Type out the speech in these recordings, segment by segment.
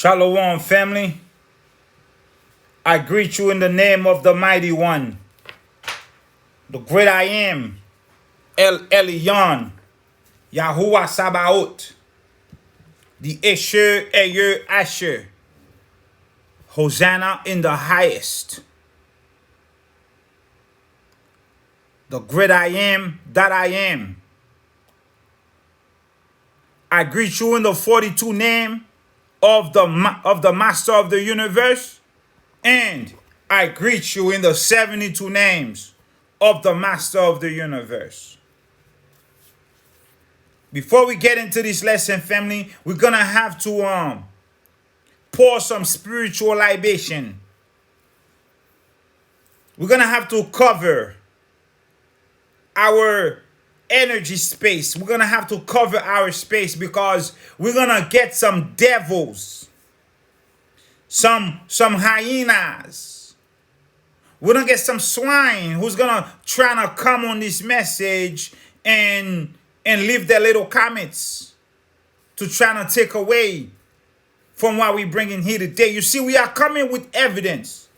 Shalom, family. I greet you in the name of the Mighty One, the great I am, El Elyon, Yahuwah Sabaoth, the Esher Eyer Asher. Hosanna in the highest. The great I am that I am. I greet you in the 42 name of the Master of the universe, and I greet you in the 72 names of the Master of the universe. Before we get into this lesson, family, we're gonna have to pour some spiritual libation. We're gonna have to cover our energy space. We're gonna have to cover our space because we're gonna get some devils, some hyenas. We're gonna get some swine who's gonna try to come on this message and leave their little comments to try to take away from what we bring in here today. You see, we are coming with evidence.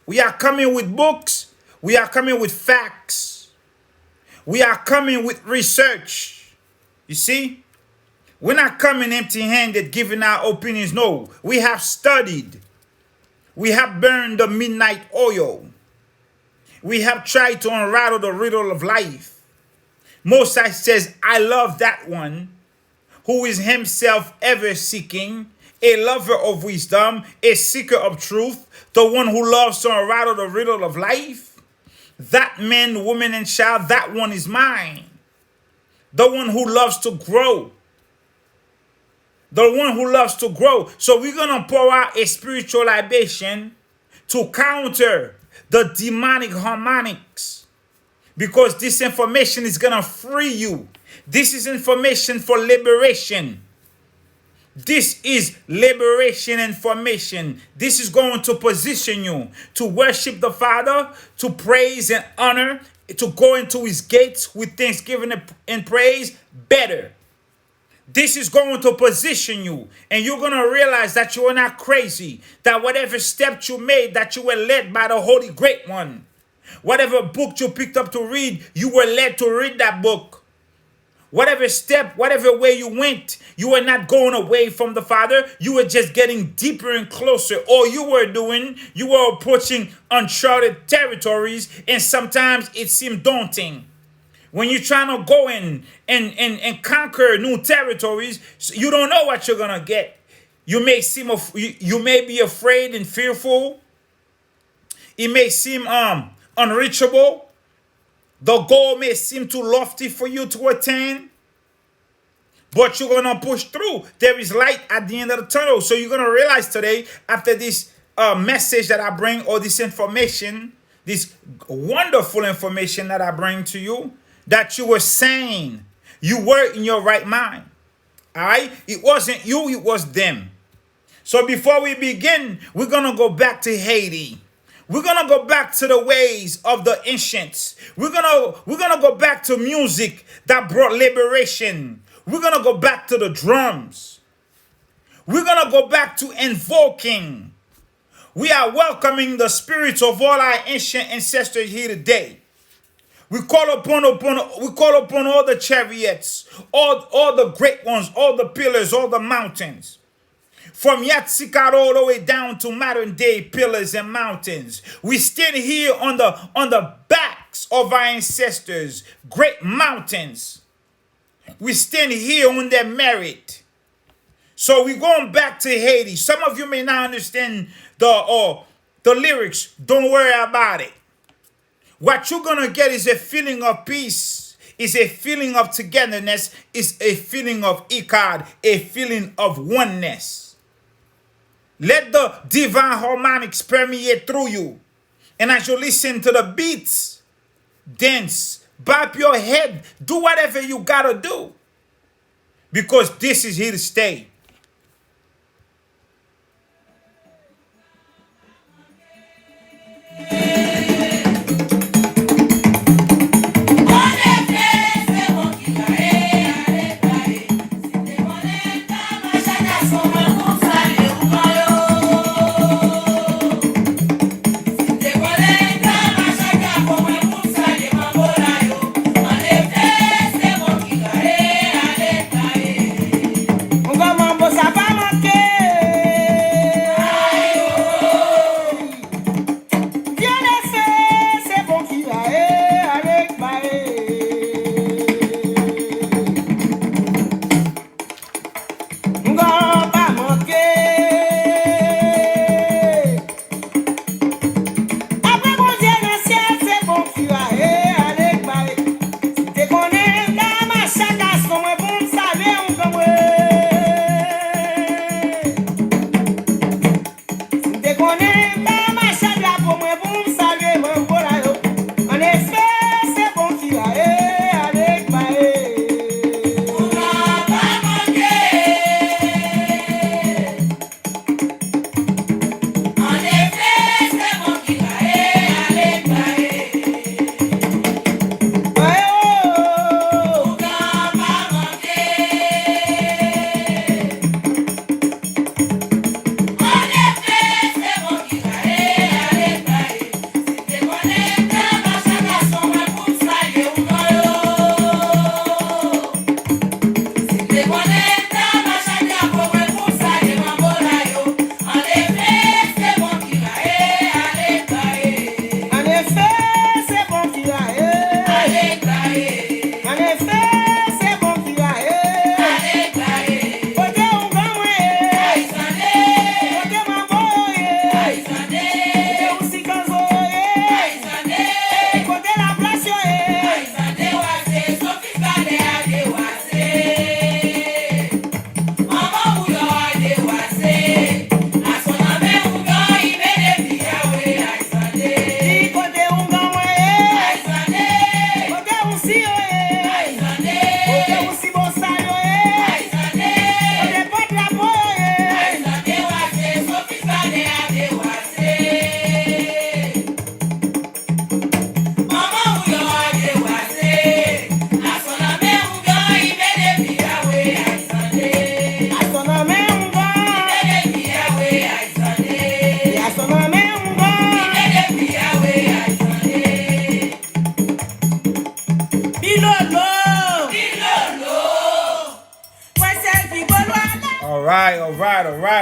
We are coming with books. We are coming with facts. We are coming with research. You see? We're not coming empty-handed giving our opinions. No, we have studied. We have burned the midnight oil. We have tried to unravel the riddle of life. Mosai says, I love that one who is himself ever seeking, a lover of wisdom, a seeker of truth, the one who loves to unravel the riddle of life. That man, woman, and child, that one is mine. The one who loves to grow. The one who loves to grow. So we're going to pour out a spiritual libation to counter the demonic harmonics. Because this information is going to free you. This is information for liberation. This is liberation information. This is going to position you to worship the Father, to praise and honor, to go into his gates with thanksgiving and praise better. This is going to position you, and you're going to realize that you are not crazy, that whatever step you made, that you were led by the Holy Great One. Whatever book you picked up to read, you were led to read that book. Whatever step, whatever way you went, you were not going away from the Father. You were just getting deeper and closer. All you were doing, you were approaching uncharted territories, and sometimes it seemed daunting. When you're trying to go in and conquer new territories, you don't know what you're going to get. You may be afraid and fearful. It may seem unreachable. The goal may seem too lofty for you to attain, but you're going to push through. There is light at the end of the tunnel. So you're going to realize today, after this message that I bring, or this information, this wonderful information that I bring to you, that you were sane. You were in your right mind. All right? It wasn't you, it was them. So before we begin, we're going to go back to Haiti. We're going to go back to the ways of the ancients. We're going to go back to music that brought liberation. We're going to go back to the drums. We're going to go back to invoking. We are welcoming the spirits of all our ancient ancestors here today. We call upon all the chariots, all the great ones, all the pillars, all the mountains. From Yatsikar all the way down to modern day pillars and mountains. We stand here on the backs of our ancestors, great mountains. We stand here on their merit. So we're going back to Haiti. Some of you may not understand the lyrics. Don't worry about it. What you're going to get is a feeling of peace, is a feeling of togetherness, is a feeling of ikad, a feeling of oneness. Let the divine harmonics permeate through you. And as you listen to the beats, dance, bop your head, do whatever you gotta do. Because this is here to stay.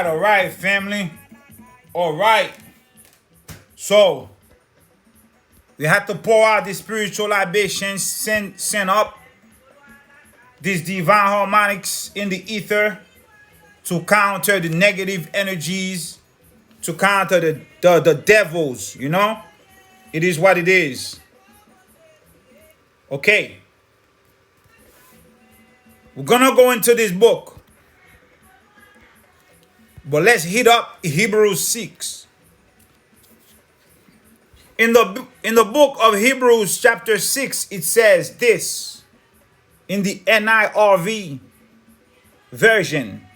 All right, family. All right. So, we have to pour out the spiritual libations, send up these divine harmonics in the ether to counter the negative energies, to counter the devils, you know? It is what it is. Okay. We're gonna go into this book. But let's hit up Hebrews 6. In the book of Hebrews chapter 6, it says this in the NIRV version.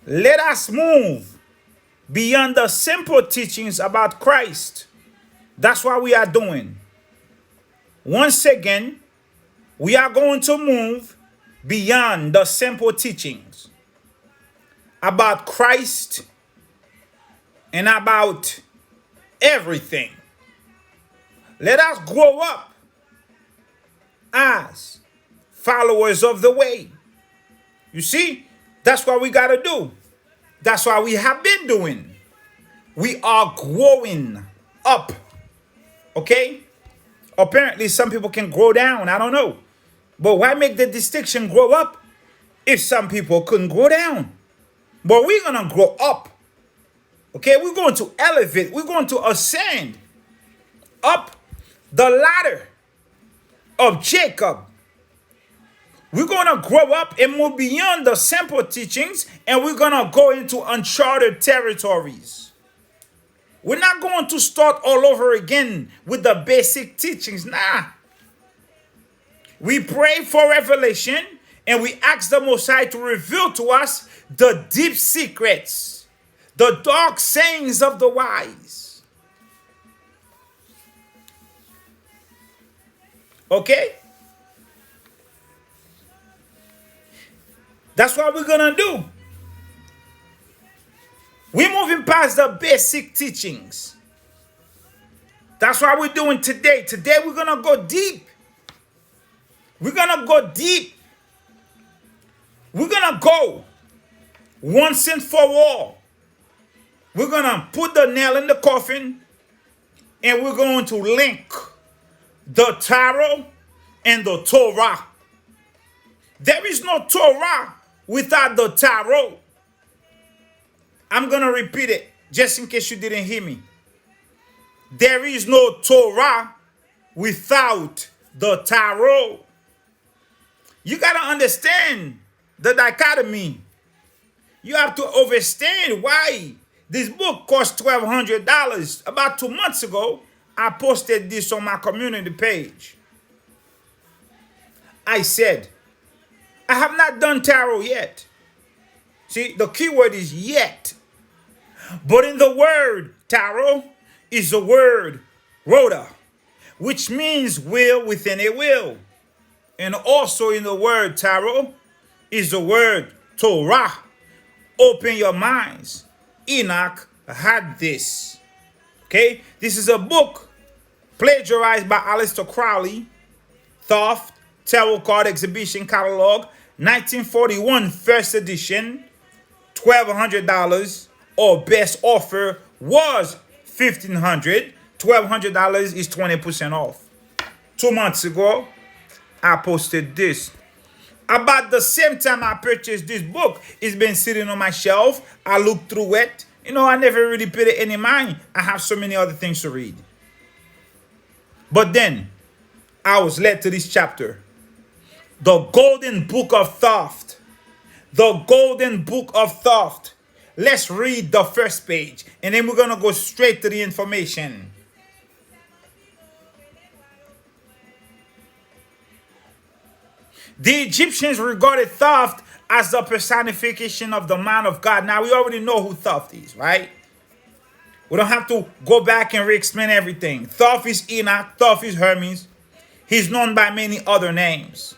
Let us move beyond the simple teachings about Christ. That's what we are doing. Once again, we are going to move beyond the simple teachings about Christ and about everything. Let us grow up as followers of the way. You see, that's what we got to do. That's what we have been doing. We are growing up. Okay? Apparently, some people can grow down. I don't know. But why make the distinction grow up if some people couldn't grow down? But we're going to grow up. Okay? We're going to elevate. We're going to ascend up the ladder of Jacob. We're going to grow up and move beyond the simple teachings, and we're going to go into uncharted territories. We're not going to start all over again with the basic teachings. Nah. We pray for revelation, and we ask the Most High to reveal to us the deep secrets, the dark sayings of the wise. Okay? That's what we're going to do. We're moving past the basic teachings. That's what we're doing today. Today we're going to go deep. We're going to go deep. We're going to go once and for all. We're going to put the nail in the coffin, and we're going to link the Tarot and the Torah. There is no Torah without the Tarot. I'm going to repeat it just in case you didn't hear me. There is no Torah without the Tarot. You got to understand the dichotomy. You have to understand why this book cost $1,200. About 2 months ago, I posted this on my community page. I said, I have not done tarot yet. See, the key word is yet. But in the word tarot is the word rota, which means will within a will. And also in the word tarot is the word Torah. Open your minds. Enoch had this. Okay? This is a book plagiarized by Aleister Crowley, Thoth, Tarot Card Exhibition Catalog, 1941 first edition, $1,200, or best offer was $1,500. $1,200 is 20% off. 2 months ago, I posted this. About the same time I purchased this book, it's been sitting on my shelf. I looked through it. You know, I never really paid it any mind. I have so many other things to read. But then, I was led to this chapter. The Golden Book of Thoth. The Golden Book of Thoth. Let's read the first page. And then we're going to go straight to the information. The Egyptians regarded Thoth as the personification of the man of God. Now, we already know who Thoth is, right? We don't have to go back and re-explain everything. Thoth is Enoch. Thoth is Hermes. He's known by many other names.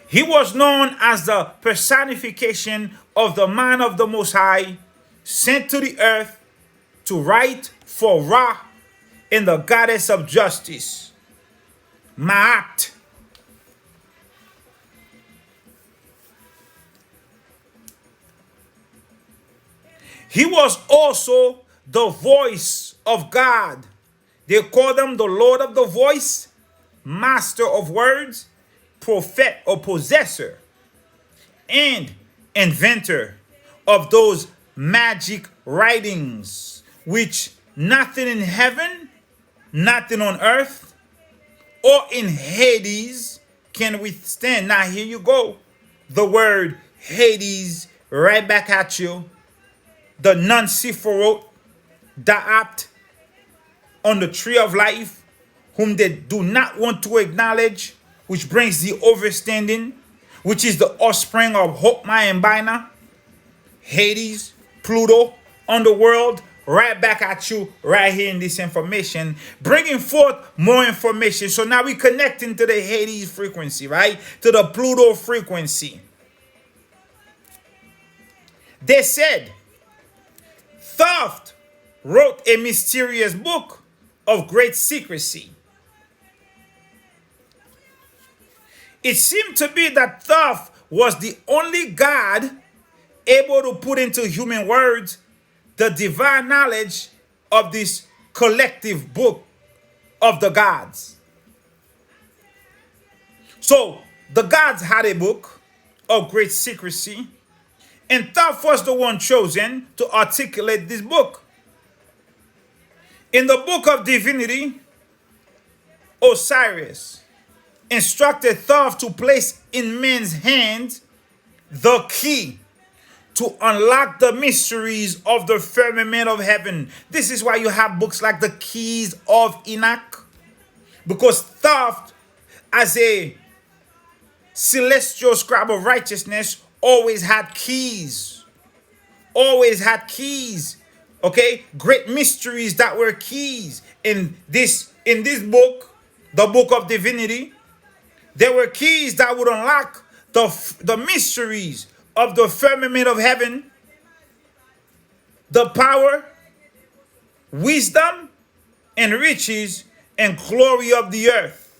He was known as the personification of the man of the Most High, sent to the earth to write for Ra and the goddess of justice, Ma'at. He was also the voice of God. They called him the Lord of the voice, master of words, prophet or possessor, and inventor of those magic writings which nothing in heaven, nothing on earth, or in Hades can withstand. Now here you go. The word Hades right back at you. The non-Sephiroth, Da'at, on the tree of life, whom they do not want to acknowledge, which brings the overstanding, which is the offspring of Hokmah and Bina, Hades, Pluto, underworld, right back at you right here in this information, bringing forth more information. So now we connecting to the Hades frequency, right? To the Pluto frequency. They said, Thoth wrote a mysterious book of great secrecy. It seemed to be that Thoth was the only God able to put into human words the divine knowledge of this collective book of the gods. So the gods had a book of great secrecy, and Thoth was the one chosen to articulate this book. In the book of divinity, Osiris instructed Thoth to place in men's hands the key to unlock the mysteries of the firmament of heaven. This is why you have books like the Keys of Enoch, because Thoth, as a celestial scribe of righteousness, always had keys. Always had keys. Okay? Great mysteries that were keys. In this book, the book of divinity, there were keys that would unlock the mysteries of the firmament of heaven, the power, wisdom, and riches and glory of the earth.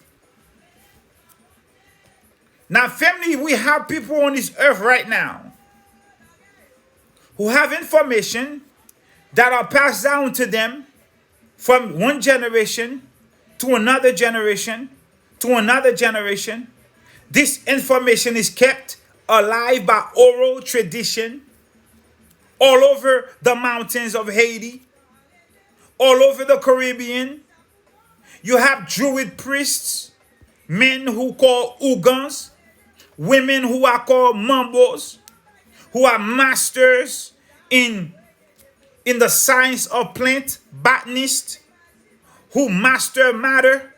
Now, family, we have people on this earth right now who have information that are passed down to them from one generation to another generation to another generation. This information is kept alive by oral tradition all over the mountains of Haiti, all over the Caribbean. You have Druid priests, men who call Ugans, women who are called Mambos, who are masters in the science of plant, botanists, who master matter,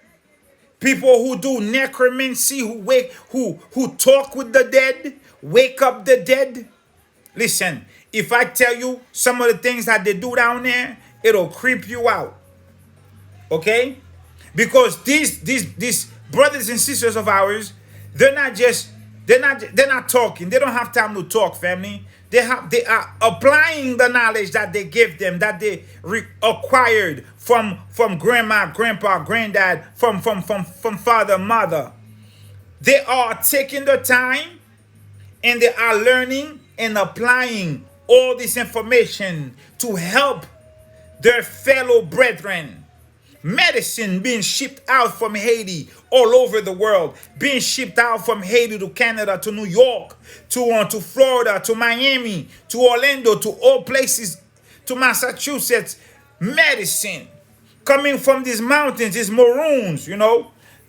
people who do necromancy, who talk with the dead, wake up the dead. Listen, if I tell you some of the things that they do down there, it'll creep you out. Okay? Because these brothers and sisters of ours, they're not talking. They don't have time to talk, family. They are applying the knowledge that they give them, that they acquired from grandma, grandpa, granddad, from father, mother. They are taking the time and they are learning and applying all this information to help their fellow brethren. Medicine being shipped out from Haiti all over the world, being shipped out from Haiti to Canada, to New York, to Florida, to Miami, to Orlando, to all places, to Massachusetts. Medicine coming from these mountains, these maroons,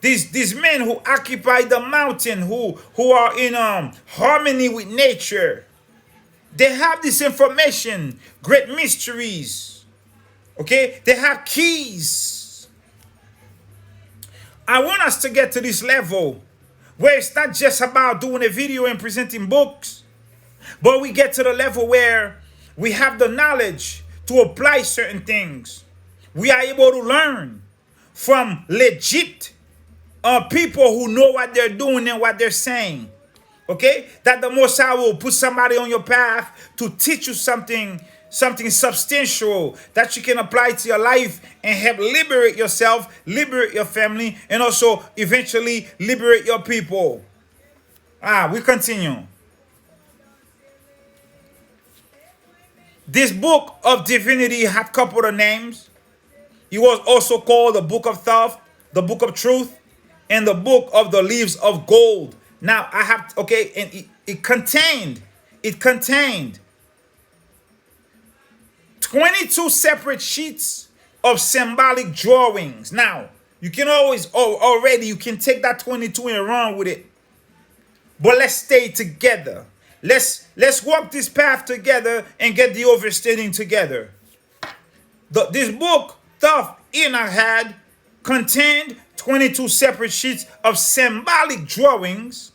these men who occupy the mountain, who are in harmony with nature. They have this information, great mysteries. Okay, they have keys. I want us to get to this level where it's not just about doing a video and presenting books, but we get to the level where we have the knowledge to apply certain things. We are able to learn from legit people who know what they're doing and what they're saying. Okay? That the Most High will put somebody on your path to teach you something substantial that you can apply to your life and help liberate yourself, liberate your family, and also eventually liberate your people. We continue. This book of divinity had a couple of names. It was also called the Book of Thoth, the Book of Truth, and the Book of the Leaves of Gold. Now I have, and it contained 22 separate sheets of symbolic drawings. Now, you can you can take that 22 and run with it. But let's stay together. Let's walk this path together and get the overstanding together. This book, Thoth Enoch had, contained 22 separate sheets of symbolic drawings.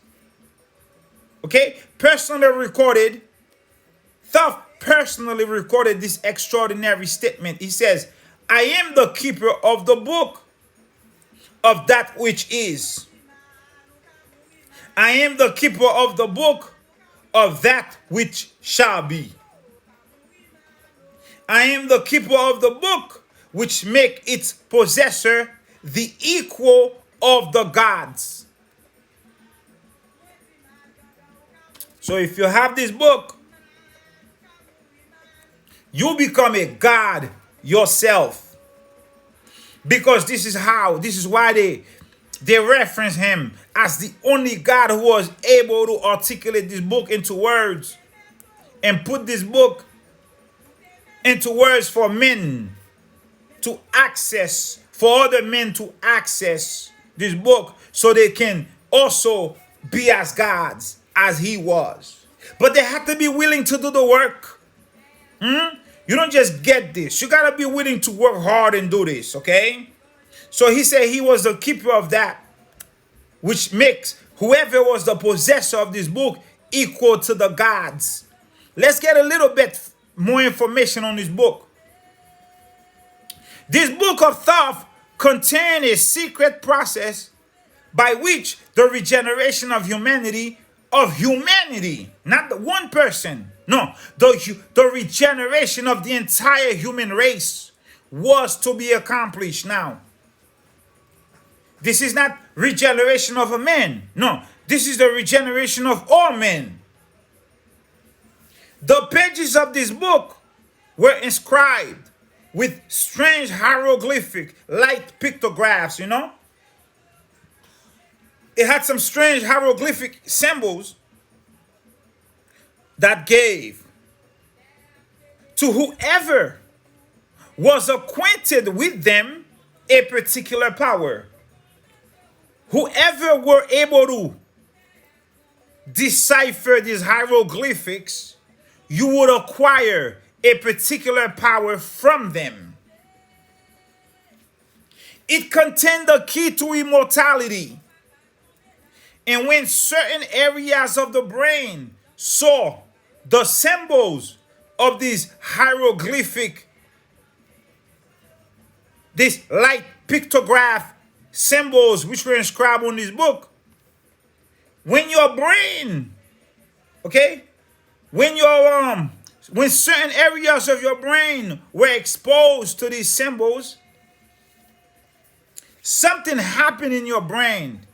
Okay? Thoth personally recorded this extraordinary statement. He says, I am the keeper of the book of that which is. I am the keeper of the book of that which shall be. I am the keeper of the book which make its possessor the equal of the gods. So if you have this book, you become a god yourself. Because this is why they reference him as the only God who was able to articulate this book into words and put this book into words for men to access, for other men to access this book so they can also be as gods as he was. But they have to be willing to do the work. You don't just get this. You got to be willing to work hard and do this, okay? So he said he was the keeper of that, which makes whoever was the possessor of this book equal to the gods. Let's get a little bit more information on this book. This Book of Thoth contains a secret process by which the regeneration of humanity, not the one person, no, the regeneration of the entire human race was to be accomplished. Now, this is not regeneration of a man. No, this is the regeneration of all men. The pages of this book were inscribed with strange hieroglyphic, light pictographs, It had some strange hieroglyphic symbols that gave to whoever was acquainted with them a particular power. Whoever were able to decipher these hieroglyphics, you would acquire a particular power from them. It contained the key to immortality. And when certain areas of the brain saw the symbols of these hieroglyphic, this light pictograph symbols which were inscribed on this book, when your brain, when certain areas of your brain were exposed to these symbols, Something happened in your brain.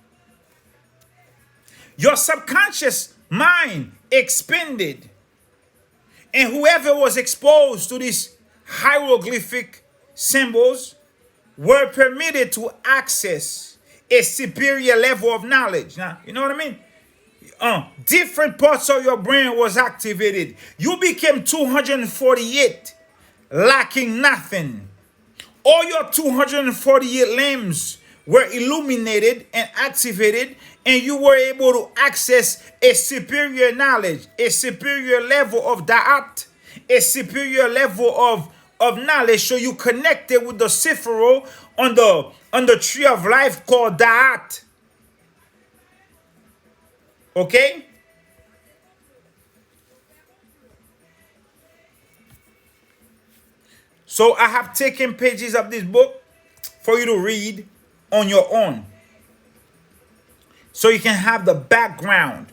Your subconscious mind expanded. And whoever was exposed to these hieroglyphic symbols were permitted to access a superior level of knowledge. Now, you know what I mean? Different parts of your brain was activated. You became 248, lacking nothing. All your 248 limbs were illuminated and activated, and you were able to access a superior knowledge, a superior level of da'at, a superior level of knowledge. So you connected with the Sephiro on the tree of life called da'at. Okay? So I have taken pages of this book for you to read on your own, so you can have the background.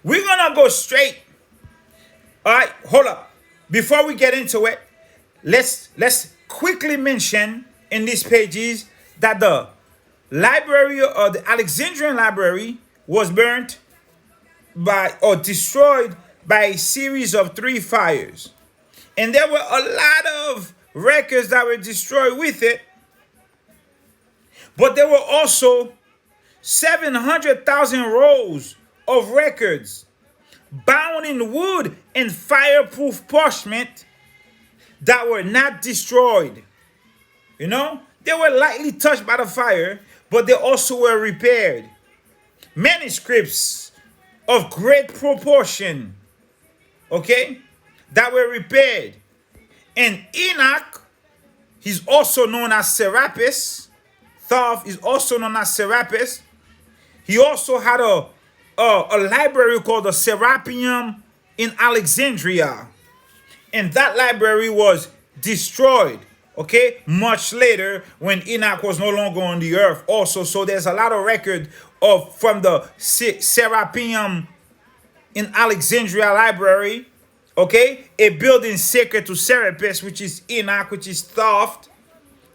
We're gonna go straight. All right, hold up. Before we get into it, let's quickly mention in these pages that the library or the Alexandrian library was burnt by or destroyed by a series of 3 fires. And there were a lot of records that were destroyed with it. But there were also 700,000 rolls of records bound in wood and fireproof parchment that were not destroyed. You know, they were lightly touched by the fire, but they also were repaired. Manuscripts of great proportion, okay, that were repaired. And Enoch, he's also known as Serapis. Thoth is also known as Serapis. He also had a library called the Seraphim in Alexandria. And that library was destroyed, okay, much later when Enoch was no longer on the earth also. So there's a lot of record from the Seraphim in Alexandria library, okay, a building sacred to Serapis, which is Enoch, which is Thoth,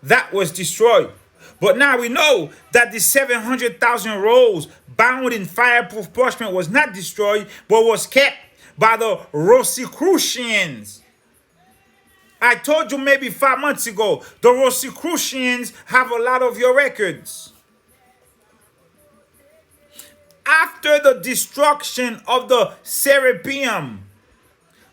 that was destroyed. But now we know that the 700,000 rolls bound in fireproof parchment was not destroyed, but was kept by the Rosicrucians. I told you maybe 5 months ago, the Rosicrucians have a lot of your records. After the destruction of the Seraphim,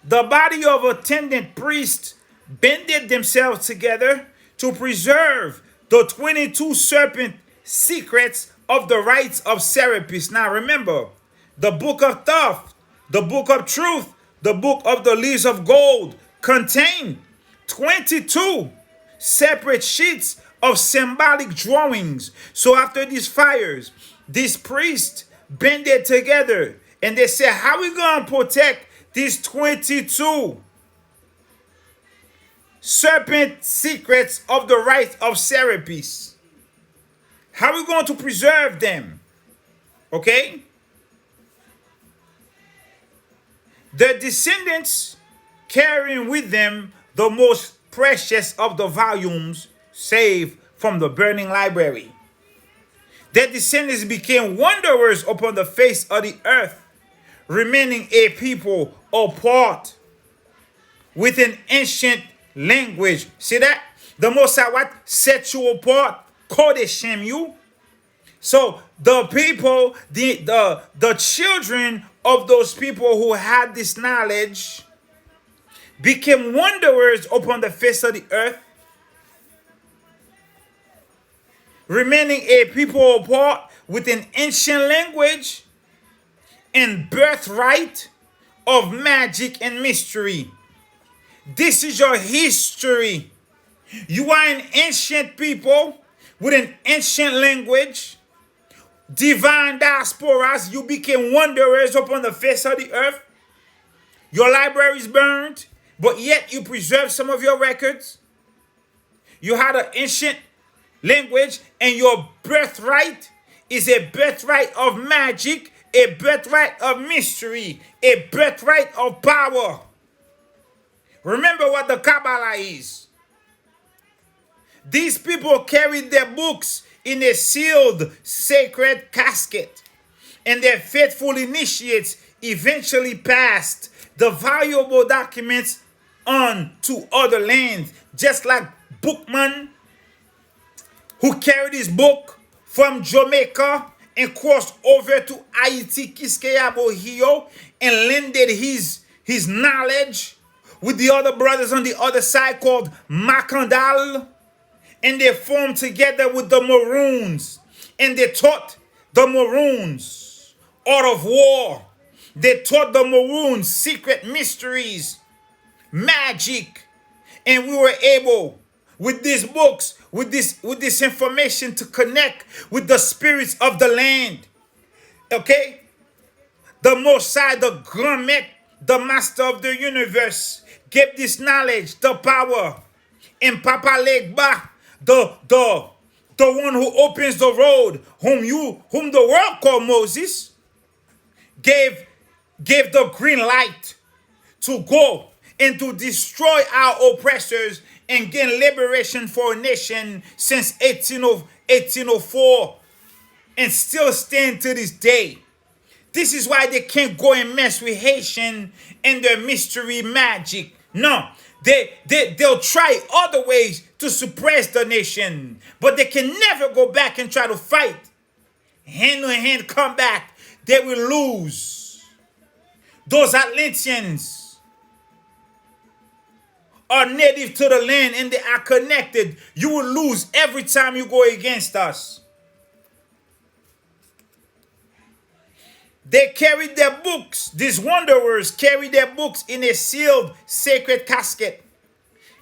the body of attendant priests bended themselves together to preserve the 22 serpent secrets of the rites of Serapis. Now remember, the Book of Thoth, the Book of Truth, the Book of the Leaves of Gold contain 22 separate sheets of symbolic drawings. So after these fires, these priests bended together and they said, how we going to protect these 22 serpent secrets of the rites of Serapis? How are we going to preserve them? Okay? The descendants carrying with them the most precious of the volumes saved from the burning library. Their descendants became wanderers upon the face of the earth, remaining a people apart with an ancient language. See that? The Most High what? Set you apart, Kodeshem you. So the people, the children of those people who had this knowledge became wanderers upon the face of the earth, remaining a people apart with an ancient language and birthright of magic and mystery. This is your history. You are an ancient people with an ancient language, divine diasporas. You became wanderers upon the face of the earth. Your library is burned, but yet you preserve some of your records. You had an ancient language, and your birthright is a birthright of magic, a birthright of mystery, a birthright of power. Remember what the Kabbalah is. These people carried their books in a sealed sacred casket, and their faithful initiates eventually passed the valuable documents on to other lands, just like Bookman, who carried his book from Jamaica and crossed over to Haiti, Quisqueya, Bohio, and lended his knowledge with the other brothers on the other side called Macandal, and they formed together with the Maroons, and they taught the Maroons art of war. They taught the Maroons secret mysteries, magic, and we were able, with these books, with this information, to connect with the spirits of the land. Okay? The Most High, the Grand Maître, the Master of the universe, gave this knowledge, the power, and Papa Legba, the one who opens the road, whom the world called Moses, gave the green light to go and to destroy our oppressors and gain liberation for a nation since 1804, and still stand to this day. This is why they can't go and mess with Haitian and their mystery magic. No, they'll try other ways to suppress the nation, but they can never go back and try to fight. Hand-to-hand combat, they will lose. Those Atlanteans are native to the land and they are connected. You will lose every time you go against us. They carried their books. These wanderers carried their books in a sealed sacred casket,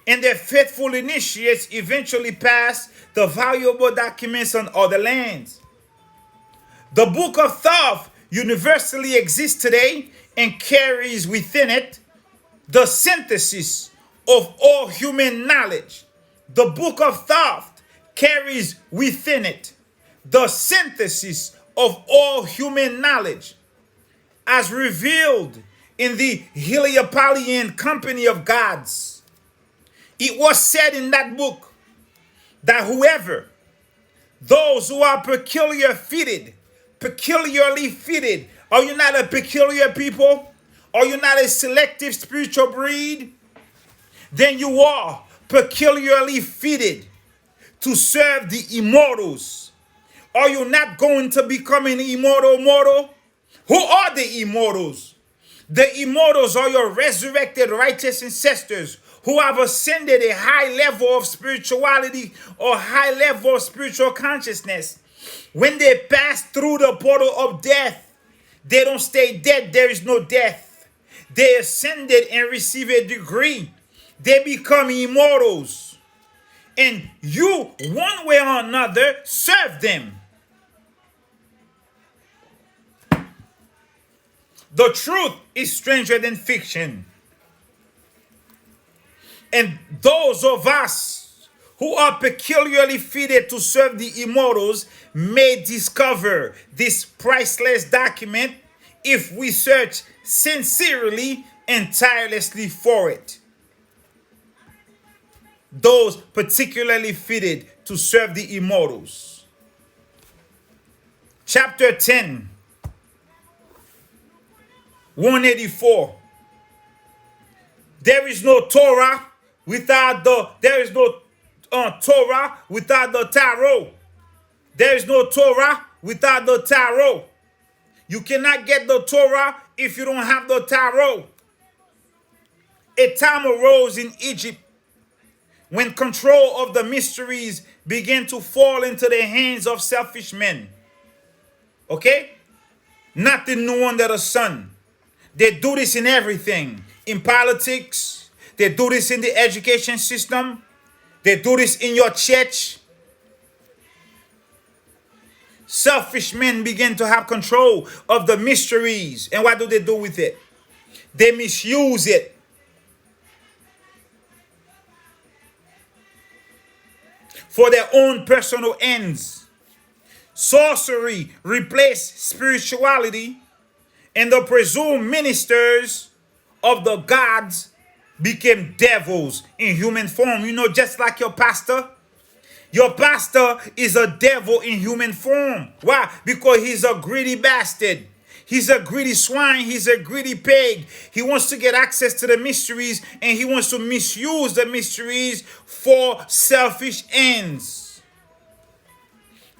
and their faithful initiates eventually passed the valuable documents on other lands. The Book of Thoth universally exists today and carries within it the synthesis of all human knowledge. The Book of Thoth carries within it the synthesis of all human knowledge, as revealed in the Heliopalian company of gods. It was said in that book that those who are peculiarly fitted, are you not a peculiar people? Are you not a selective spiritual breed? Then you are peculiarly fitted to serve the immortals. Are you not going to become an immortal mortal? Who are the immortals? The immortals are your resurrected righteous ancestors who have ascended a high level of spirituality or high level of spiritual consciousness. When they pass through the portal of death, they don't stay dead. There is no death. They ascended and receive a degree. They become immortals. And you, one way or another, serve them. The truth is stranger than fiction. And those of us who are peculiarly fitted to serve the immortals may discover this priceless document if we search sincerely and tirelessly for it. Those particularly fitted to serve the immortals. Chapter 10, 184. There is no Torah without the Torah without the Tarot. There is no Torah without the Tarot. You cannot get the Torah if you don't have the Tarot. A time arose in Egypt when control of the mysteries began to fall into the hands of selfish men. Okay? Nothing new under the sun. They do this in everything. In politics, they do this in the education system, they do this in your church. Selfish men begin to have control of the mysteries. And what do they do with it? They misuse it. For their own personal ends. Sorcery replaced spirituality, and the presumed ministers of the gods became devils in human form. You know, just like your pastor. Your pastor is a devil in human form. Why? Because he's a greedy bastard. He's a greedy swine. He's a greedy pig. He wants to get access to the mysteries, and he wants to misuse the mysteries for selfish ends.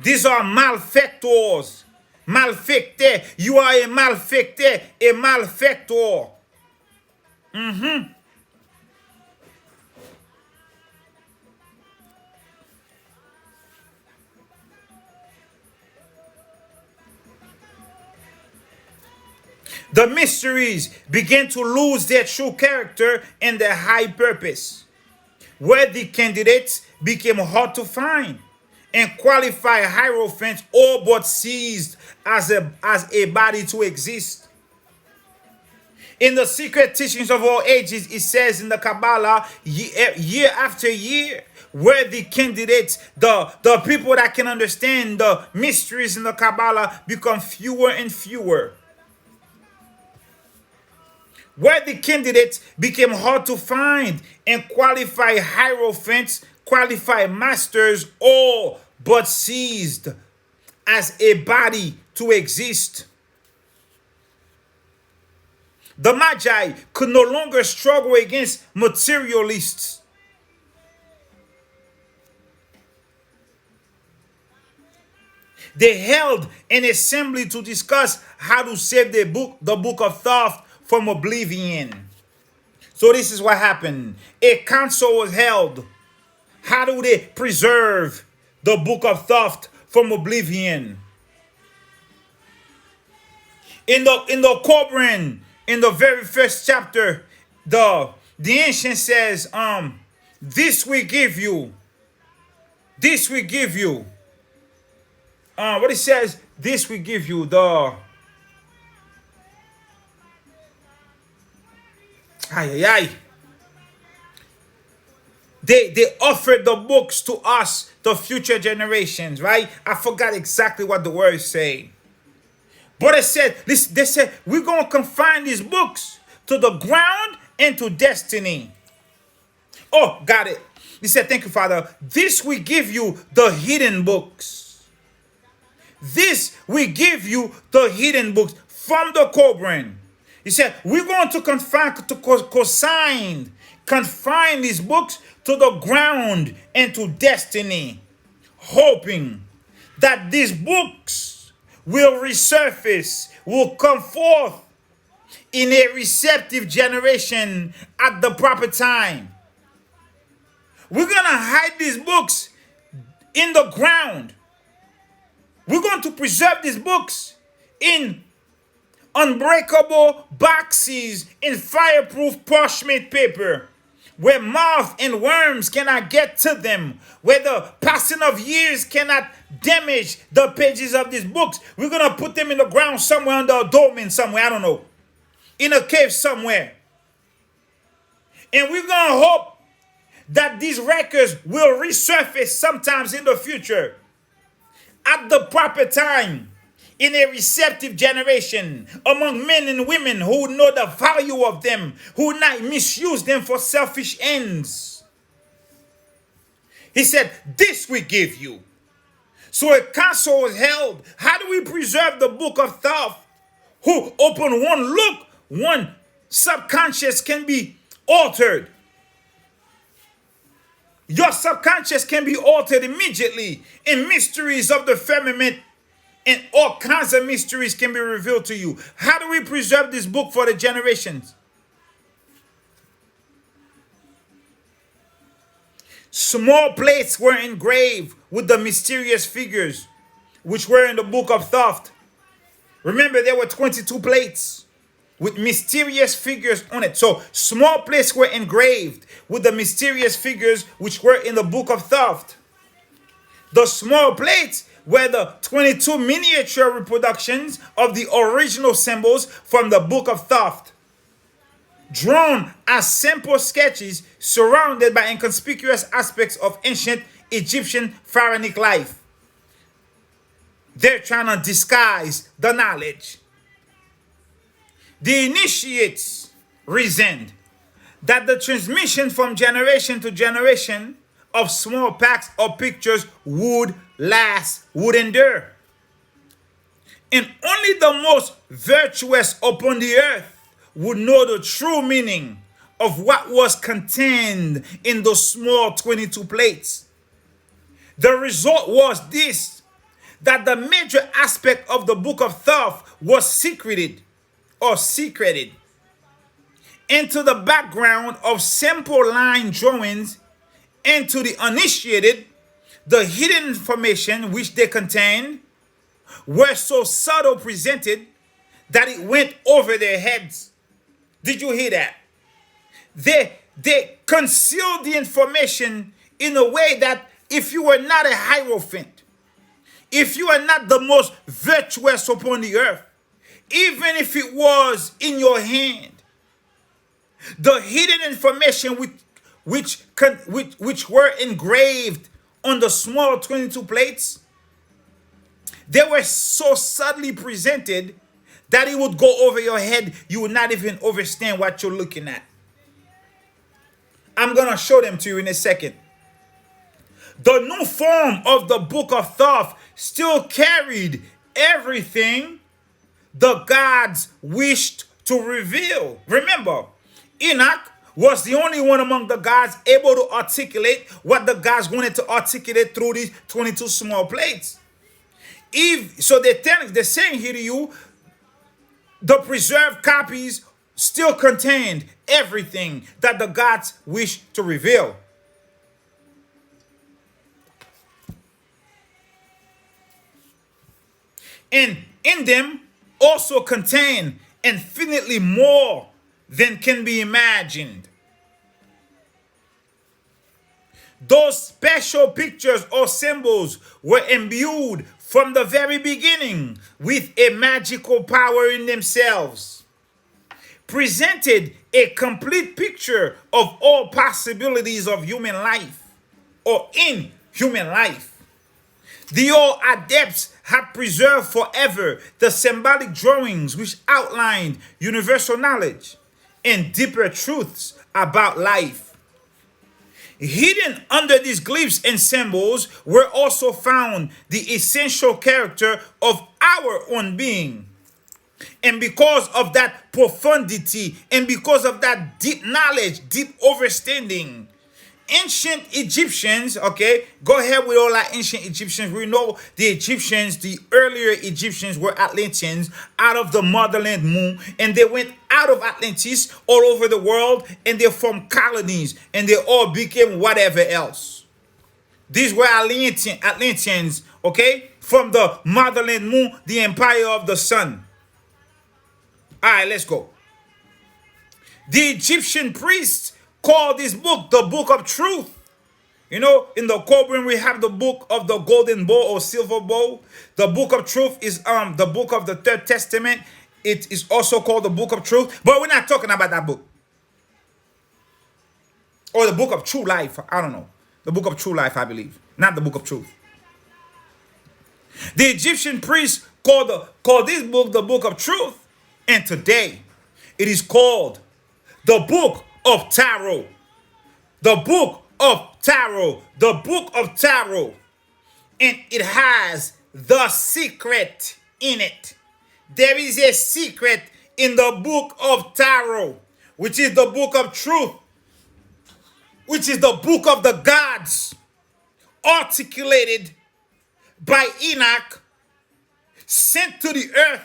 These are malfactors. Malfecte. You are a malfecte, a malfactor. The mysteries began to lose their true character and their high purpose. Worthy candidates became hard to find, and qualified hierophants all but ceased as a body to exist. In the secret teachings of all ages, it says in the Kabbalah, year after year, worthy candidates, the people that can understand the mysteries in the Kabbalah, become fewer and fewer. Worthy candidates became hard to find, and qualified hierophants, qualified masters, all but ceased as a body to exist. The Magi could no longer struggle against materialists. They held an assembly to discuss how to save the Book of Thoth from oblivion. So this is what happened. A council was held. How do they preserve the Book of Thoth from oblivion? In the Koran, in the very first chapter, the ancient says, this we give you. This we give you. What it says, this we give you. They offered the books to us, the future generations, right? I forgot exactly what the words say. But they said, we're going to confine these books to the ground and to destiny. Oh, got it. He said, thank you, Father. This we give you the hidden books. This we give you the hidden books from the Koran. He said, we're going to confine these books to the ground and to destiny, hoping that these books will resurface, will come forth in a receptive generation at the proper time. We're going to hide these books in the ground. We're going to preserve these books in unbreakable boxes in fireproof parchment paper, where moth and worms cannot get to them, where the passing of years cannot damage the pages of these books. We're going to put them in the ground somewhere under a dome somewhere, I don't know, in a cave somewhere. And we're going to hope that these records will resurface sometimes in the future at the proper time, in a receptive generation, among men and women who know the value of them, who not misuse them for selfish ends. He said, this we give you. So a council was held. How do we preserve the Book of Thoth? Who open one look, one subconscious can be altered. Your subconscious can be altered immediately, and mysteries of the firmament and all kinds of mysteries can be revealed to you. How do we preserve this book for the generations? Small plates were engraved with the mysterious figures which were in the Book of Thoth. Remember, there were 22 plates with mysterious figures on it. So small plates were engraved with the mysterious figures which were in the Book of Thoth. The small plates were the 22 miniature reproductions of the original symbols from the Book of Thoth, drawn as simple sketches surrounded by inconspicuous aspects of ancient Egyptian pharaonic life. They're trying to disguise the knowledge. The initiates reasoned that the transmission from generation to generation of small packs or pictures would endure. And only the most virtuous upon the earth would know the true meaning of what was contained in those small 22 plates. The result was this, that the major aspect of the Book of Thoth was secreted into the background of simple line drawings, and to the uninitiated, the hidden information which they contained were so subtle presented that it went over their heads. Did you hear that? They concealed the information in a way that if you were not a hierophant, if you are not the most virtuous upon the earth, even if it was in your hand, the hidden information which were engraved on the small 22 plates, they were so subtly presented that it would go over your head. You would not even understand what you're looking at. I'm going to show them to you in a second. The new form of the Book of Thoth still carried everything the gods wished to reveal. Remember, Enoch was the only one among the gods able to articulate what the gods wanted to articulate through these 22 small plates. So they're saying here to you, the preserved copies still contained everything that the gods wished to reveal. And in them also contain infinitely more than can be imagined. Those special pictures or symbols were imbued from the very beginning with a magical power in themselves, presented a complete picture of all possibilities of human life or in human life. The old adepts had preserved forever the symbolic drawings which outlined universal knowledge and deeper truths about life. Hidden under these glyphs and symbols were also found the essential character of our own being. And because of that profundity and because of that deep knowledge, deep understanding, ancient Egyptians, okay, go ahead with all our ancient Egyptians. We know the Egyptians, the earlier Egyptians were Atlanteans out of the motherland moon, and they went out of Atlantis all over the world, and they formed colonies, and they all became whatever else. These were Atlanteans, okay, from the motherland moon, the empire of the sun. All right, let's go. The Egyptian priests called this book the Book of Truth. You know, in the Koran we have the Book of the Golden Bowl or Silver Bowl. The Book of Truth is the book of the Third Testament. It is also called the Book of Truth, but we're not talking about that book. Or the Book of True Life. I don't know. The Book of True Life, I believe. Not the Book of Truth. The Egyptian priests called this book the Book of Truth. And today, it is called the Book of Tarot. The Book of Tarot. The Book of Tarot. And it has the secret in it. There is a secret in the Book of Tarot, which is the Book of Truth, which is the book of the gods, articulated by Enoch, sent to the earth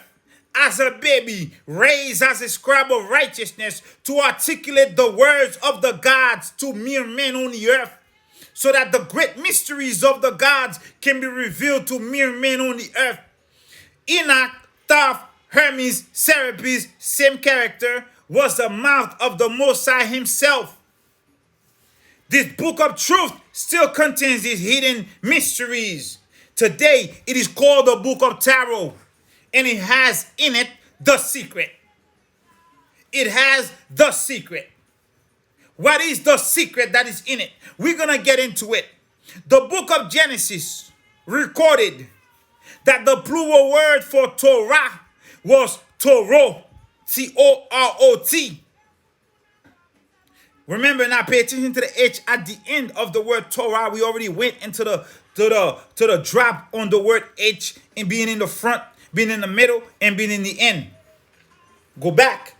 as a baby, raised as a scribe of righteousness to articulate the words of the gods to mere men on the earth, so that the great mysteries of the gods can be revealed to mere men on the earth. Enoch, Thoth, Hermes, Seraphim, same character, was the mouth of the Most High himself. This Book of Truth still contains these hidden mysteries. Today, it is called the Book of Tarot. And it has in it the secret. It has the secret. What is the secret that is in it? We're going to get into it. The book of Genesis recorded that the plural word for Torah was Torot, T-O-R-O-T, Remember, now pay attention to the H at the end of the word Torah. We already went into the drop on the word H and being in the front, being in the middle, and being in the end. Go back.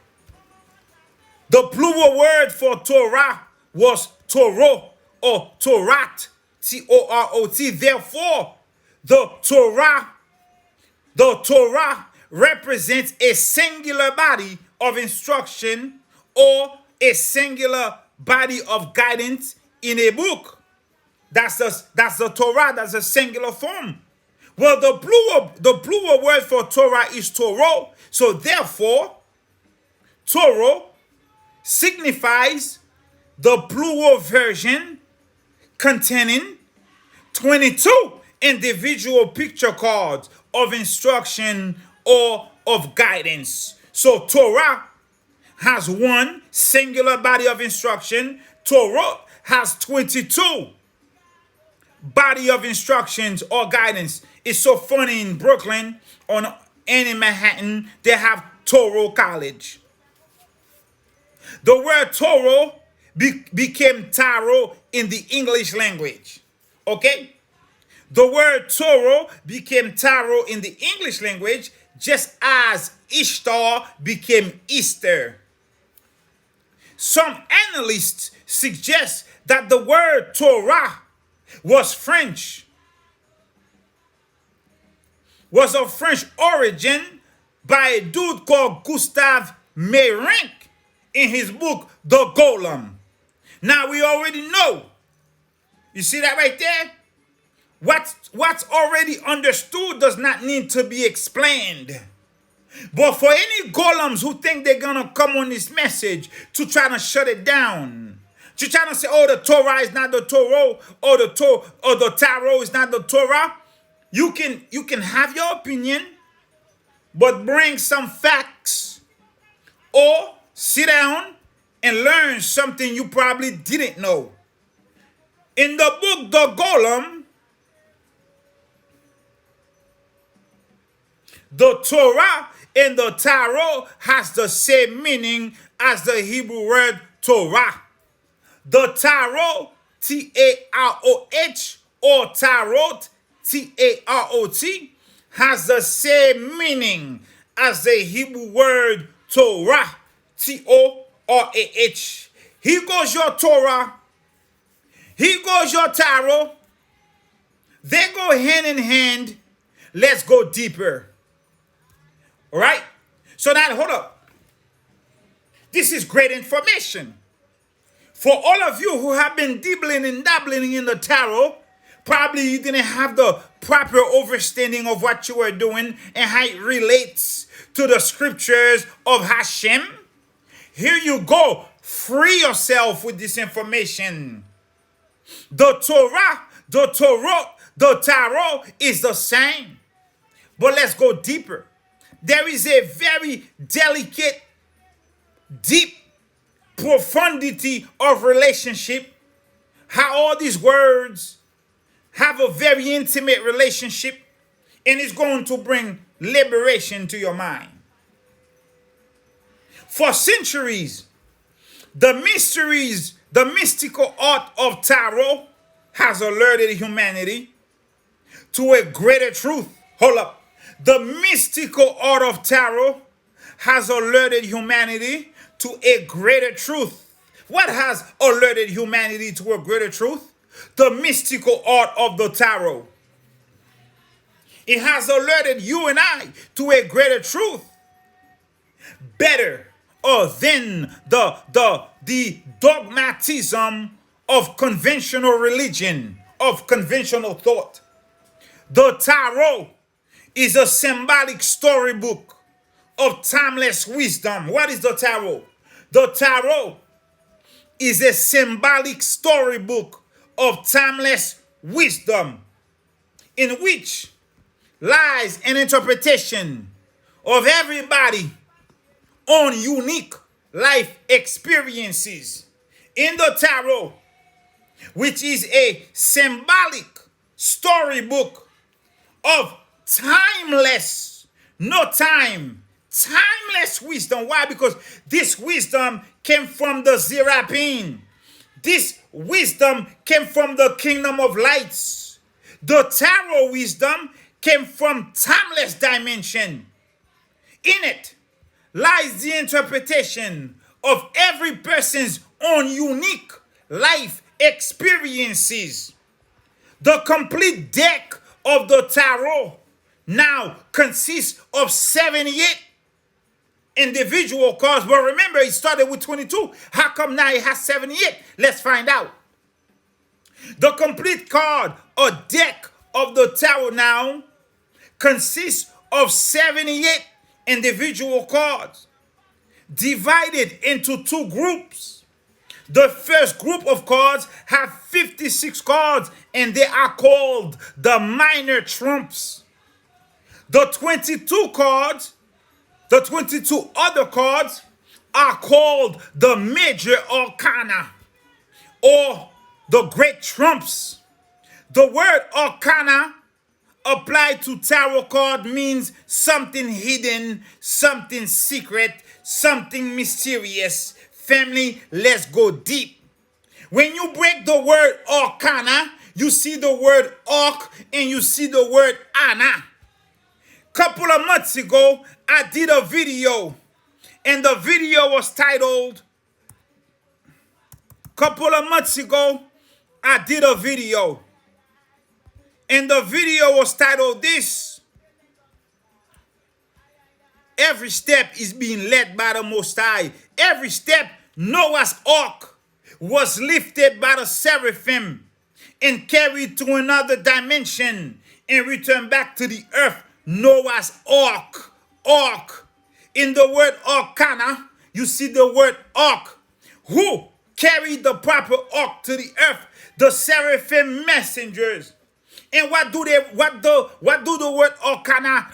The plural word for Torah was Toro or Torat, T-O-R-O-T. Therefore, the Torah represents a singular body of instruction or a singular body of guidance in a book. That's the Torah. That's a singular form. Well, the plural word for Torah is Toro. So therefore, Toro signifies the plural version containing 22 individual picture cards of instruction or of guidance. So Torah has one singular body of instruction. Torah has 22 body of instructions or guidance. It's so funny in Brooklyn and in Manhattan, they have Torah College. The word Torah became tarot in the English language. Okay? The word Torah became tarot in the English language just as Ishtar became Easter. Some analysts suggest that the word Torah was of French origin by a dude called Gustave Meyrink in his book, The Golem. Now we already know. You see that right there? What's already understood does not need to be explained. But for any golems who think they're going to come on this message to try to shut it down, to try to say, oh, the Torah is not the Torah, or the tarot is not the Torah, you can have your opinion, but bring some facts, or sit down and learn something you probably didn't know. In the book, The Golem, the Torah and the tarot has the same meaning as the Hebrew word Torah. The tarot, T-A-R-O-H, or tarot, T-A-R-O-T, has the same meaning as the Hebrew word Torah, T-O-R-A-H. Here goes your Torah. Here goes your tarot. They go hand in hand. Let's go deeper. All right? So now, hold up. This is great information. For all of you who have been dibbling and dabbling in the tarot, probably you didn't have the proper understanding of what you were doing and how it relates to the scriptures of Hashem. Here you go. Free yourself with this information. The tarot is the same. But let's go deeper. There is a very delicate, deep profundity of relationship. How all these words have a very intimate relationship, and it's going to bring liberation to your mind. For centuries, the mystical art of tarot has alerted humanity to a greater truth. Hold up. The mystical art of tarot has alerted humanity to a greater truth. What has alerted humanity to a greater truth? The mystical art of the tarot. It has alerted you and I to a greater truth. Better than the dogmatism of conventional religion, of conventional thought. The tarot is a symbolic storybook of timeless wisdom. What is the tarot? The tarot is a symbolic storybook of timeless wisdom in which lies an interpretation of everybody's own unique life experiences. In the tarot, which is a symbolic storybook of timeless timeless wisdom. Why? Because this wisdom came from the Seraphim. This wisdom came from the kingdom of lights. The tarot wisdom came from timeless dimension. In it lies the interpretation of every person's own unique life experiences. The complete deck of the tarot now consists of 78 individual cards. But remember, it started with 22. How come now it has 78? Let's find out. The complete card or deck of the tarot now consists of 78 individual cards divided into two groups. The first group of cards have 56 cards and they are called the minor trumps. The 22 cards, the 22 other cards are called the major arcana or the great trumps. The word arcana applied to tarot card means something hidden, something secret, something mysterious. Family, let's go deep. When you break the word arcana, you see the word arc and you see the word ana. Couple of months ago, I did a video and the video was titled, this. Every step is being led by the Most High. Every step, Noah's ark was lifted by the Seraphim and carried to another dimension and returned back to the earth. Noah's ark. Ark. In the word arcana, you see the word ark. Who carried the proper ark to the earth? The Seraphim messengers. And what do the word arcana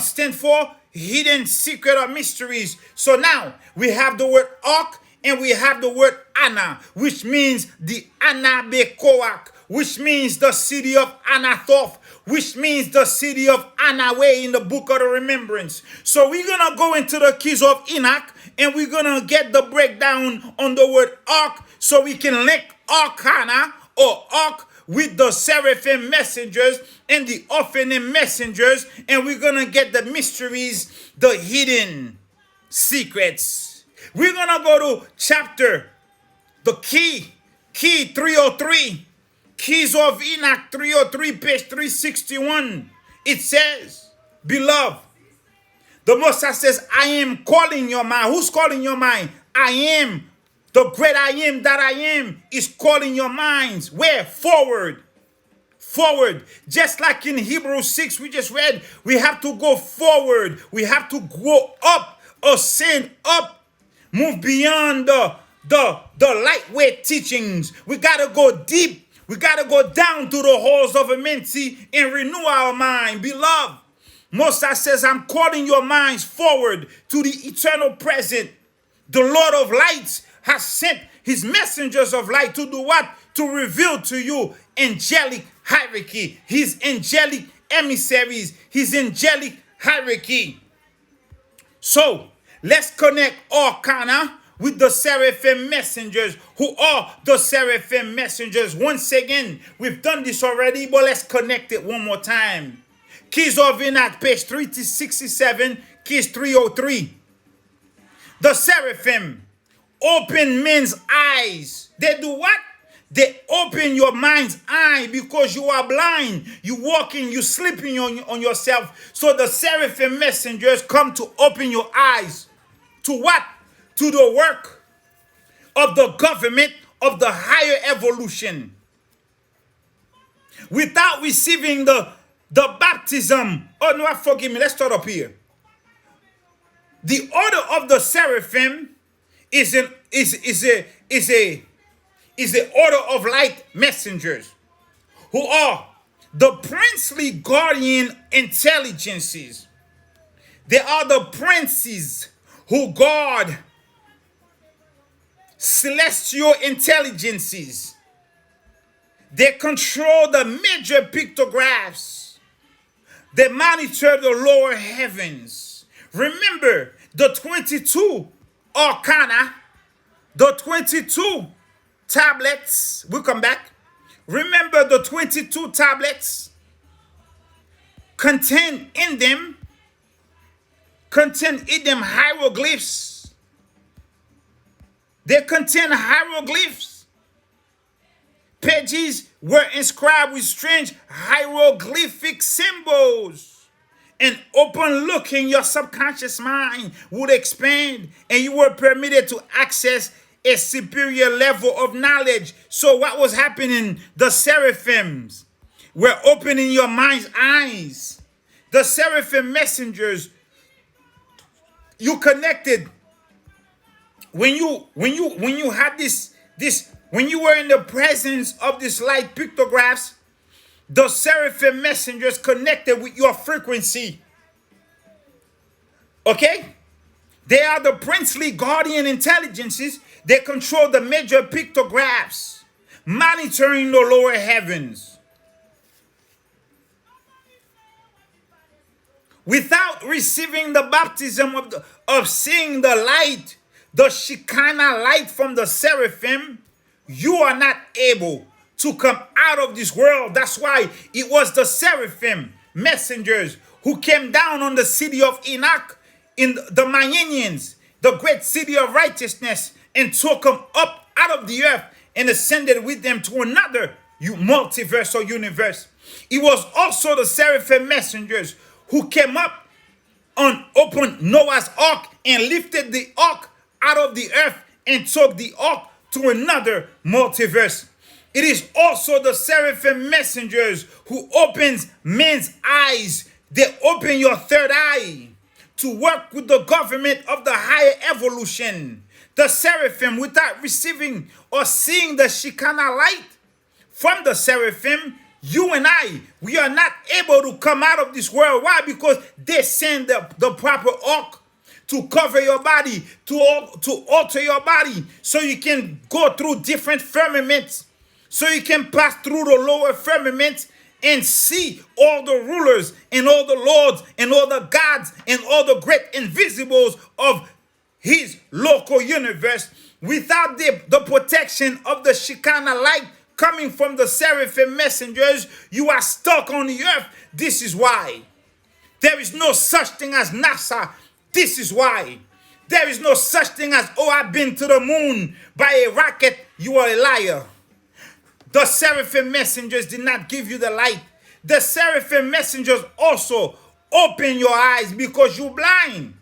stand for? Hidden, secret, or mysteries. So now we have the word ark and we have the word Ana, which means the Anabekoak, which means the city of Anathoth, which means the city of Anaway in the book of the remembrance. So we're going to go into the keys of Enoch and we're going to get the breakdown on the word ark so we can link Arcana or ark with the Seraphim messengers and the Ophanim messengers, and we're going to get the mysteries, the hidden secrets. We're going to go to chapter, the key 303, Keys of Enoch 303, page 361. It says, beloved, the Most High says, I am calling your mind. Who's calling your mind? I am. The great I am that I am is calling your minds. Where? Forward. Forward. Just like in Hebrews 6 we just read, we have to go forward. We have to go up, ascend up, move beyond the lightweight teachings. We got to go deep. We got to go down to the halls of immensity and renew our mind. Beloved, Most High says, I'm calling your minds forward to the eternal present. The Lord of lights has sent his messengers of light to do what? To reveal to you angelic hierarchy, his angelic emissaries, his angelic hierarchy. So let's connect Arcana with the Seraphim messengers. Who are the Seraphim messengers? Once again, we've done this already, but let's connect it one more time. Keys of Enoch, page 367, keys 303. The Seraphim open men's eyes. They do what? They open your mind's eye because you are blind. You walking, you sleeping on yourself. So the Seraphim messengers come to open your eyes. To what? To the work of the government of the higher evolution. Without receiving the baptism. Oh no, forgive me. Let's start up here. The order of the Seraphim is the order of light messengers, who are the princely guardian intelligences. They are the princes who guard celestial intelligences. They control the major pictographs. They monitor the lower heavens, Remember the 22 Arcana, the 22 tablets. We'll come back. Remember the 22 tablets contain in them hieroglyphs. They contain hieroglyphs. Pages were inscribed with strange hieroglyphic symbols. And open looking, your subconscious mind would expand and you were permitted to access a superior level of knowledge. So what was happening? The seraphims were opening your mind's eyes. The seraphim messengers, you connected. When you had this, when you were in the presence of this light pictographs, the seraphim messengers connected with your frequency. Okay? They are the princely guardian intelligences. They control the major pictographs, monitoring the lower heavens. Without receiving the baptism of seeing the light, the Shekinah light from the seraphim, you are not able to come out of this world. That's why it was the seraphim messengers who came down on the city of Enoch in the Mayanians, the great city of righteousness, and took them up out of the earth and ascended with them to another multiverse or universe. It was also the seraphim messengers who came up and opened Noah's ark and lifted the ark out of the earth and took the ark to another multiverse. It is also the seraphim messengers who opens men's eyes. They open your third eye to work with the government of the higher evolution. The seraphim, without receiving or seeing the Shekinah light from the seraphim, you and I, we are not able to come out of this world. Why? Because they send the proper ark to cover your body, to alter your body, so you can go through different firmaments, so you can pass through the lower firmaments and see all the rulers and all the lords and all the gods and all the great invisibles of his local universe. Without the protection of the Shekinah light coming from the seraphim messengers, you are stuck on the earth. This is why there is no such thing as NASA. This is why there is no such thing as, oh, I've been to the moon by a rocket. You are a liar. The seraphim messengers did not give you the light. The seraphim messengers also open your eyes because you're blind.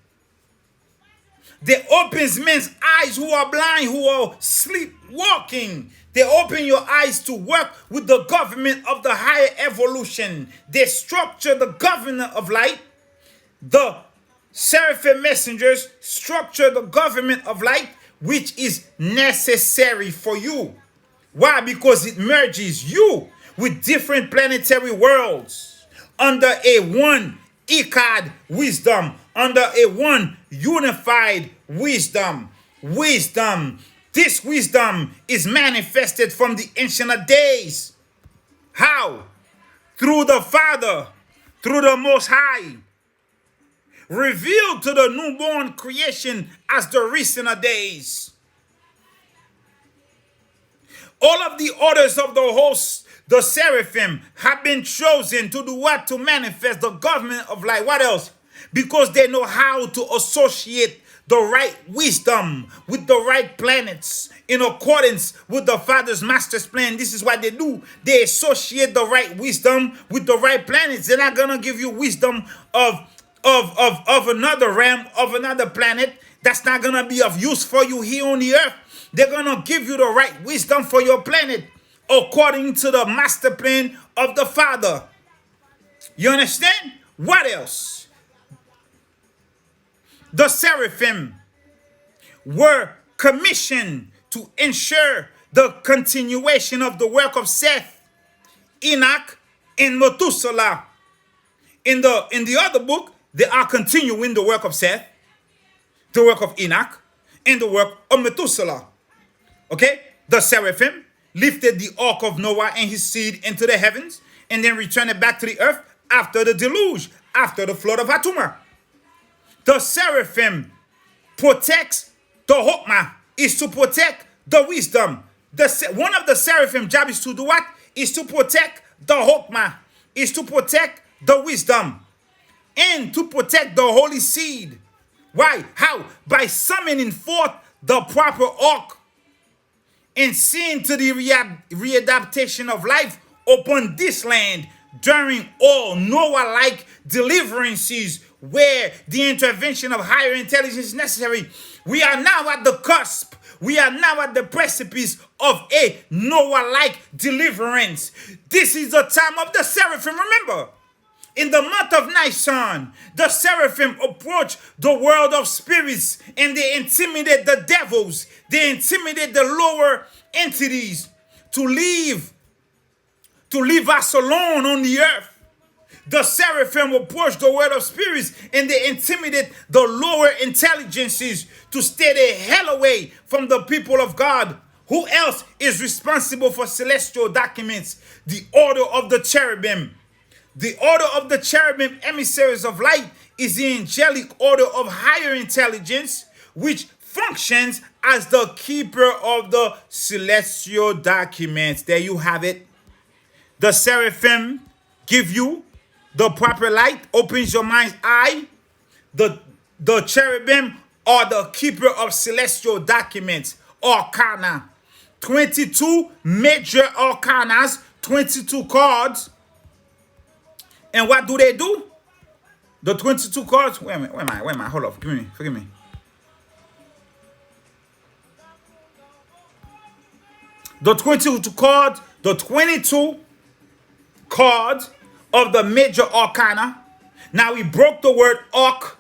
They open men's eyes who are blind, who are sleepwalking. They open your eyes to work with the government of the higher evolution. They structure the government of light. The seraphim messengers structure the government of light, which is necessary for you. Why? Because it merges you with different planetary worlds under a one Echad wisdom, under a one unified wisdom. This wisdom is manifested from the ancient of days. How? Through the Father, through the Most High, revealed to the newborn creation as the recent of days. All of the orders of the hosts, the seraphim, have been chosen to do what? To manifest the government of light. What else? Because they know how to associate the right wisdom with the right planets in accordance with the Father's master's plan. This is what they do. They associate the right wisdom with the right planets. They're not going to give you wisdom of another realm, of another planet. That's not going to be of use for you here on the earth. They're going to give you the right wisdom for your planet according to the master plan of the Father. You understand? What else? The seraphim were commissioned to ensure the continuation of the work of Seth, Enoch, and Methuselah. In the other book, they are continuing the work of Seth, the work of Enoch, and the work of Methuselah. Okay? The seraphim lifted the ark of Noah and his seed into the heavens and then returned it back to the earth after the deluge, after the flood of Atumah. The seraphim protects the hokmah, is to protect the wisdom. One of the seraphim job is to do what? Is to protect the hokmah, is to protect the wisdom, and to protect the holy seed. Why? How? By summoning forth the proper ark and seeing to the readaptation of life upon this land during all Noah-like deliverances where the intervention of higher intelligence is necessary. We are now at the cusp. We are now at the precipice of a Noah-like deliverance. This is the time of the seraphim. Remember, in the month of Nisan, the seraphim approach the world of spirits and they intimidate the devils. They intimidate the lower entities to leave us alone on the earth. The seraphim approach the world of spirits and they intimidate the lower intelligences to stay the hell away from the people of God. Who else is responsible for celestial documents? The order of the cherubim. The order of the cherubim, emissaries of light, is the angelic order of higher intelligence, which functions as the keeper of the celestial documents. There you have it. The seraphim give you the proper light, opens your mind's eye. The cherubim are the keeper of celestial documents, Arcana. 22 major arcanas, 22 cards. And what do they do? The 22 cards. Wait a minute. Where am I? Hold up. Forgive me. The 22 cards of the major arcana. Now we broke the word arc.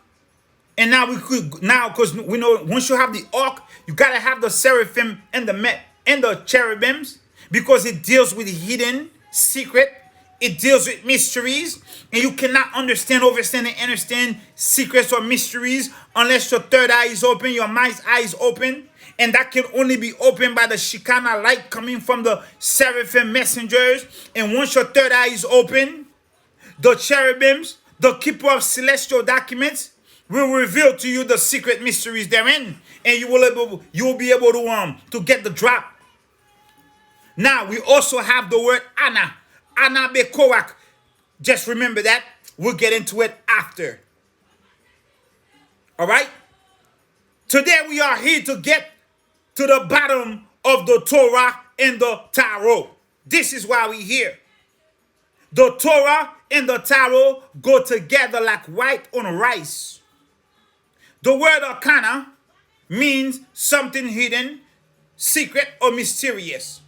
And now because we know once you have the arc, you gotta have the seraphim and the cherubims, because it deals with hidden secret. It deals with mysteries, and you cannot understand, overstand, and understand secrets or mysteries unless your third eye is open, your mind's eye is open, and that can only be opened by the Shekinah light coming from the seraphim messengers. And once your third eye is open, the cherubims, the keeper of celestial documents, will reveal to you the secret mysteries therein, and you will be able to get the drop. Now we also have the word Ana. Ana Bekoak. Just remember that. We'll get into it after. All right? Today we are here to get to the bottom of the Torah and the Tarot. This is why we're here. The Torah and the Tarot go together like white on rice. The word Arcana means something hidden, secret, or mysterious.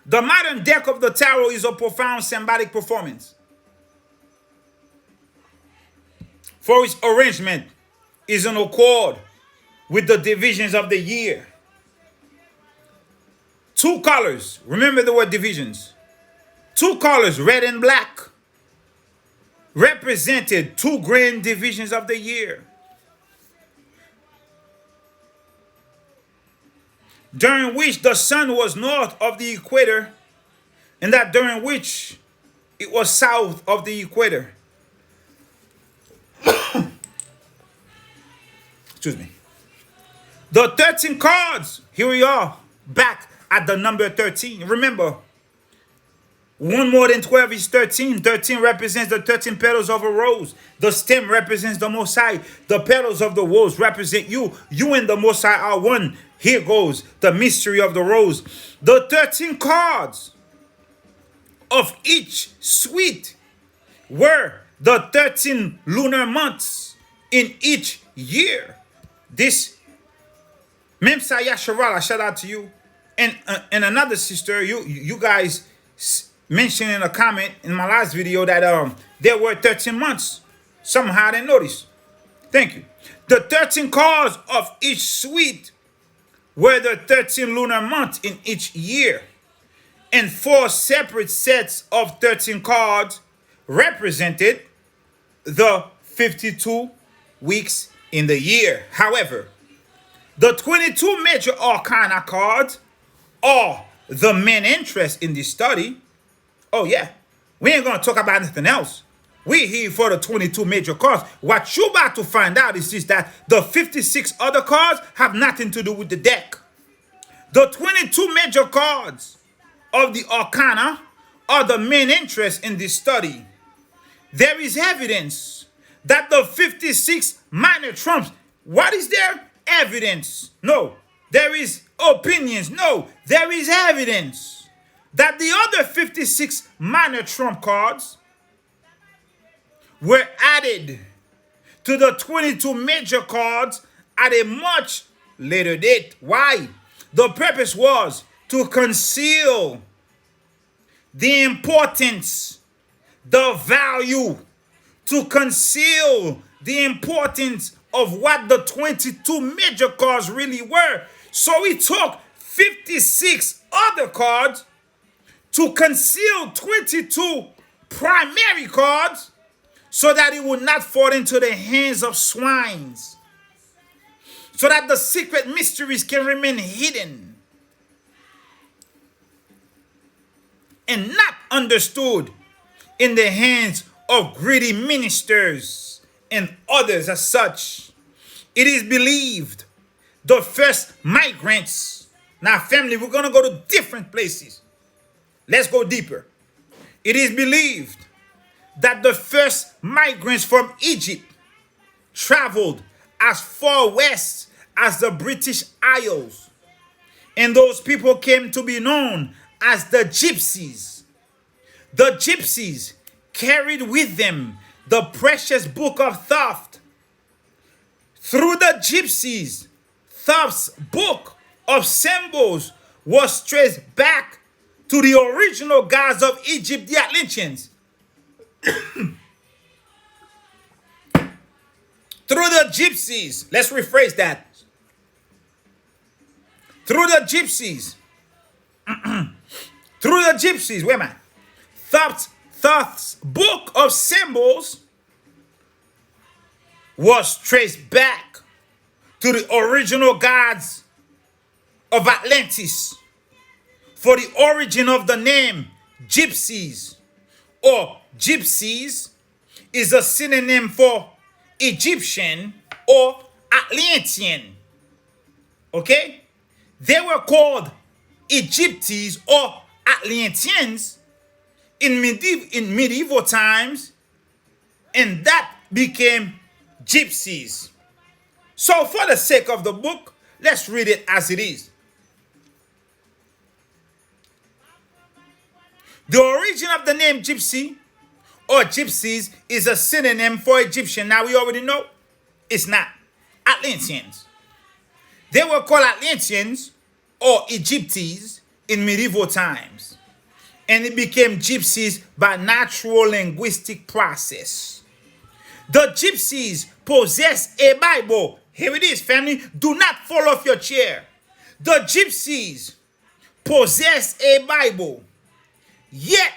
The modern deck of the Tarot is a profound symbolic performance, for its arrangement is in accord with the divisions of the year. Two colors, remember the word divisions. Two colors, red and black, represented two grand divisions of the year, during which the sun was north of the equator, and that during which it was south of the equator. Excuse me. The 13 cards, here we are, back at the number 13. Remember, 1 more than 12 is 13. 13 represents the 13 petals of a rose. The stem represents the Most High. The petals of the rose represent you. You and the Most High are one. Here goes the mystery of the rose. The 13 cards of each suite were the 13 lunar months in each year. This Memsa Yasharala, shout out to you. And another sister, you guys mentioned in a comment in my last video that there were 13 months. Somehow I didn't notice. Thank you. The 13 cards of each suite were the 13 lunar months in each year, and 4 separate sets of 13 cards represented the 52 weeks in the year. However, the 22 major arcana cards are the main interest in this study. Oh yeah, we ain't gonna talk about anything else. We here for the 22 major cards. What you're about to find out is that the 56 other cards have nothing to do with the deck. The 22 major cards of the Arcana are the main interest in this study. There is evidence that the 56 minor trumps, what is there? Evidence. No. There is opinions. No. There is evidence that the other 56 minor trump cards were added to the 22 major cards at a much later date. Why? The purpose was to conceal the importance, the value, to conceal the importance of what the 22 major cards really were. So we took 56 other cards to conceal 22 primary cards so that it would not fall into the hands of swines, so that the secret mysteries can remain hidden and not understood in the hands of greedy ministers and others as such. It is believed the first migrants. Now, family, we're going to go to different places. Let's go deeper. It is believed that the first migrants from Egypt traveled as far west as the British Isles. And those people came to be known as the Gypsies. The Gypsies carried with them the precious Book of Thoth. Through the Gypsies, Thoth's book of symbols was traced back to the original gods of Egypt, the Atlanteans. Through the Gypsies, let's rephrase that. Through the Gypsies, through the Gypsies, wait a minute. Thoth's book of symbols was traced back to the original gods of Atlantis. For the origin of the name Gypsies or Gypsies is a synonym for Egyptian or Atlantean. Okay? They were called Egyptes or Atlanteans in medieval times, and that became Gypsies. So for the sake of the book, let's read it as it is. The origin of the name Gypsy or Gypsies is a synonym for Egyptian. Now we already know it's not. Atlanteans. They were called Atlanteans or Egyptes in medieval times. And it became Gypsies by natural linguistic process. The Gypsies possess a Bible. Here it is, family. Do not fall off your chair. The Gypsies possess a Bible. Yet,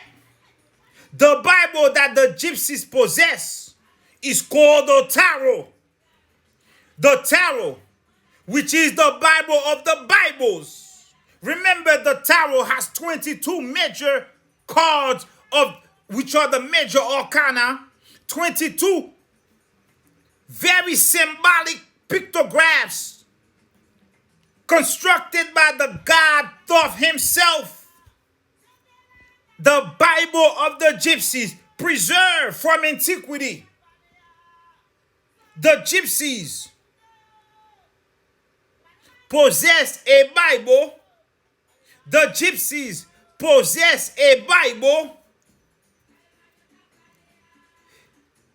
the Bible that the Gypsies possess is called the Tarot. The Tarot, which is the Bible of the Bibles. Remember, the Tarot has 22 major cards, of which are the major arcana. 22 very symbolic pictographs constructed by the god Thoth himself. The Bible of the Gypsies, preserved from antiquity. The Gypsies possess a Bible. The Gypsies possess a Bible,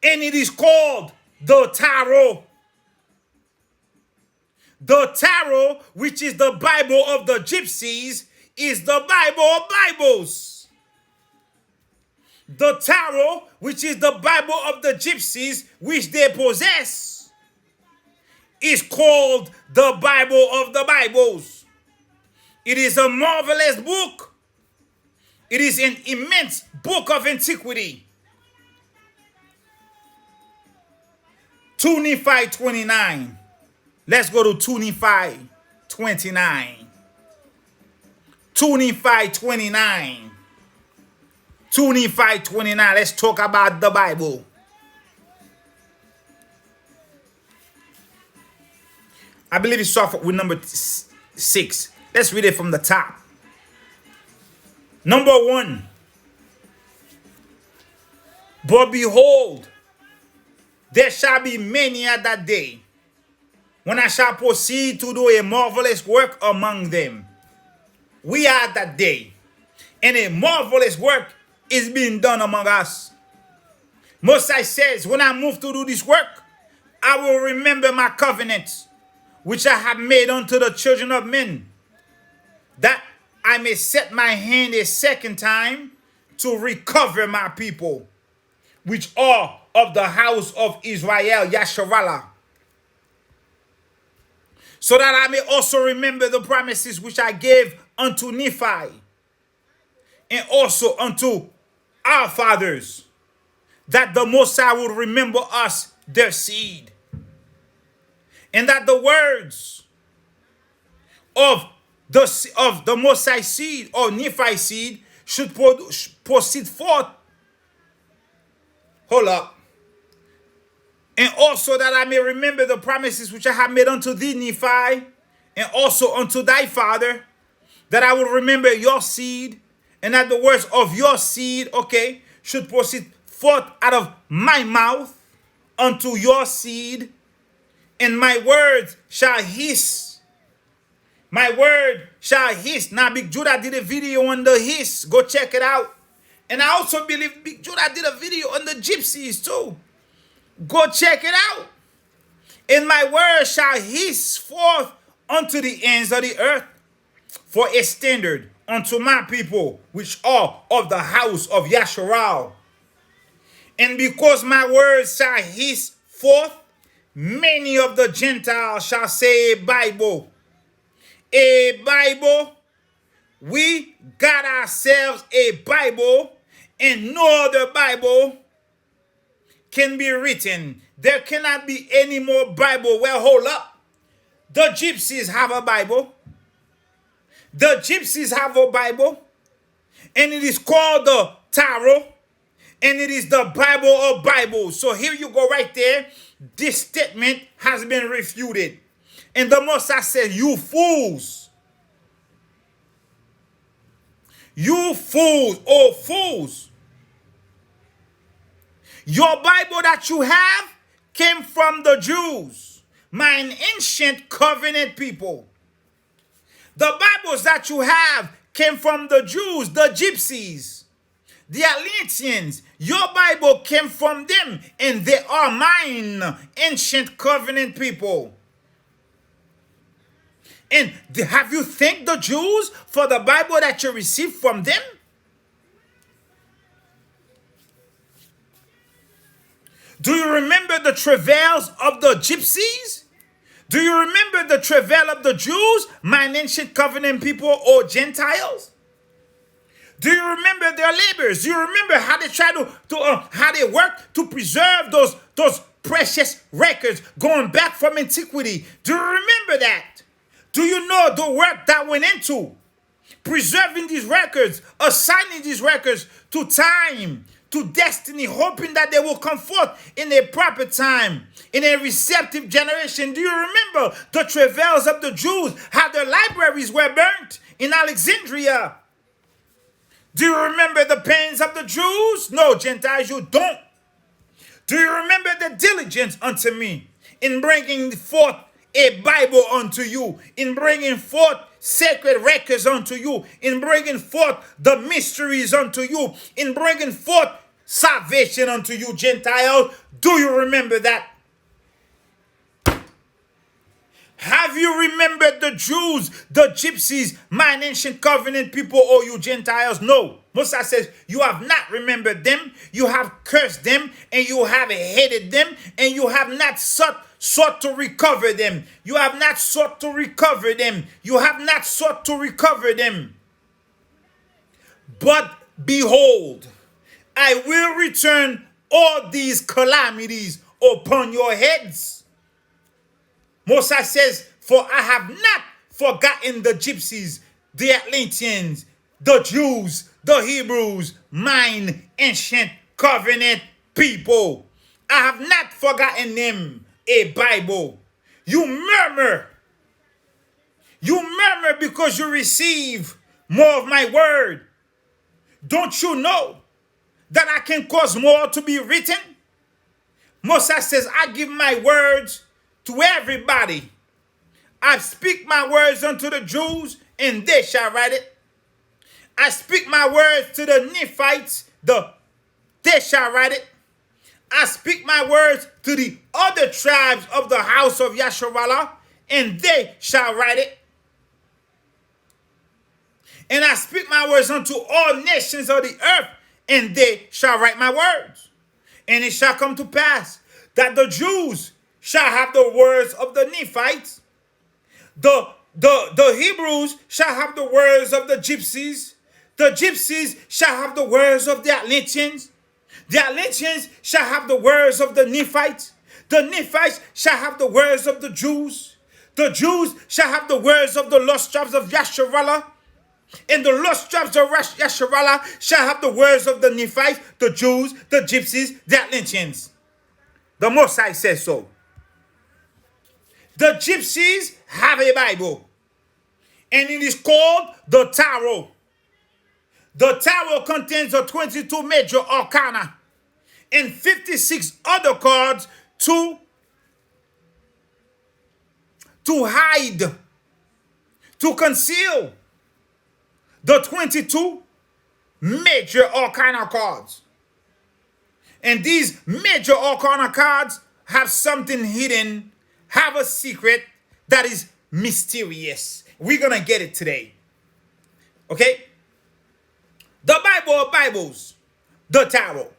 and it is called the Tarot. The Tarot, which is the Bible of the Gypsies, is the Bible of Bibles. The Tarot, which is the Bible of the Gypsies, which they possess, is called the Bible of the Bibles. It is a marvelous book. It is an immense book of antiquity. 2 Nephi 29. Let's go to 2 Nephi 29. 2 Nephi 29. 2 Nephi 29. Let's talk about the Bible. I believe it's off with number 6. Let's read it from the top. Number 1. But behold, there shall be many at that day, when I shall proceed to do a marvelous work among them. We are at that day, and a marvelous work is being done among us. Moses says, when I move to do this work, I will remember my covenants, which I have made unto the children of men, that I may set my hand a second time to recover my people, which are of the house of Israel, Yasharallah, so that I may also remember the promises which I gave unto Nephi, and also unto our fathers, that the Most High would remember us, their seed, and that the words of the Most High seed, or Nephi seed, should proceed forth. Hold up. And also that I may remember the promises which I have made unto thee, Nephi, and also unto thy father, that I will remember your seed, and that the words of your seed, okay, should proceed forth out of my mouth unto your seed, and my words shall hiss. My word shall hiss. Now, Big Judah did a video on the hiss. Go check it out. And I also believe Big Judah did a video on the Gypsies too. Go check it out. And my word shall hiss forth unto the ends of the earth, for a standard unto my people, which are of the house of Yasharal. And because my words shall hiss forth, many of the Gentiles shall say, a Bible. A Bible. We got ourselves a Bible, and no other Bible can be written. There cannot be any more Bible. Well, hold up. The Gypsies have a Bible. The Gypsies have a Bible, and it is called the Tarot, and it is the Bible of Bibles. So here you go right there. This statement has been refuted. And the Most High says, you fools. You fools, oh fools. Your Bible that you have came from the Jews, my ancient covenant people. The Bibles that you have came from the Jews, the Gypsies, the Atlanteans. Your Bible came from them, and they are mine ancient covenant people. And have you thanked the Jews for the Bible that you received from them? Do you remember the travails of the Gypsies? Do you remember the travail of the Jews, mine ancient covenant people, or Gentiles? Do you remember their labors? Do you remember how they try how they work to preserve those precious records going back from antiquity? Do you remember that? Do you know the work that went into preserving these records, assigning these records to time, to destiny, hoping that they will come forth in a proper time, in a receptive generation? Do you remember the travails of the Jews, how their libraries were burnt in Alexandria? Do you remember the pains of the Jews? No, Gentiles, you don't. Do you remember the diligence unto me in bringing forth a Bible unto you, in bringing forth sacred records unto you, in bringing forth the mysteries unto you, in bringing forth salvation unto you, Gentiles? Do you remember that? Have you remembered the Jews, the Gypsies, mine ancient covenant people, or you Gentiles? No. Moses says, you have not remembered them, you have cursed them, and you have hated them, and you have not sought to recover them. You have not sought to recover them. You have not sought to recover them. But behold, I will return all these calamities upon your heads. Moses says, for I have not forgotten the Gypsies, the Atlanteans, the Jews, the Hebrews, mine ancient covenant people. I have not forgotten them, a Bible. You murmur. You murmur because you receive more of my word. Don't you know that I can cause more to be written? Moses says, I give my words to everybody. I speak my words unto the Jews, and they shall write it. I speak my words to the Nephites, they shall write it. I speak my words to the other tribes of the house of Yasharallah, and they shall write it. And I speak my words unto all nations of the earth, and they shall write my words. And it shall come to pass that the Jews shall have the words of the Nephites, the Hebrews shall have the words of the Gypsies shall have the words of the Atlanteans shall have the words of the Nephites shall have the words of the Jews shall have the words of the lost tribes of Yasharallah, and the lost tribes of Yasharallah shall have the words of the Nephites, the Jews, the Gypsies, the Atlanteans. The Most High says so. The Gypsies have a Bible, and it is called the Tarot. The Tarot contains the 22 major Arcana and 56 other cards to hide, to conceal the 22 major Arcana cards. And these major Arcana cards have something hidden, have a secret that is mysterious. We're going to get it today. Okay? The Bible of Bibles, the Tarot.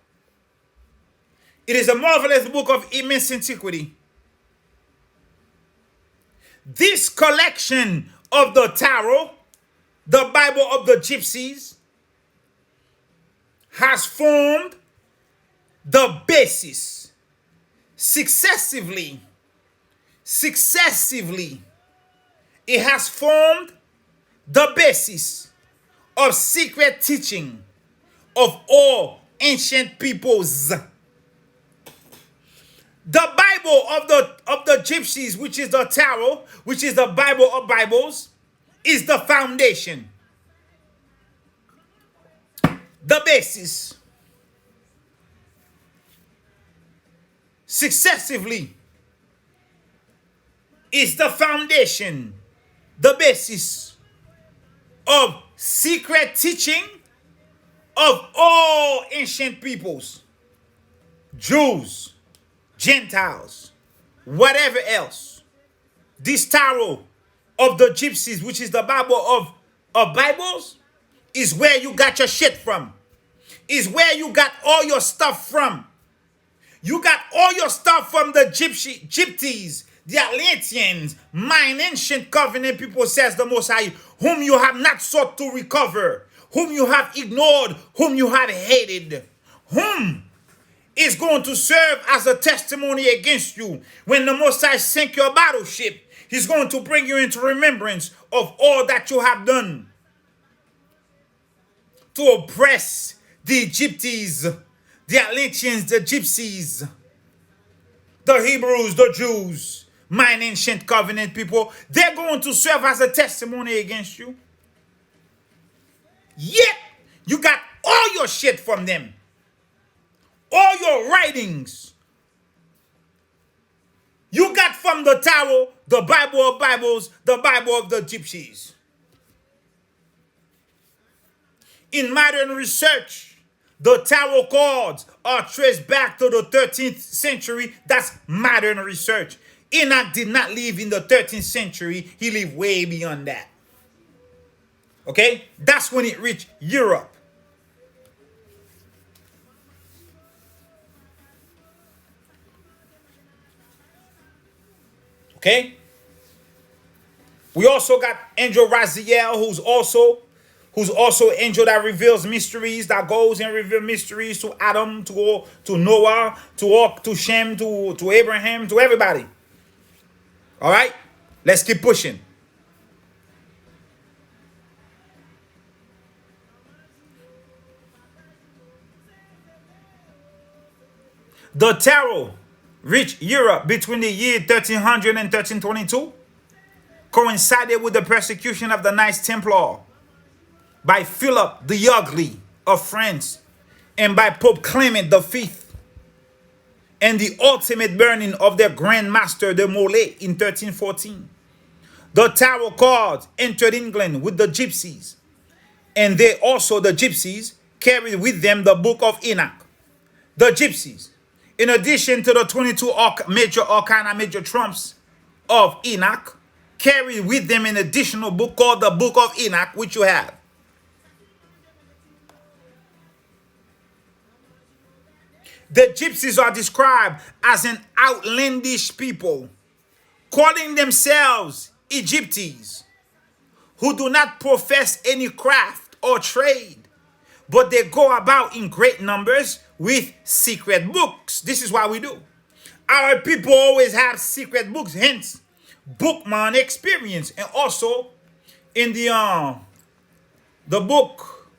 It is a marvelous book of immense antiquity. This collection of the Tarot, the Bible of the Gypsies, has formed the basis successively. It has formed the basis of secret teaching of all ancient peoples. The Bible of the Gypsies, which is the Tarot, which is the Bible of Bibles, is the foundation, the basis. Successively is the foundation, the basis of secret teaching of all ancient peoples, Jews, Gentiles, whatever else. This Tarot of the Gypsies, which is the Bible of Bibles, is where you got your shit from. Is where you got all your stuff from. You got all your stuff from the Gypsies, the Atlanteans, mine ancient covenant people, says the Most High, whom you have not sought to recover, whom you have ignored, whom you have hated, whom is going to serve as a testimony against you. When the Most High sink your battleship, He's going to bring you into remembrance of all that you have done to oppress the Gypsies, the Atlanteans, the Gypsies, the Hebrews, the Jews, mine ancient covenant people. They're going to serve as a testimony against you. Yet, you got all your shit from them. All your writings. You got from the Tarot, the Bible of Bibles, the Bible of the Gypsies. In modern research, the Tarot cards are traced back to the 13th century. That's modern research. Enoch did not live in the 13th century. He lived way beyond that. Okay? That's when it reached Europe. Okay? We also got Angel Raziel, who's also an angel that reveals mysteries, that goes and reveals mysteries to Adam, to Noah, to Shem, to Abraham, to everybody. All right? Let's keep pushing. The tarot reached Europe between the year 1300 and 1322, coincided with the persecution of the Knights Templar by Philip the Ugly of France and by Pope Clement V, and the ultimate burning of their Grand Master de Molay in 1314. The tarot cards entered England with the Gypsies, and they also, the Gypsies, carried with them the Book of Enoch. The Gypsies, in addition to the 22 major Arcana, major trumps of Enoch, carried with them an additional book called the Book of Enoch, which you have. The Gypsies are described as an outlandish people, calling themselves Gypsies, who do not profess any craft or trade, but they go about in great numbers with secret books. This is what we do. Our people always have secret books, hence bookman experience. And also in the book,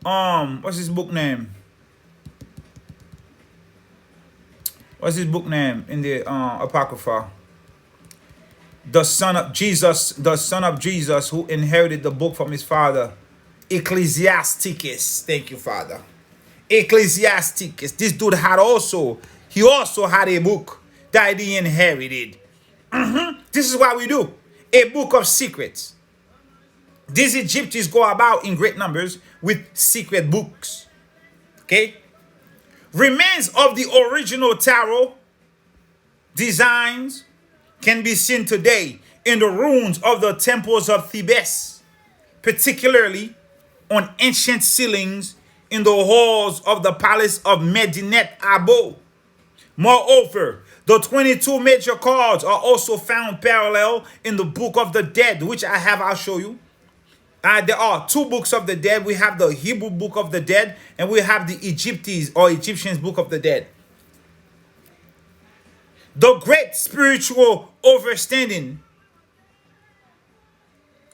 what's his book name? What's his book name in the Apocrypha? The son of Jesus who inherited the book from his father, Ecclesiasticus. Thank you, Father. Ecclesiasticus. This dude had he also had a book that he inherited. This is what we do. A book of secrets. These Egyptians go about in great numbers with secret books. Okay? Remains of the original tarot designs can be seen today in the ruins of the temples of Thebes, particularly on ancient ceilings in the halls of the palace of Medinet Abo. Moreover, the 22 major cards are also found parallel in the Book of the Dead, which I'll show you. There are two books of the dead. We have the Hebrew Book of the Dead, and we have the Egyptians Book of the Dead. The great spiritual understanding.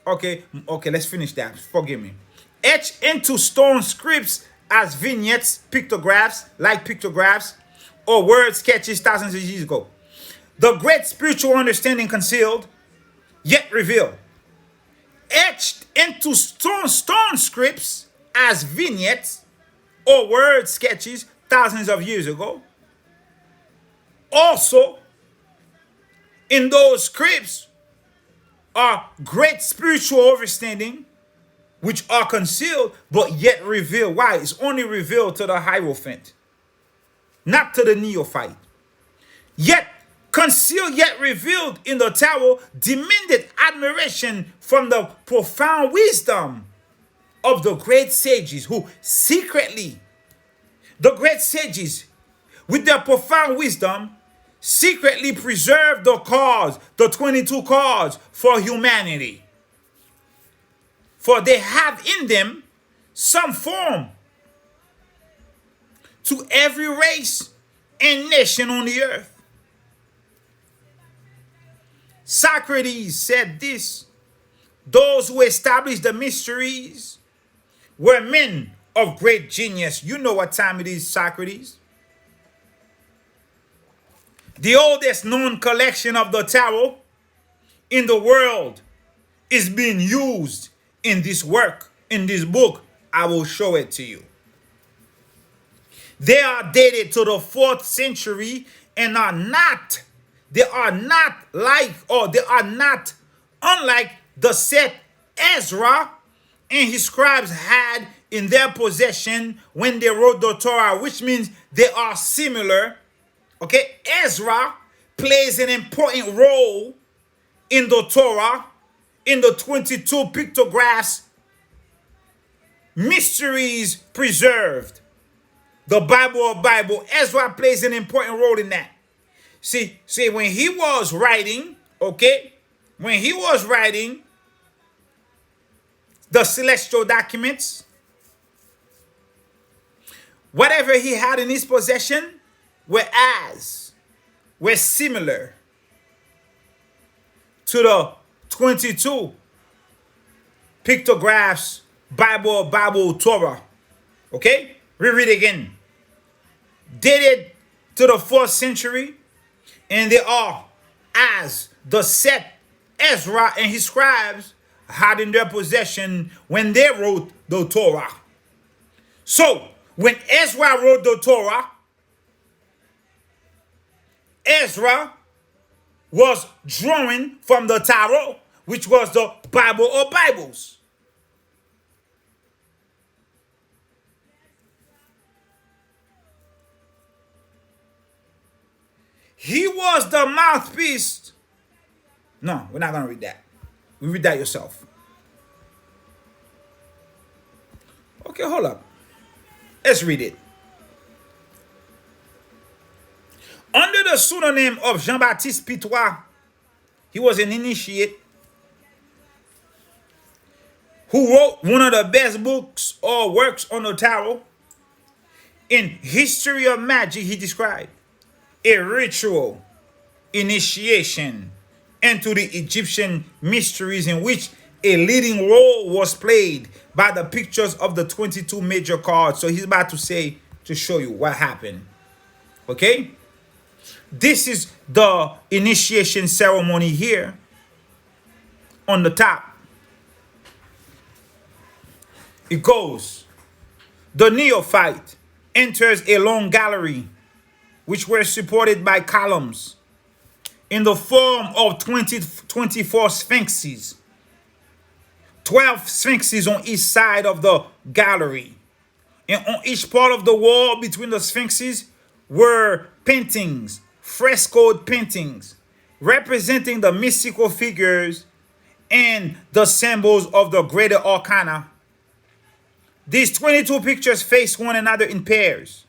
Okay, let's finish that. Forgive me. Etched into stone scripts as vignettes, pictographs, or word sketches thousands of years ago. The great spiritual understanding concealed, yet revealed. Etched into stone scripts as vignettes or word sketches thousands of years ago. Also, in those scripts are great spiritual understanding, which are concealed but yet revealed. Why? It's only revealed to the Hierophant, not to the neophyte. Yet concealed yet revealed in the tarot demanded admiration from the profound wisdom of the great sages who secretly, the great sages with their profound wisdom, secretly preserved the cards, the 22 cards for humanity. For they have in them some form to every race and nation on the earth. Socrates said this: those who established the mysteries were men of great genius. You know what time it is, Socrates. The oldest known collection of the tarot in the world is being used in this work, in this book. I will show it to you. They are dated to the 4th century and they are not unlike the set Ezra and his scribes had in their possession when they wrote the Torah, which means they are similar. Okay, Ezra plays an important role in the Torah, in the 22 pictographs, mysteries preserved. The Bible, Ezra plays an important role in that. See, when he was writing, the celestial documents, whatever he had in his possession were similar to the 22 pictographs, Bible, Torah. Okay? We read again. dated to the 4th century, and they are as the set Ezra and his scribes had in their possession when they wrote the Torah. So, when Ezra wrote the Torah, Ezra was drawing from the Tarot, which was the Bible or Bibles. He was the mouthpiece. No, we're not going to read that. We read that yourself. Okay, hold up. Let's read it. Under the pseudonym of Jean-Baptiste Petro, he was an initiate who wrote one of the best books or works on the tarot. In History of Magic, he described a ritual initiation into the Egyptian mysteries in which a leading role was played by the pictures of the 22 major cards. So he's about to show you what happened. Okay? This is the initiation ceremony here on the top. It goes, the neophyte enters a long gallery which were supported by columns in the form of 24 sphinxes. 12 sphinxes on each side of the gallery. And on each part of the wall between the sphinxes were paintings, frescoed paintings, representing the mystical figures and the symbols of the greater Arcana. These 22 pictures face one another in pairs.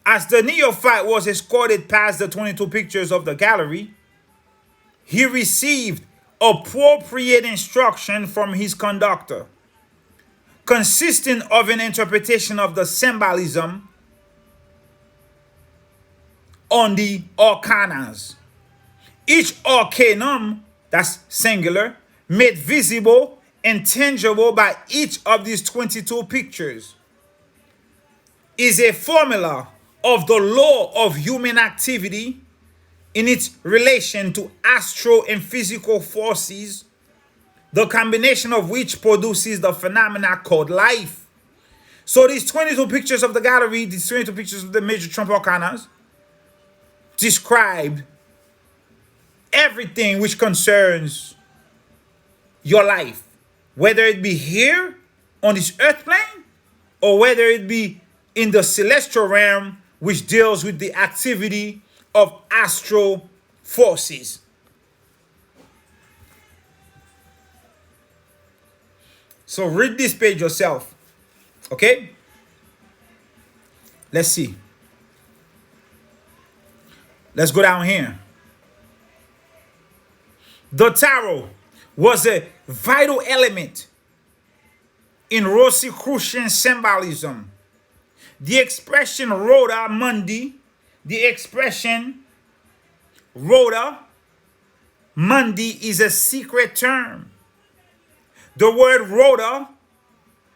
As the neophyte was escorted past the 22 pictures of the gallery, he received appropriate instruction from his conductor, consisting of an interpretation of the symbolism on the arcanas. Each arcanum, that's singular, made visible and tangible by each of these 22 pictures, is a formula of the law of human activity in its relation to astral and physical forces, the combination of which produces the phenomena called life. So these 22 pictures of the gallery, these 22 pictures of the major trump arcanas, described everything which concerns your life, whether it be here on this earth plane or whether it be in the celestial realm, which deals with the activity of astral forces. So read this page yourself, okay? Let's see. Let's go down here. The tarot was a vital element in Rosicrucian symbolism. The expression Rhoda Mundi, is a secret term. The word Rhoda,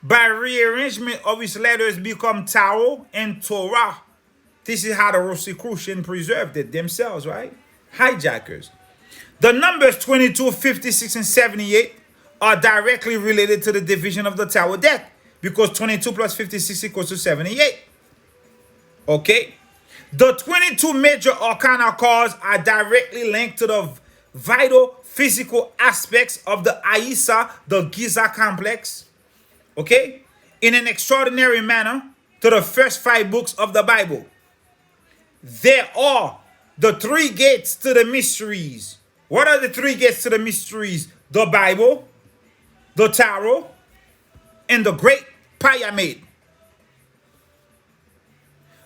by rearrangement of its letters, become Tarot and Torah. This is how the Rosicrucians preserved it themselves, right? Hijackers. The numbers 22, 56, and 78 are directly related to the division of the Tower deck, because 22 plus 56 equals to 78. Okay? The 22 major arcana cards are directly linked to the vital physical aspects of the Aissa, the Giza complex. Okay? In an extraordinary manner to the first 5 books of the Bible. There are the 3 gates to the mysteries. What are the 3 gates to the mysteries? The Bible, the Tarot, and the Great Pyramid.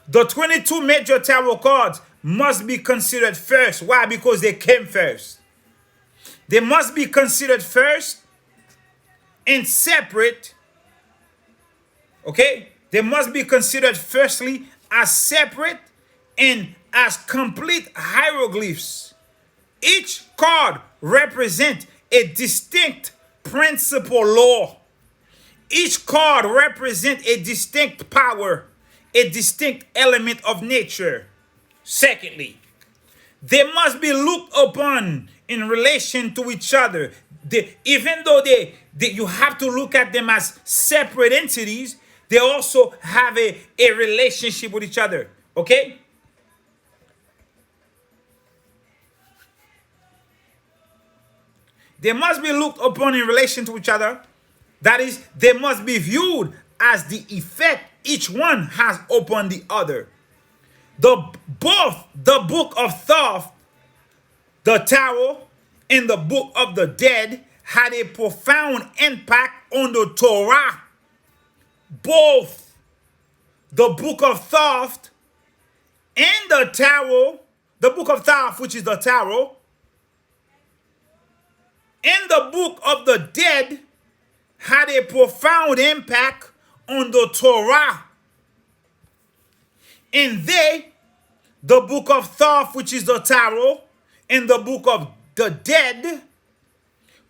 The 22 major tarot cards must be considered first. Why? Because they came first. They must be considered first and separate. Okay? They must be considered firstly as separate and as complete hieroglyphs. Each card represents a distinct principal law. Each card represents a distinct power. a distinct element of nature. Secondly, they must be looked upon in relation to each other. Even though you have to look at them as separate entities, they also have a relationship with each other. Okay? They must be looked upon in relation to each other. That is, they must be viewed as the effect each one has upon the other. Both the Book of Thoth, the Tarot, and the Book of the Dead had a profound impact on the Torah. Both the Book of Thoth and the Tarot, the Book of Thoth, which is the Tarot, and the Book of the Dead had a profound impact on the Torah. And the Book of Thoth, which is the Tarot, and the Book of the Dead,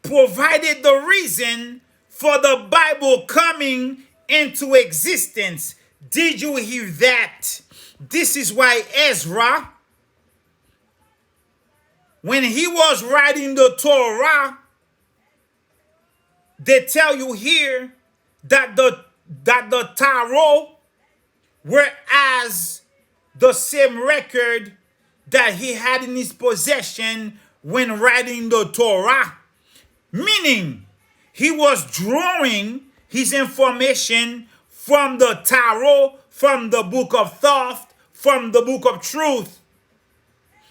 provided the reason for the Bible coming into existence. Did you hear that? This is why Ezra, when he was writing the Torah, they tell you here that the Tarot whereas the same record that he had in his possession when writing the Torah. Meaning, he was drawing his information from the Tarot, from the Book of Thoth, from the Book of Truth,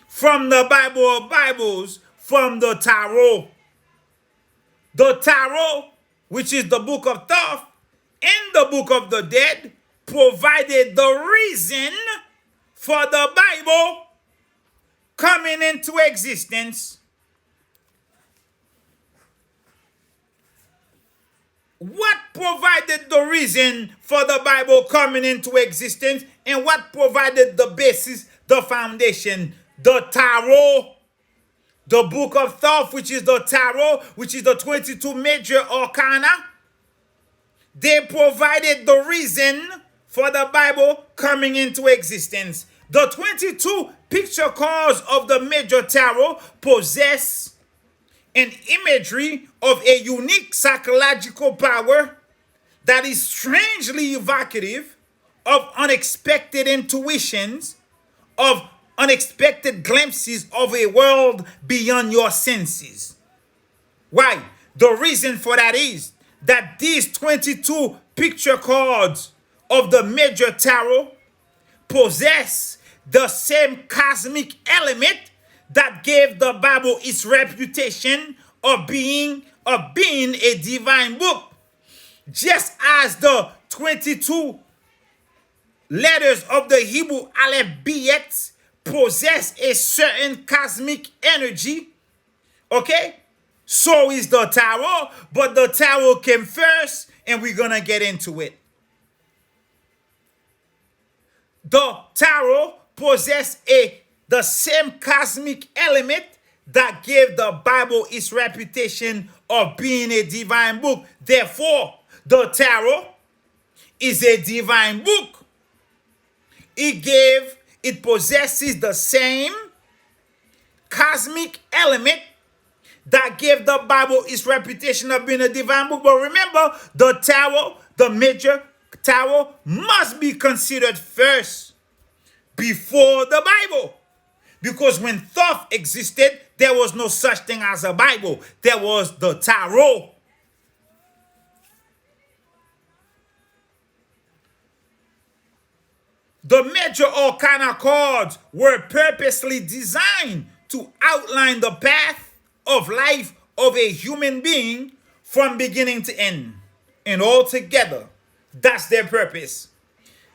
from the Bible of Bibles, from the Tarot. The Tarot, which is the Book of Thoth, and the Book of the Dead, provided the reason for the Bible coming into existence. What provided the reason for the Bible coming into existence, and what provided the basis, the foundation? The Tarot, the Book of Thoth, which is the Tarot, which is the 22 major Arcana. They provided the reason for the Bible coming into existence. The 22 picture cards of the major tarot possess an imagery of a unique psychological power that is strangely evocative of unexpected intuitions, of unexpected glimpses of a world beyond your senses. Why? The reason for that is that these 22 picture cards of the major tarot possess the same cosmic element that gave the Bible its reputation of being a divine book. Just as the 22 letters of the Hebrew alphabet possess a certain cosmic energy, okay? So is the tarot, but the tarot came first, and we're going to get into it. The tarot possess the same cosmic element that gave the Bible its reputation of being a divine book. Therefore, the tarot is a divine book. It possesses the same cosmic element that gave the Bible its reputation of being a divine book. But remember, the tarot, the major tarot, must be considered first before the Bible. Because when Thoth existed, there was no such thing as a Bible. There was the tarot. The major Arcana cards were purposely designed to outline the path of life of a human being from beginning to end. And altogether, that's their purpose.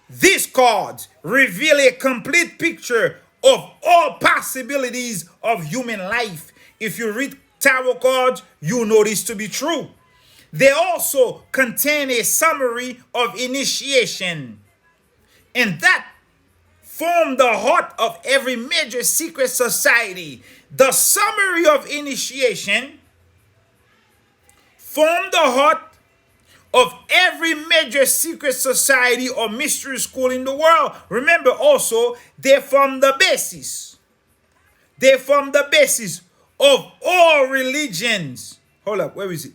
These cards reveal a complete picture of all possibilities of human life. If you read tarot cards, you know this to be true. They also contain a summary of initiation, and that form the heart of every major secret society. The summary of initiation form the heart of every major secret society or mystery school in the world. Remember also, they form the basis. They form the basis of all religions. Hold up, where is it?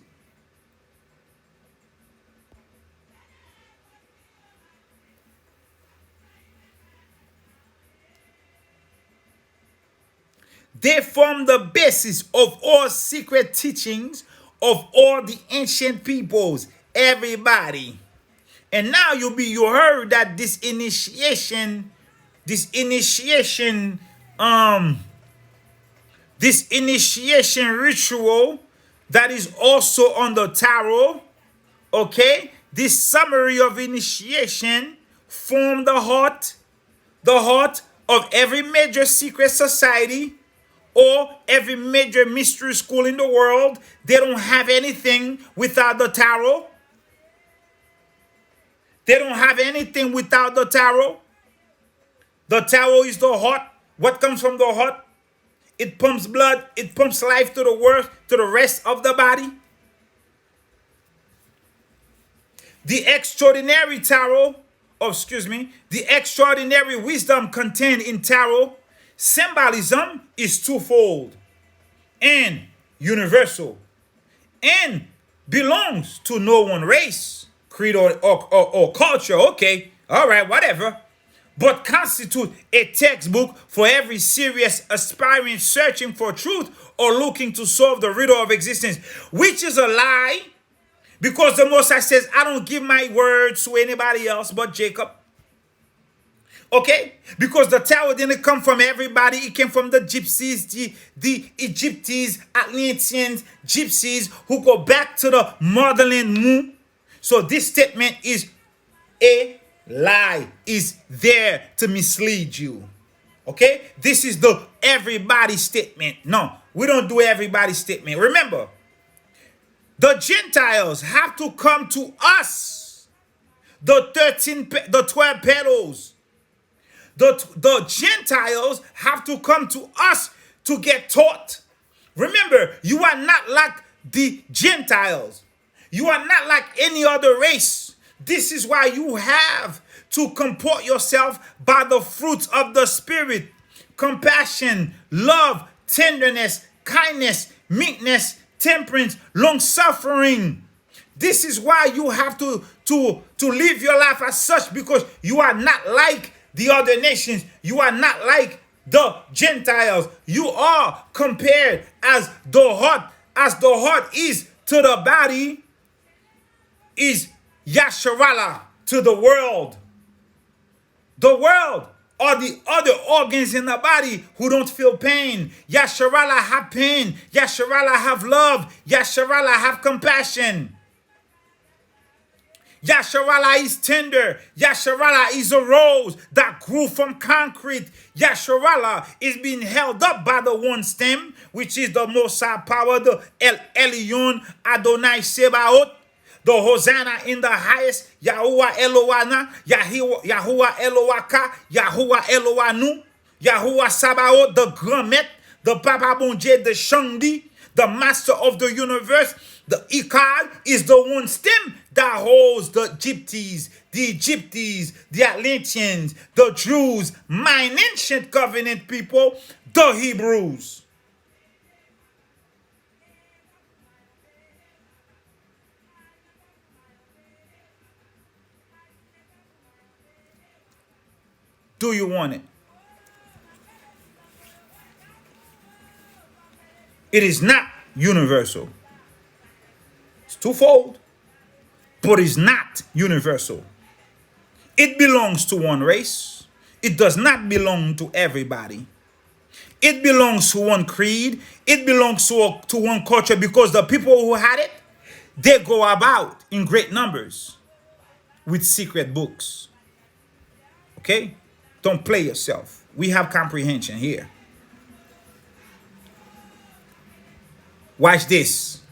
They form the basis of all secret teachings of all the ancient peoples, everybody. And now you heard that this initiation ritual that is also on the tarot, okay? This summary of initiation form the heart of every major secret society or every major mystery school in the world. They don't have anything without the tarot. They don't have anything without the tarot. The tarot is the heart. What comes from the heart? It pumps blood. It pumps life to the rest of the body. The extraordinary tarot, the extraordinary wisdom contained in tarot symbolism is twofold and universal and belongs to no one race, creed, or culture. Okay, all right, whatever. But constitute a textbook for every serious aspiring searching for truth or looking to solve the riddle of existence, which is a lie, because the Most High says, I don't give my words to anybody else but Jacob. Okay? Because the tarot didn't come from everybody. It came from the Gypsies, the Egyptians, Atlanteans, Gypsies, who go back to the motherland moon. So this statement is a lie, is there to mislead you. Okay? This is the everybody statement. No, we don't do everybody statement. Remember, the Gentiles have to come to us. The 12 petals. The Gentiles have to come to us to get taught. Remember, you are not like the Gentiles. You are not like any other race. This is why you have to comport yourself by the fruits of the Spirit. Compassion, love, tenderness, kindness, meekness, temperance, long-suffering. This is why you have to live your life as such, because you are not like the other nations. You are not like the Gentiles. You are compared as the heart is to the body, is Yasharala to the world. The world are the other organs in the body who don't feel pain. Yasharala have pain. Yasharala have love. Yasharala have compassion. Yasharala is tender. Yasharala is a rose that grew from concrete. Yasharala is being held up by the one stem, which is the Most High power, the El Elyon Adonai Sebaot, the Hosanna in the highest, Yahuwah Eloana, Yahuwah Eloaka, Yahuwah Eloanu, Yahuwah Sabaoth, the Gramet, the Papa Bonje, the Shangdi, the Master of the universe. The Ikad is the one stem that holds the Gypsies, the Atlanteans, the Jews, my ancient covenant people, the Hebrews. Do you want it? It is not universal. It's twofold, but it's not universal. It belongs to one race. It does not belong to everybody. It belongs to one creed. It belongs to one culture, because the people who had it, they go about in great numbers with secret books. Okay? Don't play yourself. We have comprehension here. Watch this.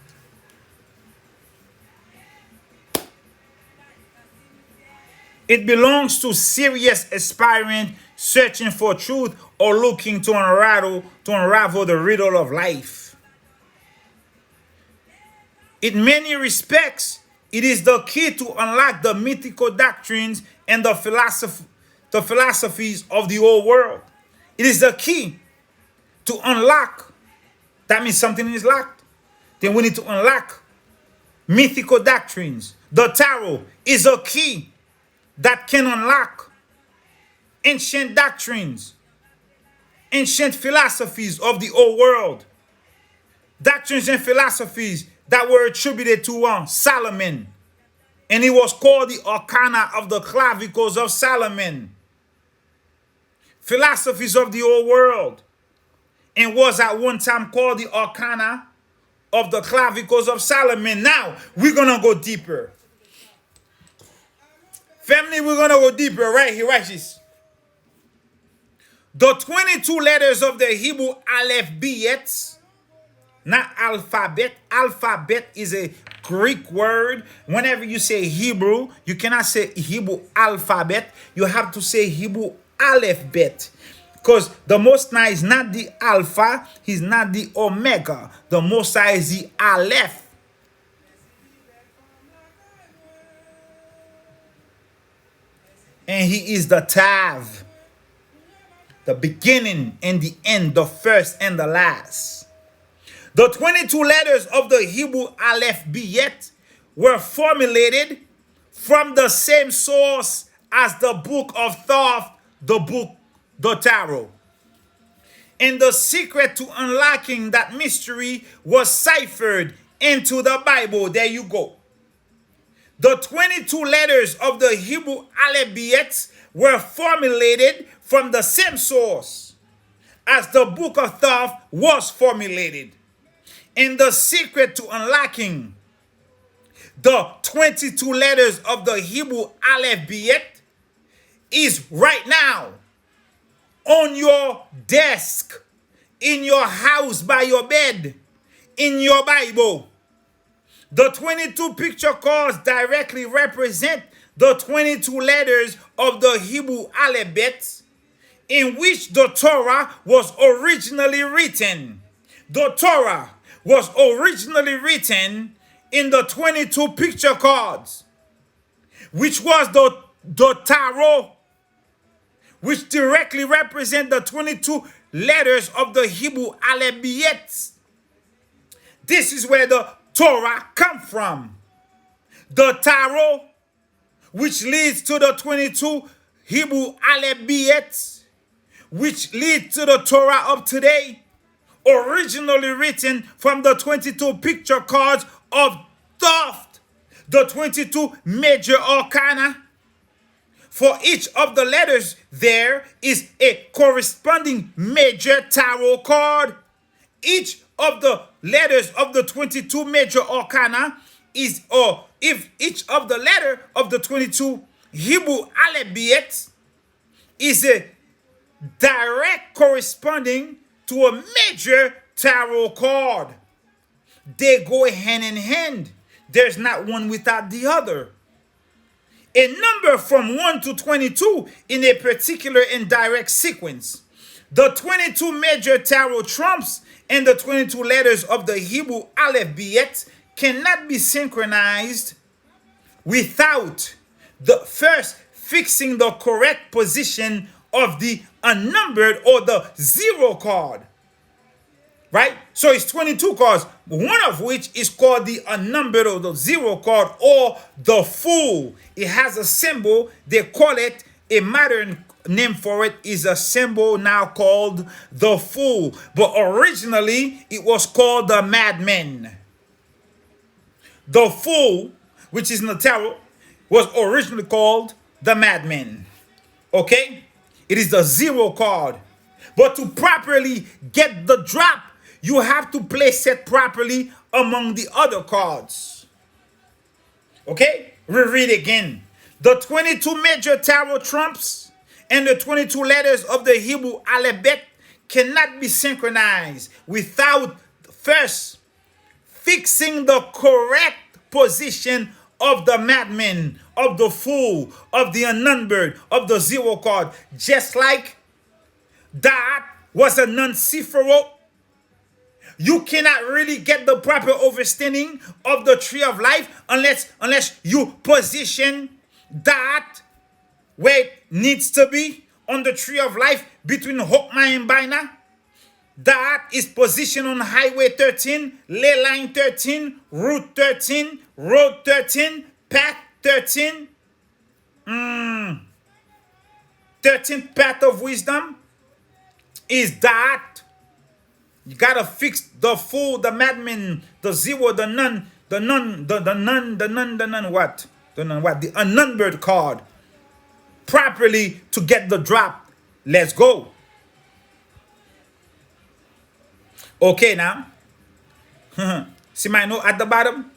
It belongs to serious aspiring, searching for truth, or looking to unravel the riddle of life. In many respects, It is the key to unlock the mythical doctrines and the philosophies of the old world. It is the key to unlock. That means something is locked. Then we need to unlock mythical doctrines. The tarot is a key that can unlock ancient doctrines, ancient philosophies of the old world. Doctrines and philosophies that were attributed to Solomon. And it was called the Arcana of the clavicles of Solomon. Philosophies of the old world. And was at one time called the Arcana of the clavicles of Solomon. Now, we're going to go deeper. Family, we're going to go deeper right here. Watch this. The 22 letters of the Hebrew alphabet, not alphabet. Alphabet is a Greek word. Whenever you say Hebrew, you cannot say Hebrew alphabet. You have to say Hebrew alphabet. Because the Most High is not the Alpha. He's not the Omega. The Most High is the Aleph. And he is the Tav. The beginning and the end. The first and the last. The 22 letters of the Hebrew alphabet were formulated from the same source as the Book of Thoth, the Tarot. And the secret to unlocking that mystery was ciphered into the Bible. There you go. The 22 letters of the Hebrew alphabet were formulated from the same source as the Book of Thoth was formulated. And the secret to unlocking the 22 letters of the Hebrew alphabet is right now on your desk, in your house, by your bed, in your Bible. The 22 picture cards directly represent the 22 letters of the Hebrew alphabet in which the Torah was originally written. The Torah was originally written in the 22 picture cards, which was the Tarot, which directly represent the 22 letters of the Hebrew alphabet. This is where the Torah come from. The Tarot, which leads to the 22 Hebrew alphabet, which leads to the Torah of today, originally written from the 22 picture cards of Thoth, the 22 major arcana. For each of the letters, there is a corresponding major tarot card. Each of the letters of the 22 major arcana is, or if each of the letter of the 22 Hebrew alphabet is a direct corresponding to a major tarot card. They go hand in hand. There's not one without the other. A number from 1 to 22 in a particular and direct sequence. The 22 major tarot trumps and the 22 letters of the Hebrew alphabet cannot be synchronized without the first fixing the correct position of the unnumbered or the zero card. Right? So it's 22 cards, one of which is called the unnumbered or the zero card or the Fool. It has a symbol. They call it, a modern name for it is a symbol now called the Fool. But originally it was called the Madman. The Fool, which is in the tarot, was originally called the Madman. Okay? It is the zero card. But to properly get the drop, you have to place it properly among the other cards. Okay? Reread again. The 22 major tarot trumps and the 22 letters of the Hebrew alphabet cannot be synchronized without first fixing the correct position of the Madman, of the Fool, of the unnumbered, of the zero card. Just like that was a non-cipherable you cannot really get the proper understanding of the tree of life unless you position that where it needs to be on the tree of life between Hokmah and Baina. That is positioned on Highway 13, Ley Line 13, Route 13, Road 13, Path 13, 13th Path of Wisdom. Is that you gotta fix the fool, the madman, the zero, the nun, the unnumbered card properly to get the drop. Let's go. Okay, now. See my note at the bottom?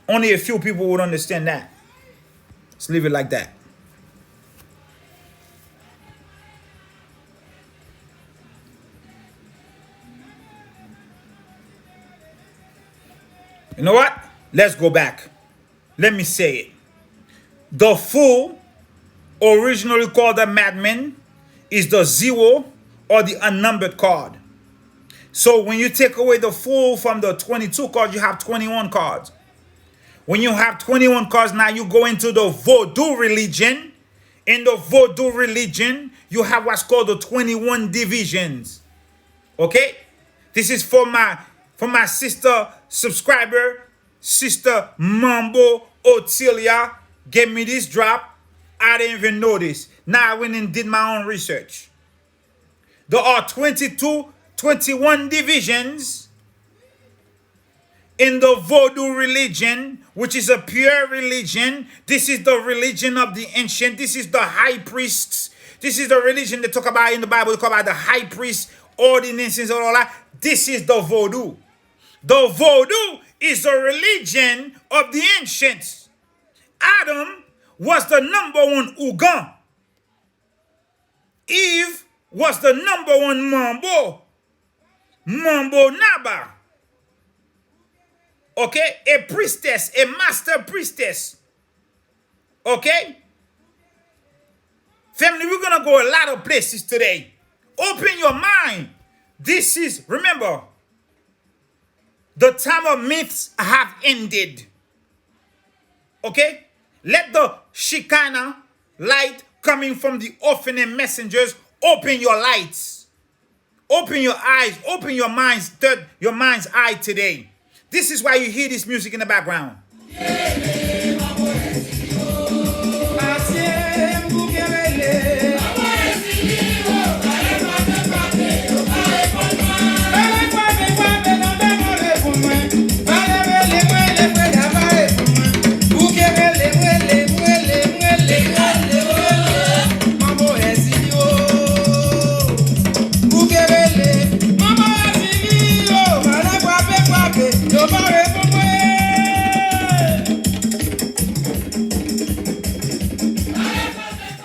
Only a few people would understand that. Let's leave it like that. You know what? Let's go back. Let me say it. The fool, originally called a madman, is the zero or the unnumbered card. So when you take away the fool from the 22 cards, you have 21 cards. When you have 21 cards, now you go into the Vodou religion. In the Vodou religion, you have what's called the 21 divisions. Okay? This is for my sister subscriber, Sister Mambo Otilia. Gave me this drop. I didn't even know this. Now I went and did my own research. There are 21 divisions in the Vodou religion, which is a pure religion. This is the religion of the ancient. This is the high priests. This is the religion they talk about in the Bible. They talk about the high priest, ordinances, and all that. This is the Vodou. The Vodou is the religion of the ancients. Adam was the number one Ugan. Eve was the number one Mambo Naba. Okay? A priestess, a master priestess. Okay? Family, we're going to go a lot of places today. Open your mind. This is, remember, the time of myths have ended. Okay? Let the Shekinah light coming from the orphan messengers open your lights. Open your eyes. Open your mind's eye today. This is why you hear this music in the background.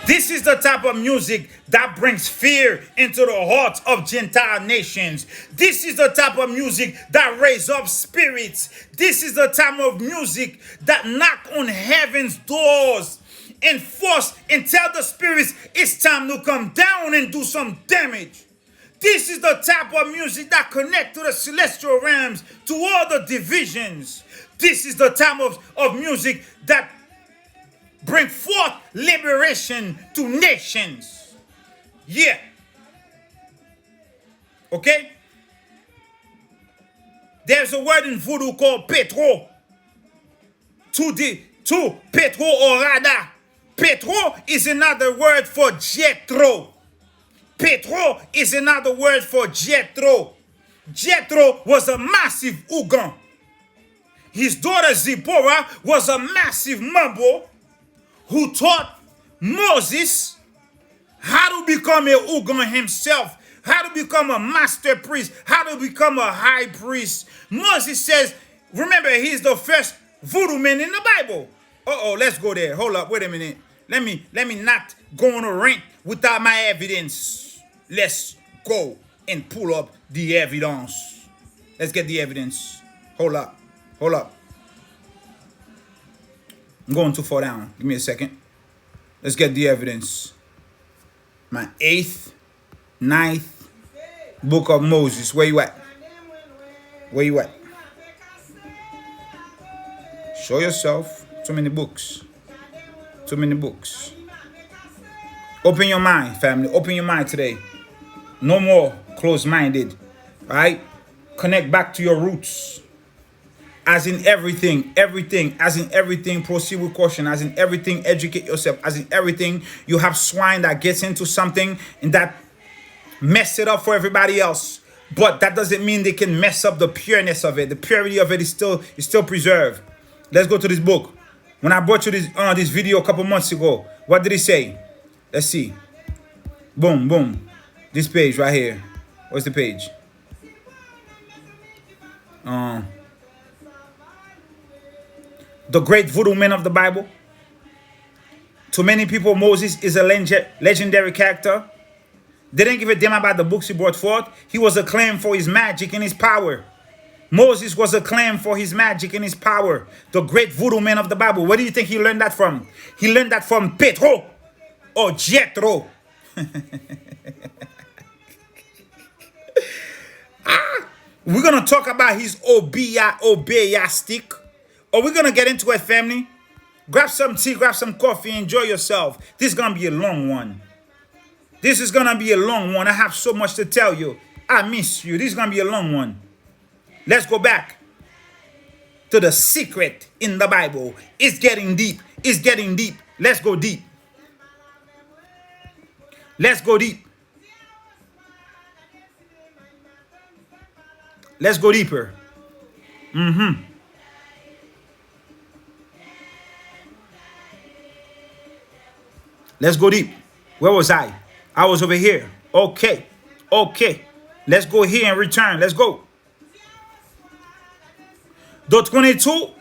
This is the type of music that brings fear into the hearts of Gentile nations. This is the type of music that raises up spirits. This is the type of music that knock on heaven's doors and force and tell the spirits it's time to come down and do some damage. This is the type of music that connect to the celestial realms, to all the divisions. This is the type of music that bring forth liberation to nations. Yeah. Okay? There's a word in voodoo called Petro. To Petro or Rada. Petro is another word for Jethro. Petro is another word for Jethro. Jethro was a massive Ugan. His daughter Zipporah was a massive Mambo who taught Moses how to become a Ugan himself, how to become a master priest, how to become a high priest. Moses says, remember, he's the first voodoo man in the Bible. Let's go there. Hold up, wait a minute. Let me not go on a rant without my evidence. Let's go and pull up the evidence. Let's get the evidence. Hold up. I'm going too far down. Give me a second. Let's get the evidence. My 8th, 9th, Book of Moses. Where you at? Where you at? Show yourself. Too many books. Too many books. Open your mind, family. Open your mind today. No more closed-minded. Right? Connect back to your roots. As in everything, as in everything, proceed with caution. As in everything, educate yourself. As in everything, you have swine that gets into something and that mess it up for everybody else. But that doesn't mean they can mess up the pureness of it. The purity of it is still preserved. Let's go to this book. When I brought you this video a couple months ago, what did he say? Let's see. Boom, boom. This page right here. What's the page? The great voodoo men of the Bible. To many people, Moses is a legendary character. They didn't give a damn about the books he brought forth. He was acclaimed for his magic and his power. Moses was acclaimed for his magic and his power. The great voodoo man of the Bible. Where do you think he learned that from? He learned that from Petro or Jethro. We're going to talk about his obeistic. Or we're going to get into it, family. Grab some tea, grab some coffee, enjoy yourself. This is going to be a long one. This is going to be a long one. I have so much to tell you. I miss you. This is going to be a long one. Let's go back to the secret in the Bible. It's getting deep. It's getting deep. Let's go deep. Let's go deep. Let's go deeper. Let's go deep. Where was I? I was over here. Okay. Okay. Let's go here and return. Let's go. The 22.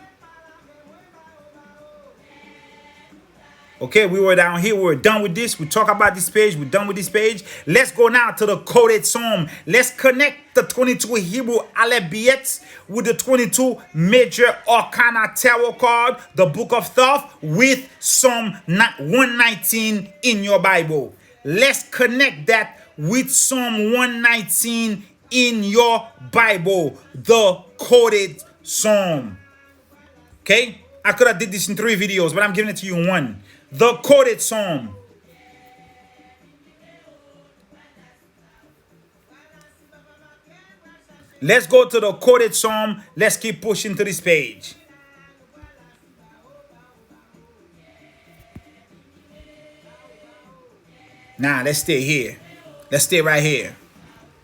Okay, we were down here. We were done with this. We talk about this page. We're done with this page. Let's go now to the coded psalm. Let's connect the 22 Hebrew alphabets with the 22 major Arcana tarot card, the Book of Thoth, with Psalm 119 in your Bible. Let's connect that with Psalm 119 in your Bible, the coded psalm. Okay? I could have did this in 3 videos, but I'm giving it to you in 1. The coded psalm. Let's go to the coded psalm. Let's keep pushing to this page. Nah, let's stay here. Let's stay right here.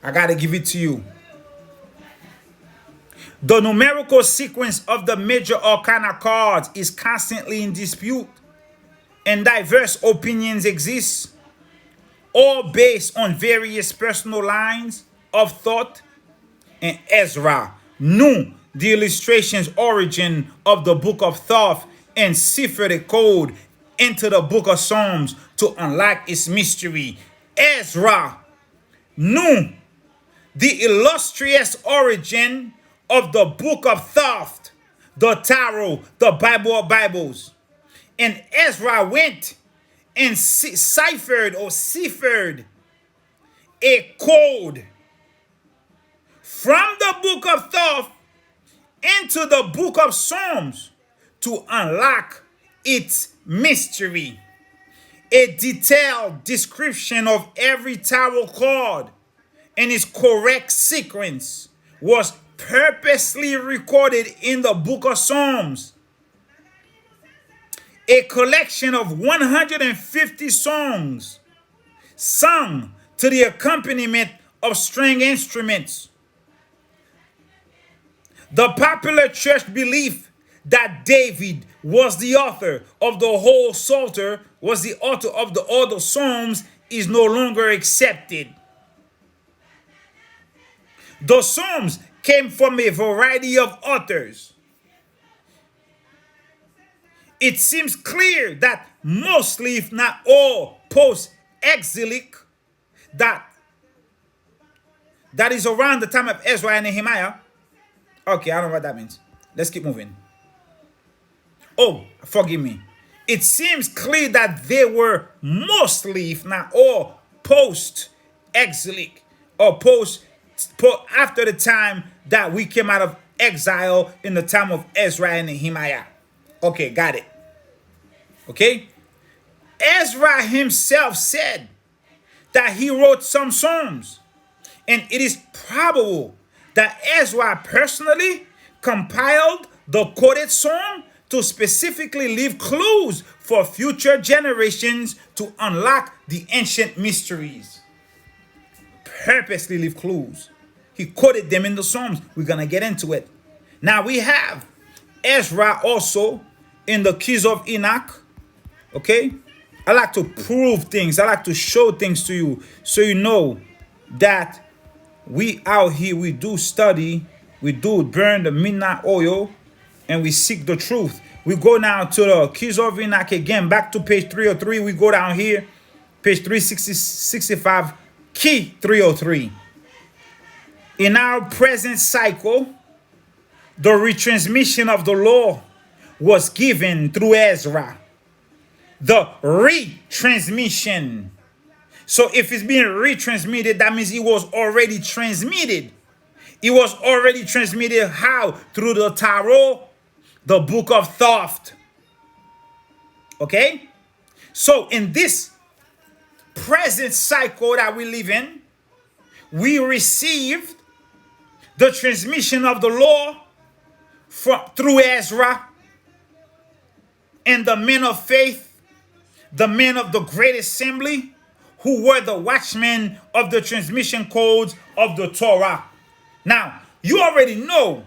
I gotta give it to you. The numerical sequence of the major arcana cards is constantly in dispute, and diverse opinions exist, all based on various personal lines of thought. And Ezra knew the illustration's origin of the Book of Thoth and ciphered the code into the Book of Psalms to unlock its mystery. Ezra knew the illustrious origin of the Book of Thoth, the Tarot, the Bible of Bibles. And Ezra went and ciphered a code from the Book of Thoth into the Book of Psalms to unlock its mystery. A detailed description of every tarot card and its correct sequence was purposely recorded in the Book of Psalms. A collection of 150 songs sung to the accompaniment of string instruments. The popular church belief that David was the author of the whole Psalter, was the author of the other Psalms, is no longer accepted. The Psalms came from a variety of authors. It seems clear that mostly, if not all, post-exilic, that is around the time of Ezra and Nehemiah. Okay, I don't know what that means. Let's keep moving. Oh, forgive me. It seems clear that they were mostly, if not all, post-exilic or after the time that we came out of exile in the time of Ezra and Nehemiah. Okay, got it. Okay? Ezra himself said that he wrote some psalms, and it is probable that Ezra personally compiled the quoted psalm to specifically leave clues for future generations to unlock the ancient mysteries. Purposely leave clues. He quoted them in the psalms. We're going to get into it. Now we have Ezra also in the Keys of Enoch. Okay? I like to prove things. I like to show things to you so you know that we out here, we do study, we do burn the midnight oil, and we seek the truth. We go now to the Keys of Enoch again, back to page 303. We go down here, page 365, key 303. In our present cycle, the retransmission of the law was given through Ezra. The retransmission. So if it's being retransmitted, that means it was already transmitted. It was already transmitted how? Through the Tarot, the Book of Thoth. Okay? So in this present cycle that we live in, we received the transmission of the law through Ezra and the men of faith, the men of the great assembly, who were the watchmen of the transmission codes of the Torah. Now, you already know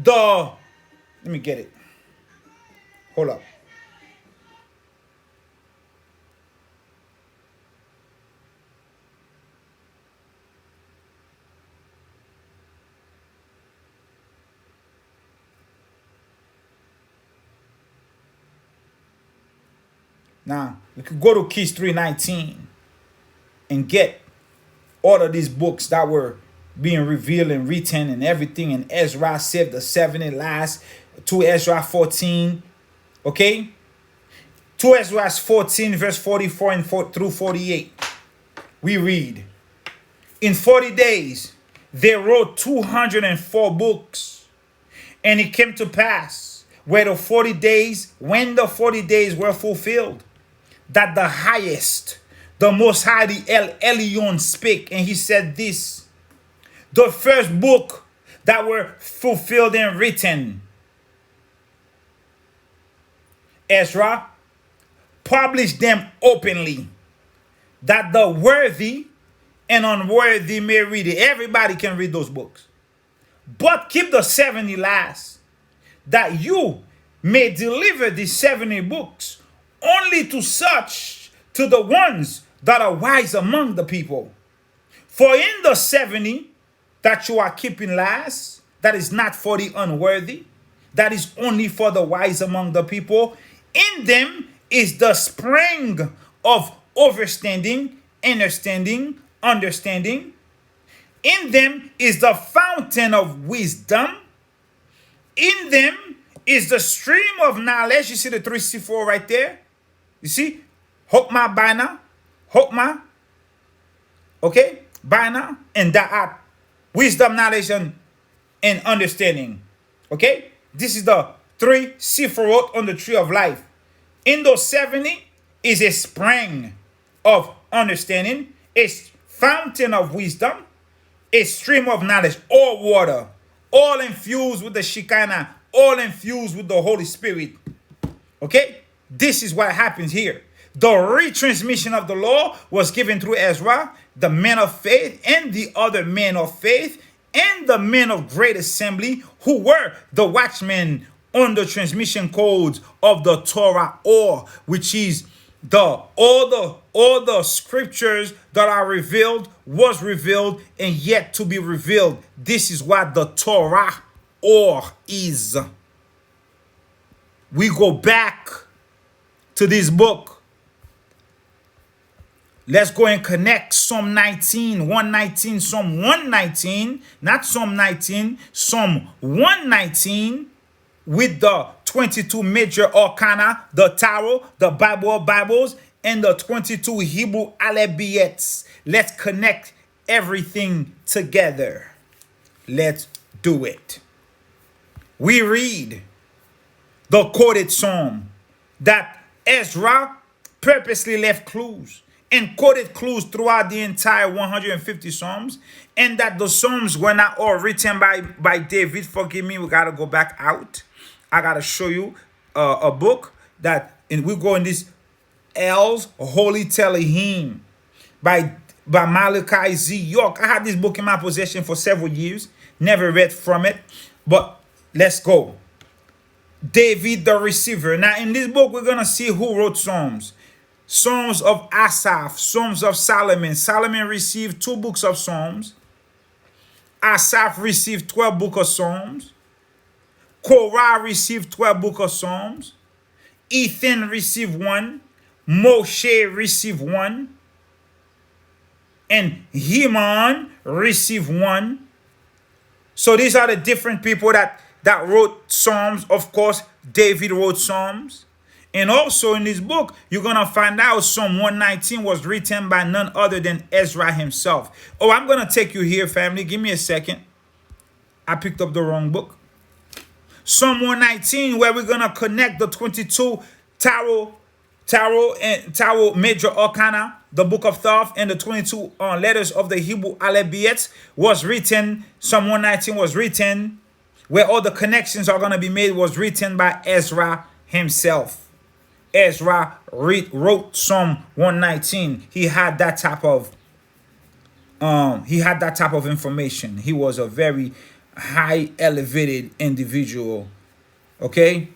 let me get it. Hold up. Now, we could go to Keys 319 and get all of these books that were being revealed and written and everything. And Ezra said the 70 last to Ezra 14. Okay? To Ezra 14, verse 44 and through 48. We read, in 40 days, they wrote 204 books. And it came to pass when the 40 days were fulfilled, that the highest, the most high, the El Elyon spake, and he said this: the first book that were fulfilled and written, Ezra published them openly, that the worthy and unworthy may read it. Everybody can read those books. But keep the 70 last, that you may deliver the 70 books only to the ones that are wise among the people. For in the 70 that you are keeping last, that is not for the unworthy, that is only for the wise among the people. In them is the spring of understanding. In them is the fountain of wisdom. In them is the stream of knowledge. You see the 3C4 right there? You see? Hokmah, Bina, Hokmah, okay? Bina and Da'at. Wisdom, knowledge, and understanding. Okay? This is the 3 Sifrot on the tree of life. In those 70 is a spring of understanding, a fountain of wisdom, a stream of knowledge, all water, all infused with the Shekinah, all infused with the Holy Spirit. Okay? This is what happens here. The retransmission of the law was given through Ezra, the men of faith, and the other men of faith, and the men of great assembly, who were the watchmen on the transmission codes of the Torah, or which is all the scriptures that are revealed, was revealed, and yet to be revealed. This is what the Torah or is. We go back to this book. Let's go and connect Psalm 19, 119, Psalm 119, not Psalm 19, Psalm 119 with the 22 major Arcana, the Tarot, the Bible of Bibles, and the 22 Hebrew alphabets. Let's connect everything together. Let's do it. We read the quoted psalm that Ezra purposely left clues and quoted clues throughout the entire 150 psalms, and that the psalms were not all written by David. Forgive me, we got to go back out. I got to show you a book that, and we go in this L's Holy Telehim by Malachi Z. York. I had this book in my possession for several years, never read from it, but let's go. David the receiver. Now in this book we're going to see who wrote psalms. Psalms of Asaph, Psalms of Solomon. Solomon received 2 books of psalms. Asaph received 12 books of psalms. Korah received 12 books of psalms. Ethan received 1. Moshe received 1. And Heman received 1. So these are the different people that wrote psalms. Of course, David wrote psalms. And also in this book, you're going to find out Psalm 119 was written by none other than Ezra himself. Oh, I'm going to take you here, family. Give me a second. I picked up the wrong book. Psalm 119, where we're going to connect the 22 Tarot Major Arcana, the Book of Thoth, and the 22 letters of the Hebrew alphabet was written. Psalm 119 was written, where all the connections are going to be made, was written by Ezra himself. Ezra wrote Psalm 119. He had that type of information. He was a very high elevated individual. Okay?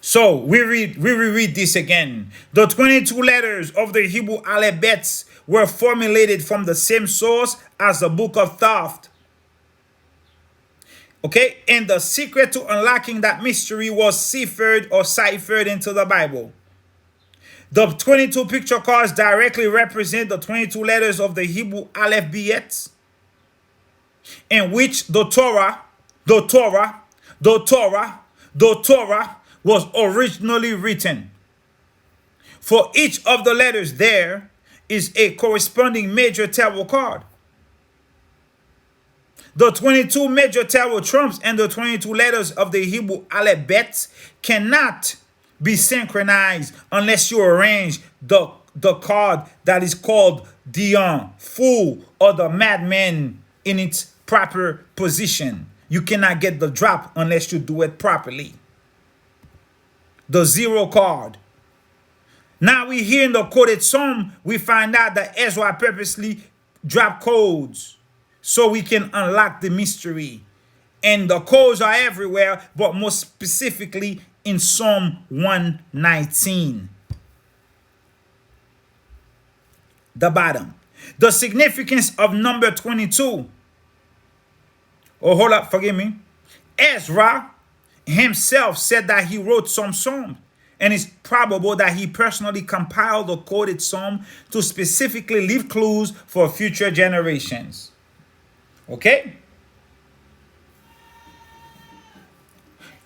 So we reread this again. The 22 letters of the Hebrew alphabets were formulated from the same source as the Book of Thoth. Okay, and the secret to unlocking that mystery was ciphered into the Bible. The 22 picture cards directly represent the 22 letters of the Hebrew alphabet, in which the Torah was originally written. For each of the letters there is a corresponding major tarot card. The 22 major tarot trumps and the 22 letters of the Hebrew alphabet cannot be synchronized unless you arrange the card that is called the Fool or the Madman in its proper position. You cannot get the drop unless you do it properly. The 0 card. Now we hear in the quoted psalm, we find out that Ezra purposely dropped codes so we can unlock the mystery. And the codes are everywhere, but more specifically in Psalm 119. The bottom. The significance of number 22. Oh, hold up, forgive me. Ezra himself said that he wrote some psalms, and it's probable that he personally compiled the quoted psalm to specifically leave clues for future generations. Okay?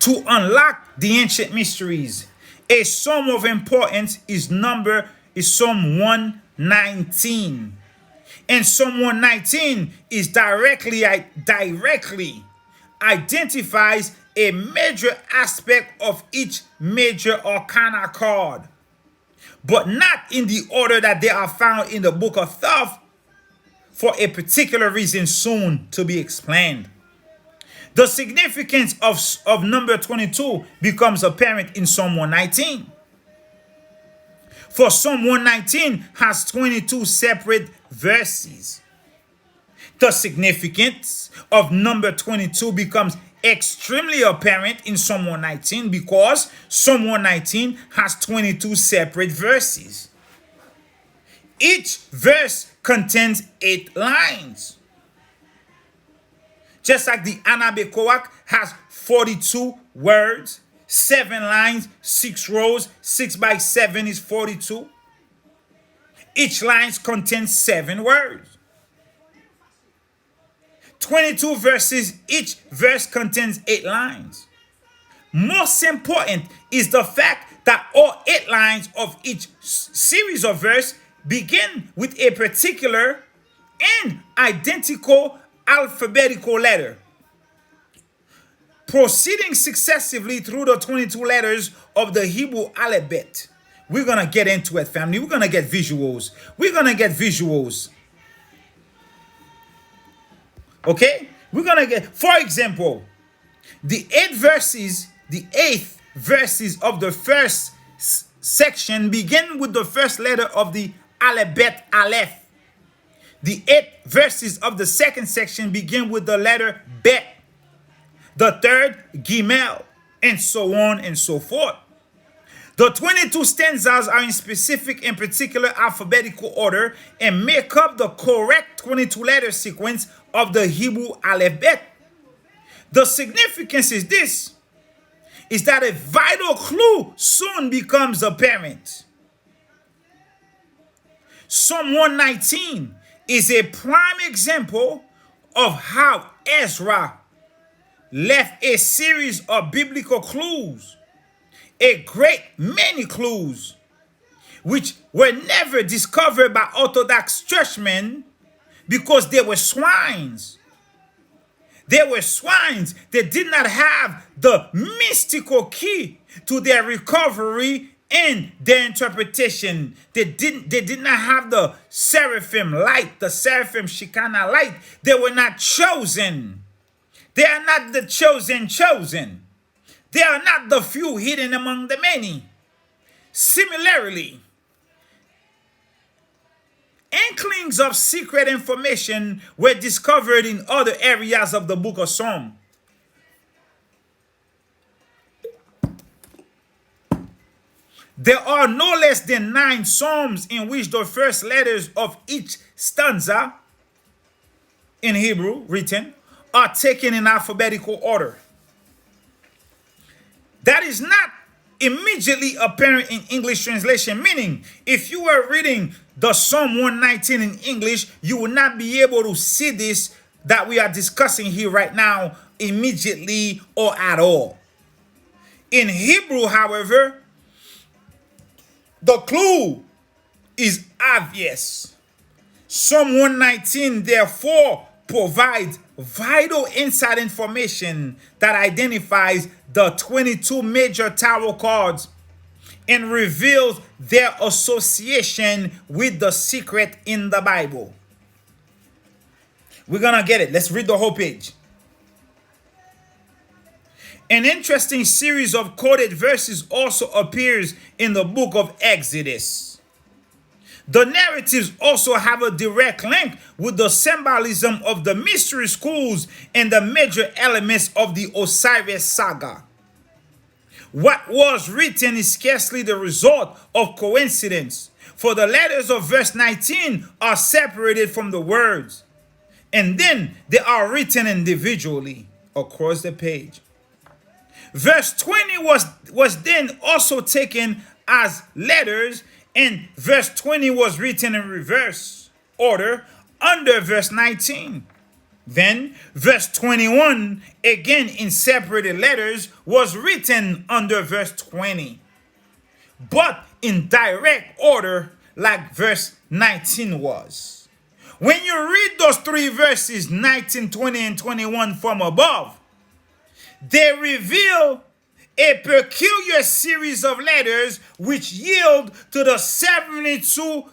To unlock the ancient mysteries, a psalm of importance is Psalm 119. And Psalm 119 is directly identifies a major aspect of each major arcana card, but not in the order that they are found in the Book of Thoth, for a particular reason soon to be explained. The significance of number 22 becomes apparent in Psalm 119. For Psalm 119 has 22 separate verses. The significance of number 22 becomes extremely apparent in Psalm 119 because Psalm 119 has 22 separate verses. Each verse contains 8 lines. Just like the Anabekoak has 42 words, 7 lines, 6 rows, 6 by 7 is 42. Each line contains 7 words. 22 verses, each verse contains 8 lines. Most important is the fact that all 8 lines of each series of verse begin with a particular and identical alphabetical letter, proceeding successively through the 22 letters of the Hebrew alphabet. We're going to get into it, family. We're going to get visuals. We're going to get visuals. Okay? We're going to get, for example, the eighth verses of the first section begin with the first letter of the alphabet Aleph. The 8 verses of the second section begin with the letter Bet. The third, Gimel, and so on and so forth. The 22 stanzas are in specific and particular alphabetical order and make up the correct 22 letter sequence of the Hebrew alphabet. The significance is this, is that a vital clue soon becomes apparent. Psalm 119 is a prime example of how Ezra left a series of biblical clues, a great many clues, which were never discovered by Orthodox churchmen because they were swines. They were swines. They did not have the mystical key to their recovery and their interpretation. They did not have the Seraphim light, the Seraphim Shekinah light. They were not chosen. They are not the chosen. They are not the few hidden among the many. Similarly, inklings of secret information were discovered in other areas of the book of Psalms. There are no less than 9 psalms in which the first letters of each stanza in Hebrew written are taken in alphabetical order. That is not immediately apparent in English translation, meaning if you were reading the Psalm 119 in English, you will not be able to see this that we are discussing here right now immediately or at all. In Hebrew, however, the clue is obvious. Psalm 119, therefore, provides vital inside information that identifies the 22 major tarot cards and reveals their association with the secret in the Bible. We're going to get it. Let's read the whole page. An interesting series of quoted verses also appears in the book of Exodus. The narratives also have a direct link with the symbolism of the mystery schools and the major elements of the Osiris saga. What was written is scarcely the result of coincidence, for the letters of verse 19 are separated from the words, and then they are written individually across the page. Verse 20 was then also taken as letters, and verse 20 was written in reverse order under verse 19. Then verse 21, again in separated letters, was written under verse 20, but in direct order like verse 19 was. When you read those 3 verses, 19, 20, and 21 from above, they reveal a peculiar series of letters which yield to the 72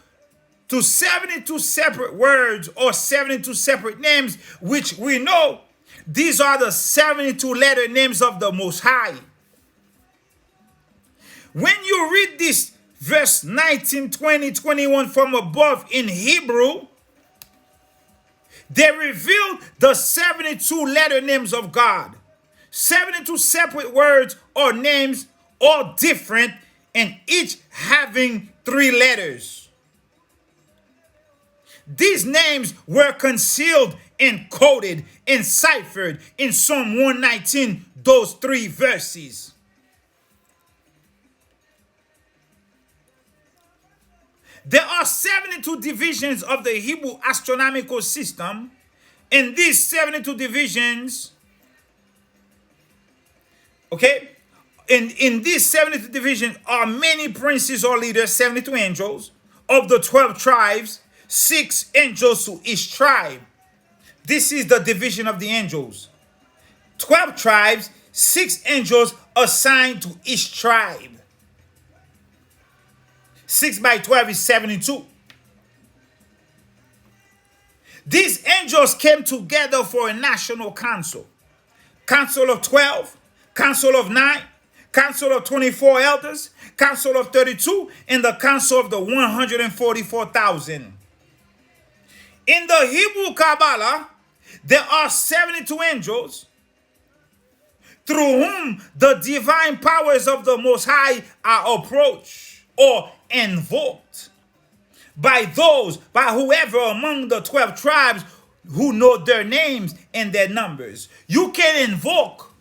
separate words or 72 separate names, which we know these are the 72 letter names of the Most High. When you read this verse 19, 20, 21 from above in Hebrew, they reveal the 72 letter names of God. 72 separate words or names, all different, and each having 3 letters. These names were concealed and coded and ciphered in Psalm 119, those 3 verses. There are 72 divisions of the Hebrew astronomical system, and these 72 divisions, okay, in these 72 divisions are many princes or leaders, 72 angels of the 12 tribes, 6 angels to each tribe. This is the division of the angels. 12 tribes, 6 angels assigned to each tribe. 6 by 12 is 72. These angels came together for a national council. Council of 12, council of 9, council of 24 elders, council of 32, and the council of the 144,000. In the Hebrew Kabbalah, there are 72 angels through whom the divine powers of the Most High are approached or invoked by whoever among the 12 tribes who know their names and their numbers. You can invoke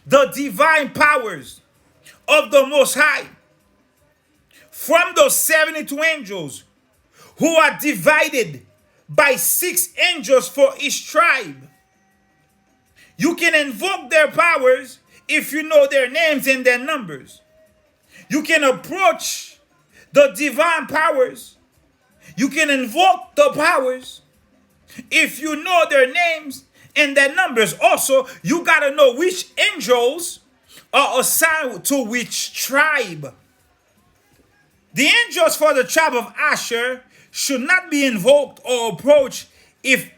the divine powers of the Most High from those 72 angels who are divided by 6 angels for each tribe. You can invoke their powers if you know their names and their numbers. You can approach the divine powers. You can invoke the powers if you know their names and their numbers. Also, you got to know which angels are assigned to which tribe. The angels for the tribe of Asher should not be invoked or approached if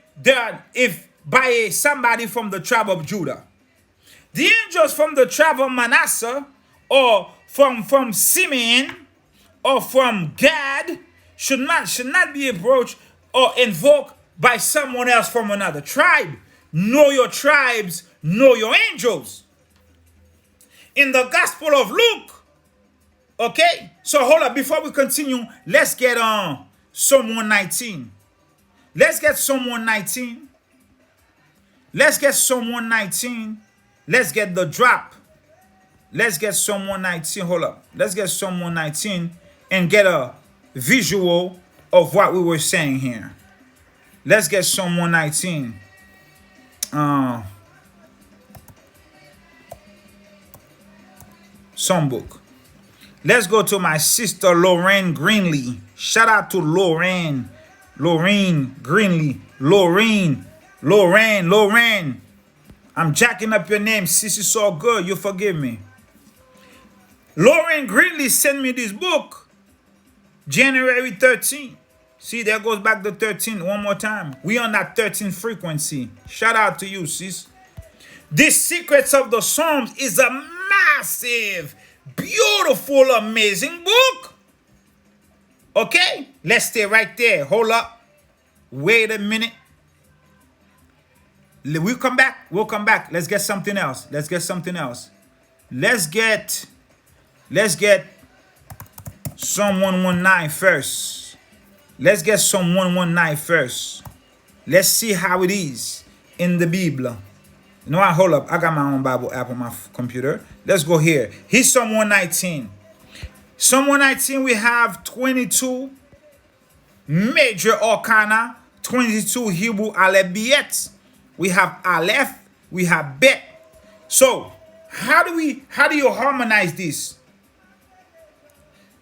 by somebody from the tribe of Judah. The angels from the tribe of Manasseh or from Simeon or from Gad should not be approached or invoked by someone else from another tribe. Know your tribes, know your angels. In the Gospel of Luke, okay? So hold up, before we continue, let's get on Psalm 119. Let's get Psalm 119. Let's get Psalm 119. Let's get the drop. Let's get Psalm 119. Hold up. Let's get Psalm 119 and get a visual of what we were saying here. Let's get Psalm 119. Psalm book. Let's go to my sister Lorraine Greenlee. Shout out to Lorraine Greenlee. Lorraine. I'm jacking up your name. Sis, it's so good. You forgive me. Lorraine Greenlee sent me this book January 13. See, there goes back to 13 one more time. We on that 13 frequency. Shout out to you, sis. This Secrets of the Psalms is a massive, beautiful, amazing book. Okay, let's stay right there. Hold up. Wait a minute. We'll come back. Let's get something else. Let's get Psalm 119 first. Let's get Psalm 119 first. Let's see how it is in the Bible. You know what? Hold up. I got my own Bible app on my computer. Let's go here. Here's Psalm 119. Psalm 119, we have 22 major arcana, 22 Hebrew alphabets. We have Aleph, we have Bet. So, how do you harmonize this?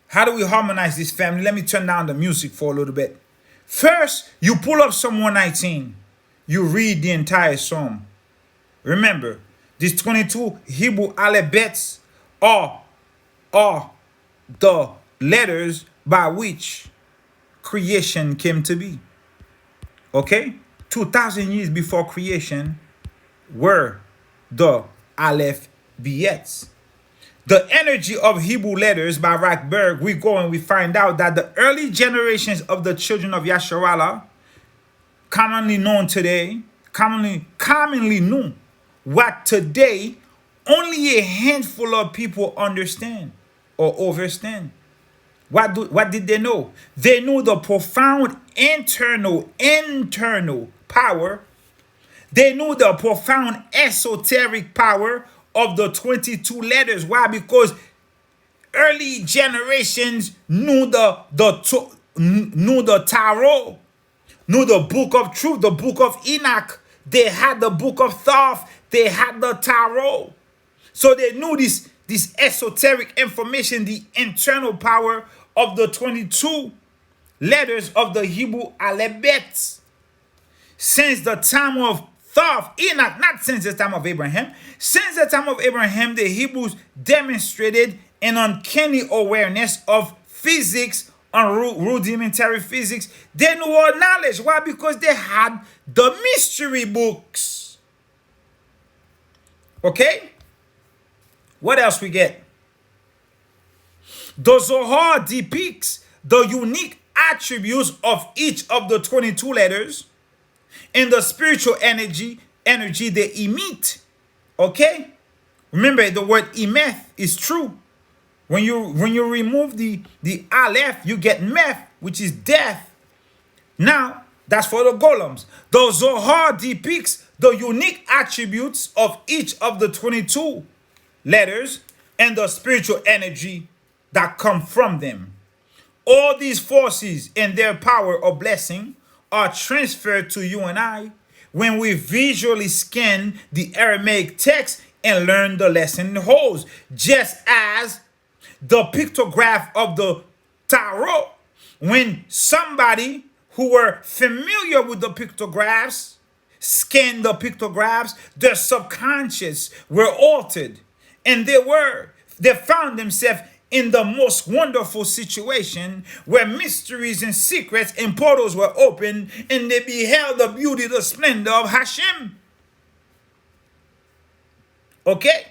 How do we harmonize this, family? Let me turn down the music for a little bit. First, you pull up Psalm 119. You read the entire psalm. Remember, these 22 Hebrew alphabets are the letters by which creation came to be. Okay? 2,000 years before creation were the Aleph Bets. The Energy of Hebrew Letters by Rockberg, we go and we find out that the early generations of the children of Yasharallah, commonly known what today only a handful of people understand or overstand. What did they know? They knew the profound internal power. They knew the profound esoteric power of the 22 letters. Why? Because early generations knew the Tarot, knew the Book of Truth, the Book of Enoch. They had the Book of Thoth. They had the Tarot. So they knew this esoteric information, the internal power of the 22 letters of the Hebrew alphabet. Since the time of Thoth, Enoch, not since the time of Abraham. Since the time of Abraham, the Hebrews demonstrated an uncanny awareness of physics, on rudimentary physics. They knew all knowledge. Why? Because they had the mystery books. Okay? What else we get? The Zohar depicts the unique attributes of each of the 22 letters and the spiritual energy they emit. Okay? Remember, the word emeth is true. When you remove the aleph, you get meth, which is death. Now, that's for the golems. The Zohar depicts the unique attributes of each of the 22 letters and the spiritual energy that come from them. All these forces and their power or blessing are transferred to you and I when we visually scan the Aramaic text and learn the lesson it holds. Just as the pictograph of the Tarot, when somebody who were familiar with the pictographs scanned the pictographs, their subconscious were altered, and they found themselves in the most wonderful situation where mysteries and secrets and portals were opened, and they beheld the beauty, the splendor of Hashem. Okay?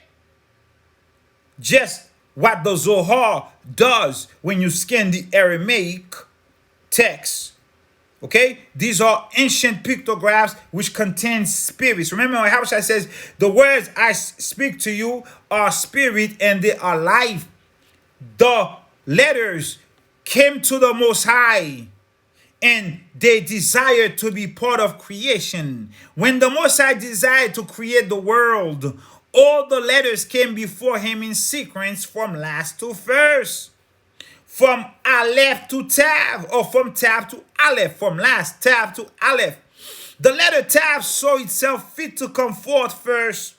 Just what the Zohar does when you scan the Aramaic text. Okay? These are ancient pictographs which contain spirits. Remember how Habashai says, the words I speak to you are spirit and they are life. The letters came to the Most High and they desired to be part of creation. When the Most High desired to create the world, all the letters came before him in sequence from last to first. From Aleph to Tav, or from Tav to Aleph, from last Tav to Aleph. The letter Tav saw itself fit to come forth first.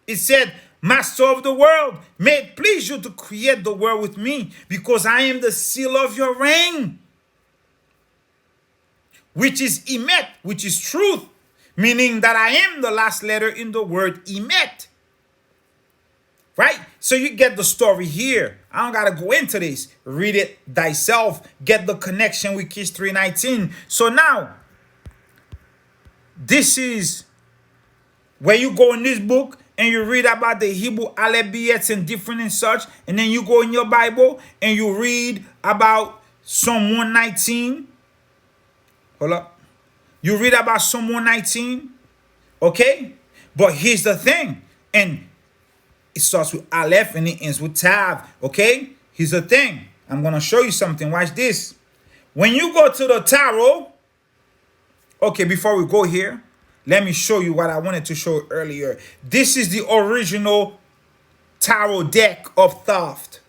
It said, Master of the world, may it please you to create the world with me, because I am the seal of your reign, which is Emet, which is truth, meaning that I am the last letter in the word Emet. Right? So you get the story here. I don't got to go into this. Read it thyself. Get the connection with Kish 3:19. So now, this is where you go in this book and you read about the Hebrew alphabets and different and such. And then you go in your Bible and you read about Psalm 119. Hold up. You read about Psalm 119. Okay? But here's the thing. And it starts with Aleph and it ends with Tav. Okay? Here's the thing. I'm going to show you something. Watch this. When you go to the Tarot, okay, before we go here, let me show you what I wanted to show earlier. This is the original Tarot deck of Thoth.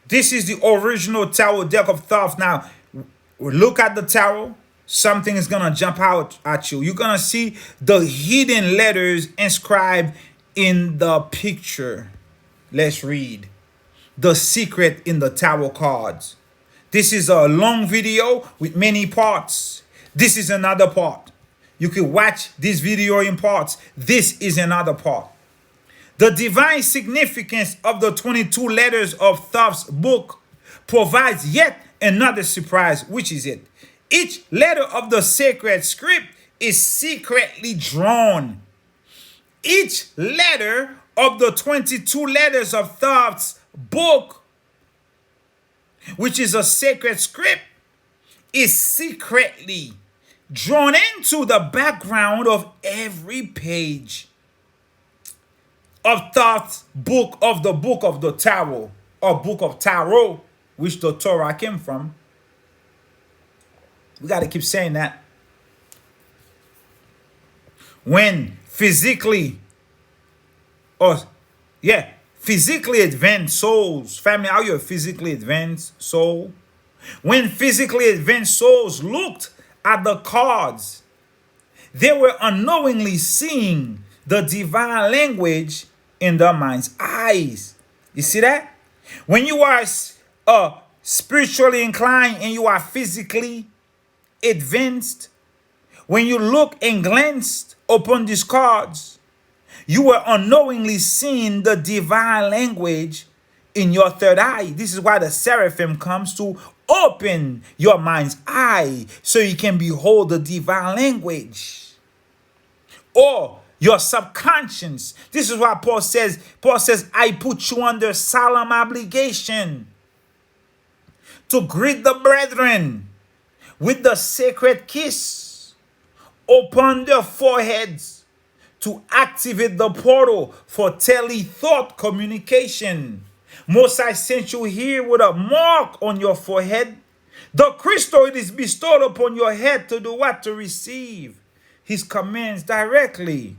This is the original Tarot deck of Thoth. Now, look at the Tarot. Something is going to jump out at you. You're going to see the hidden letters inscribed in the picture. Let's read the secret in the tarot cards. This is a long video with many parts. This is another part. You can watch this video in parts. This is another part. The divine significance of the 22 letters of Thoth's book provides yet another surprise. Which is it? Each letter of the sacred script is secretly drawn. Each letter of the 22 letters of Thoth's book, which is a sacred script, is secretly drawn into the background of every page of Thoth's book, of the Book of the Tarot, or Book of Tarot, which the Torah came from. We got to keep saying that. When physically advanced souls, family, are you a physically advanced soul? When physically advanced souls looked at the cards, they were unknowingly seeing the divine language in their mind's eyes. You see that? When you are spiritually inclined and you are physically advanced, when you look and glance upon these cards, you are unknowingly seeing the divine language in your third eye. This is why the Seraphim comes to open your mind's eye so you can behold the divine language. Or your subconscious. This is why Paul says, I put you under solemn obligation to greet the brethren with the sacred kiss upon their foreheads, to activate the portal for tele-thought communication. Most I sent you here with a mark on your forehead. The crystal it is bestowed upon your head to do what? To receive his commands directly.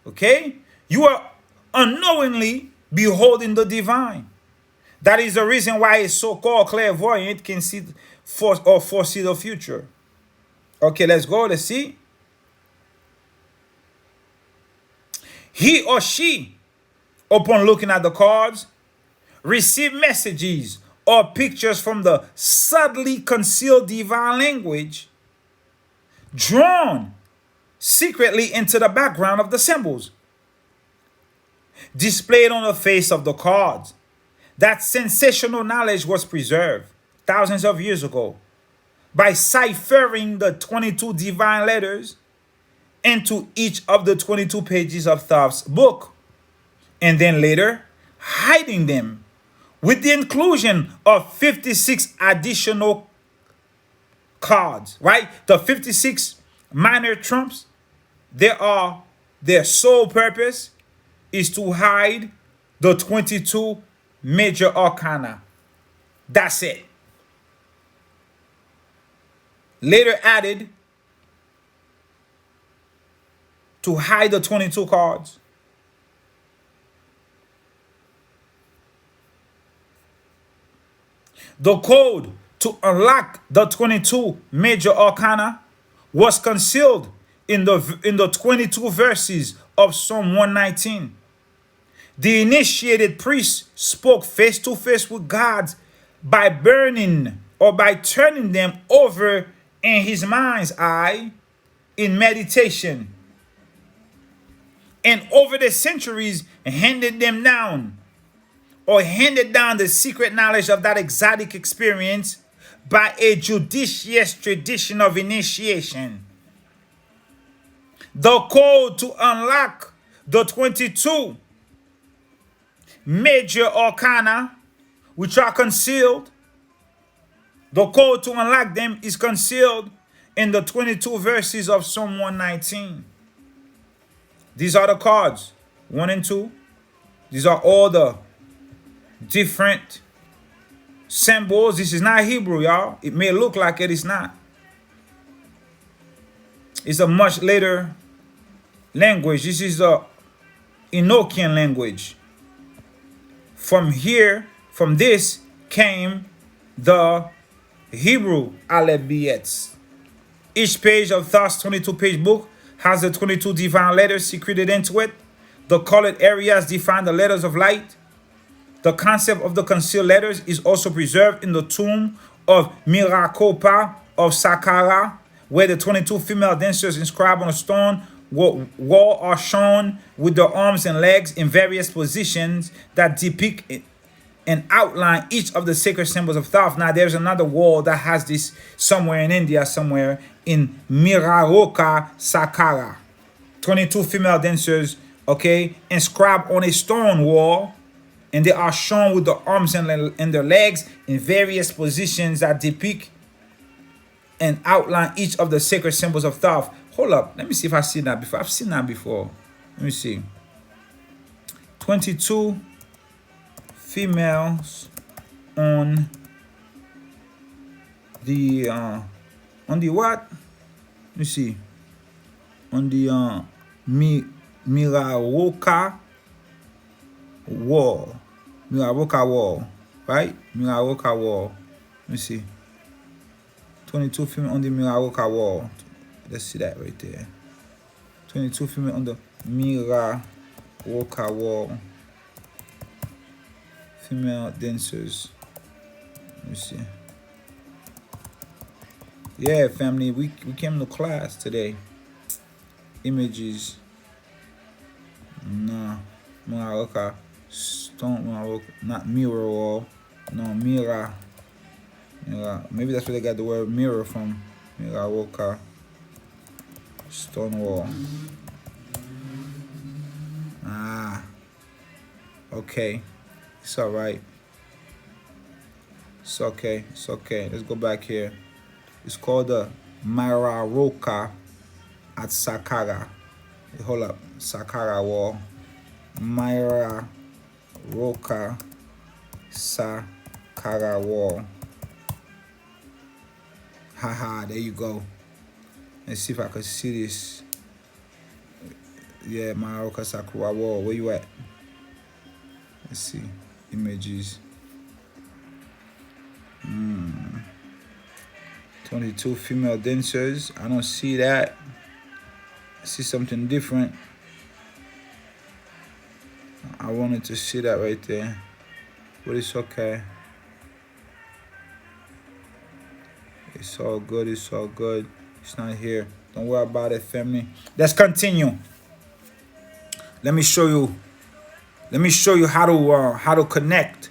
Okay? You are unknowingly beholding the divine. That is the reason why a so-called clairvoyant can see foresee the future. Okay, let's go. Let's see. He or she, upon looking at the cards, receive messages or pictures from the subtly concealed divine language drawn secretly into the background of the symbols displayed on the face of the cards. That sensational knowledge was preserved thousands of years ago by ciphering the 22 divine letters into each of the 22 pages of Thoth's book, and then later hiding them with the inclusion of 56 additional cards, right? The 56 minor trumps, their sole purpose is to hide the 22 major arcana. That's it. Later added to hide the 22 cards. The code to unlock the 22 major arcana was concealed in the 22 verses of Psalm 119. The initiated priest spoke face to face with God by burning or by turning them over in his mind's eye in meditation, and over the centuries handed down the secret knowledge of that exotic experience by a judicious tradition of initiation. The code to unlock the 22 major arcana, which are concealed, the code to unlock them is concealed in the 22 verses of Psalm 119. These are the cards, 1 and 2. These are all the different symbols. This is not Hebrew, y'all. It may look like it is not. It's a much later language. This is the Enochian language. From this came the Hebrew alphabets. Each page of Thoth's 22-page book has the 22 divine letters secreted into it. The colored areas define the letters of light. The concept of the concealed letters is also preserved in the tomb of Mirakopa of Saqqara, where the 22 female dancers inscribed on a stone wall are shown with their arms and legs in various positions that depict and outline each of the sacred symbols of Thoth. Now, there's another wall that has this somewhere in India, somewhere in Miraroka Saqqara. 22 female dancers, okay, inscribed on a stone wall, and they are shown with the arms and their legs in various positions that depict and outline each of the sacred symbols of Thoth. Hold up, let me see if I've seen that before. I've seen that before. Let me see. 22 females on the what? Let me see. On the Miraroka wall. Miraroka wall, right? Miraroka wall. Let me see. 22 female on the Miraroka wall. Let's see that right there. 22 female on the Miraroka wall. Female dancers. Let me see. Yeah, family, we came to class today. Images. No. Okay. Stone, not mirror wall. No, mirror. Maybe that's where they got the word mirror from. Mirror walker. Stone wall. Ah. Okay. It's alright. It's okay. It's okay. Let's go back here. It's called the Mararoka at Saqqara. Hold up. Saqqara wall. Mararoka Saqqara wall. Haha, there you go. Let's see if I can see this. Yeah, Mararoka Saqqara wall. Where you at? Let's see. Images. 22 female dancers. I don't see that. I see something different. I wanted to see that right there. But it's okay. It's all good. It's all good. It's not here. Don't worry about it, family. Let's continue. Let me show you how to connect.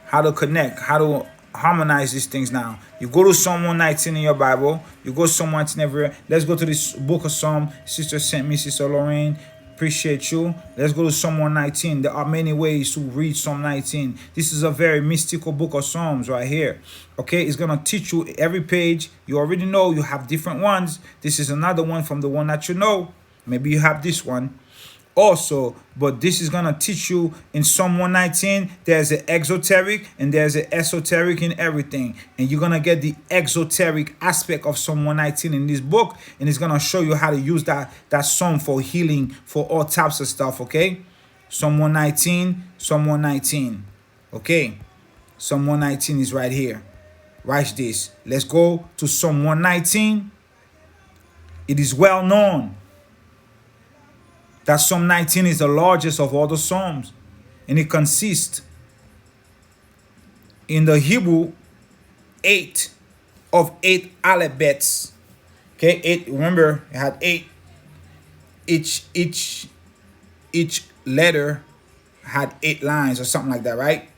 How to harmonize these things now. You go to Psalm 119 in your Bible. You go Psalm 119 everywhere. Let's go to this book of Psalm. Sister sent me, Sister Lorraine. Appreciate you. Let's go to Psalm 119. There are many ways to read Psalm 19. This is a very mystical book of Psalms right here. Okay, it's going to teach you every page. You already know you have different ones. This is another one from the one that you know. Maybe you have this one also, but this is going to teach you in Psalm 119. There's an exoteric and there's an esoteric in everything, and you're going to get the exoteric aspect of Psalm 119 in this book, and it's going to show you how to use that psalm for healing, for all types of stuff. Okay, Psalm 119. Okay, Psalm 119 is right here. Watch this. Let's go to Psalm 119. It is well known that Psalm 19 is the largest of all the Psalms. And it consists in the Hebrew 8 alphabets. Okay, 8. Remember, it had 8. Each letter had 8 lines or something like that, right?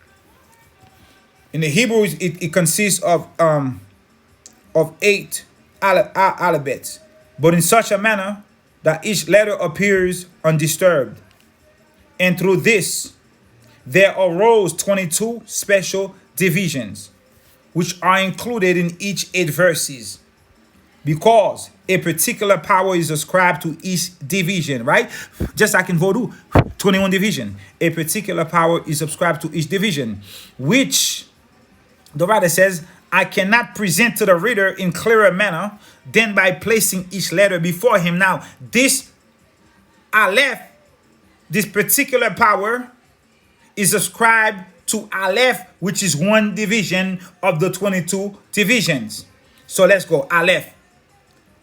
In the Hebrew, it consists of 8 alphabets, but in such a manner that each letter appears undisturbed. And through this, there arose 22 special divisions, which are included in each 8 verses, because a particular power is ascribed to each division, right? Just like in Vodou, 21 division. A particular power is ascribed to each division, which the writer says, I cannot present to the reader in clearer manner than by placing each letter before him. Now, this Aleph, this particular power, is ascribed to Aleph, which is one division of the 22 divisions. So let's go. Aleph.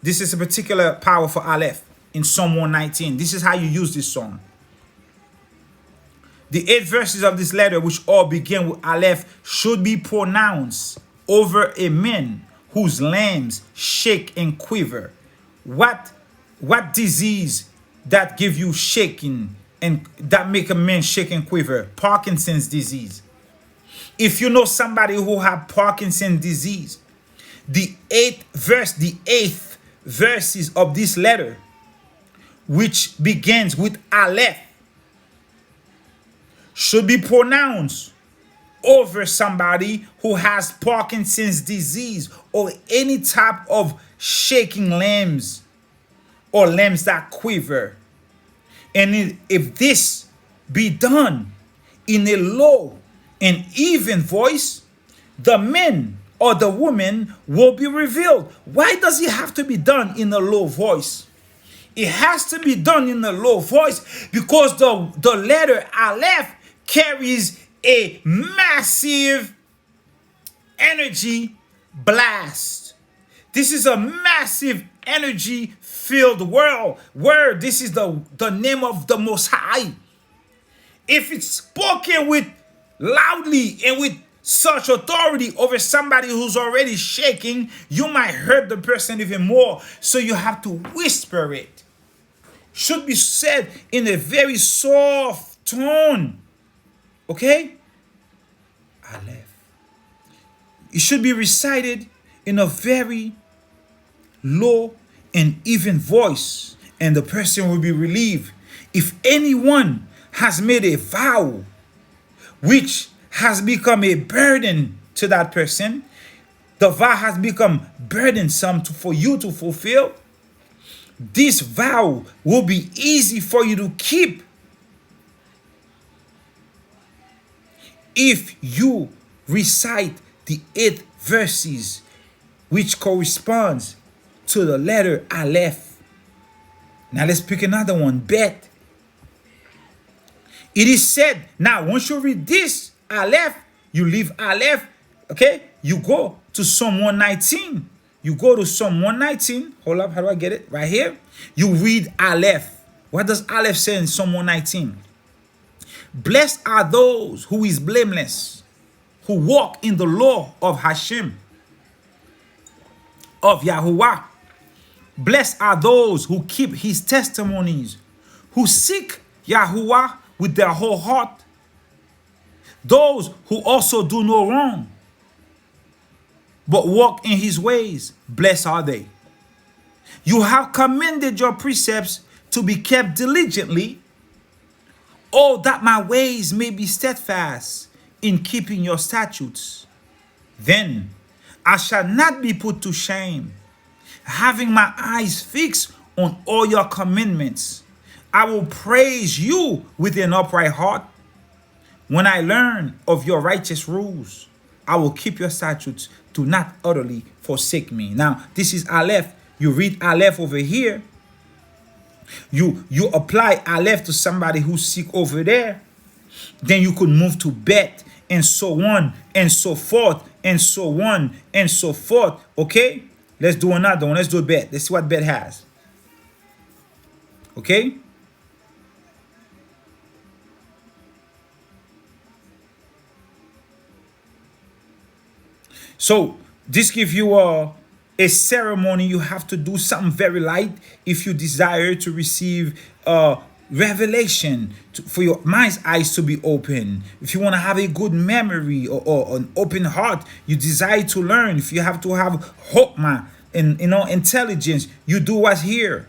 This is a particular power for Aleph in Psalm 119. This is how you use this song. The 8 verses of this letter, which all begin with Aleph, should be pronounced over a man whose limbs shake and quiver. What disease that give you shaking and that make a man shake and quiver? Parkinson's disease. If you know somebody who have Parkinson's disease, the 8th verses of this letter, which begins with Aleph, should be pronounced over somebody who has Parkinson's disease or any type of shaking limbs or limbs that quiver. And if this be done in a low and even voice, the men or the woman will be revealed. Why does it have to be done in a low voice? It has to be done in a low voice because the letter Aleph carries a massive energy blast. This is a massive energy filled world where this is the name of the Most High. If it's spoken with loudly and with such authority over somebody who's already shaking, you might hurt the person even more. So you have to whisper it. Should be said in a very soft tone. Okay? Aleph. It should be recited in a very low and even voice, and the person will be relieved. If anyone has made a vow which has become a burden to that person, the vow has become burdensome for you to fulfill, this vow will be easy for you to keep if you recite the 8 verses which corresponds to the letter Aleph. Now let's pick another one, Bet. It is said, now once you read this Aleph, you leave Aleph, okay? You go to Psalm 119. You go to Psalm 119. Hold up, how do I get it? Right here. You read Aleph. What does Aleph say in Psalm 119? Blessed are those who is blameless, who walk in the law of Hashem, of Yahuwah. Blessed are those who keep his testimonies, who seek Yahuwah with their whole heart. Those who also do no wrong, but walk in his ways, blessed are they. You have commended your precepts to be kept diligently. Oh, that my ways may be steadfast in keeping your statutes. Then I shall not be put to shame, having my eyes fixed on all your commandments. I will praise you with an upright heart. When I learn of your righteous rules, I will keep your statutes. Do not utterly forsake me. Now, this is Aleph. You read Aleph over here. You apply Aleph to somebody who's sick over there. Then you could move to Bet, and so on and so forth, and so on and so forth. Okay? Let's do another one. Let's do Bet. Let's see what Bet has. Okay? So this gives you a ceremony. You have to do something very light if you desire to receive revelation, for your mind's eyes to be open. If you want to have a good memory or an open heart, you desire to learn. If you have to have hokmah and intelligence, you do what's here.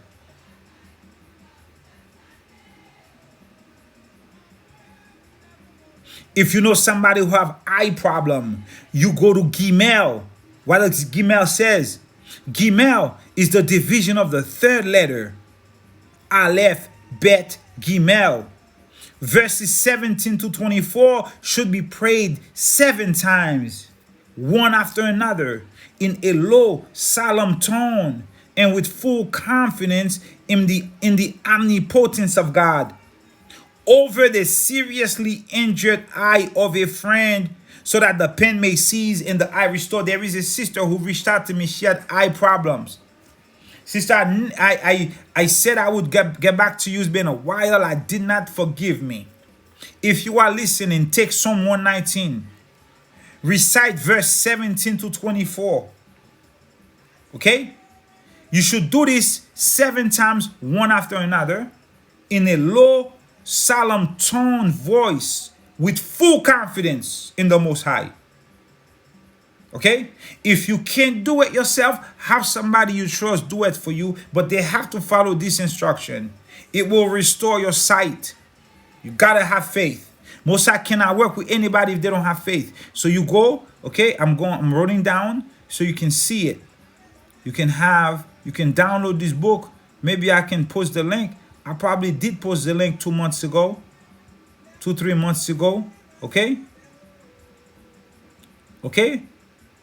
If you know somebody who have eye problem, you go to Gimel. What does Gimel says? Gimel is the division of the third letter. Aleph, Bet, Gimel. Verses 17 to 24 should be prayed 7 times, one after another, in a low, solemn tone, and with full confidence in the omnipotence of God, over the seriously injured eye of a friend, so that the pen may cease and the eye restore. There is a sister who reached out to me. She had eye problems. Sister, I said I would get back to you. It's been a while. I did not forgive me. If you are listening, take Psalm 119. Recite verse 17 to 24. Okay? You should do this 7 times, one after another, in a low, solemn tone voice, with full confidence in the Most High. Okay? If you can't do it yourself, have somebody you trust do it for you, but they have to follow this instruction. It will restore your sight. You gotta have faith. Most High cannot work with anybody if they don't have faith. So you go, okay, I'm rolling down so you can see it. You can download this book. Maybe I can post the link. I probably did post the link 2 months ago. 2-3 months ago. Okay? Okay?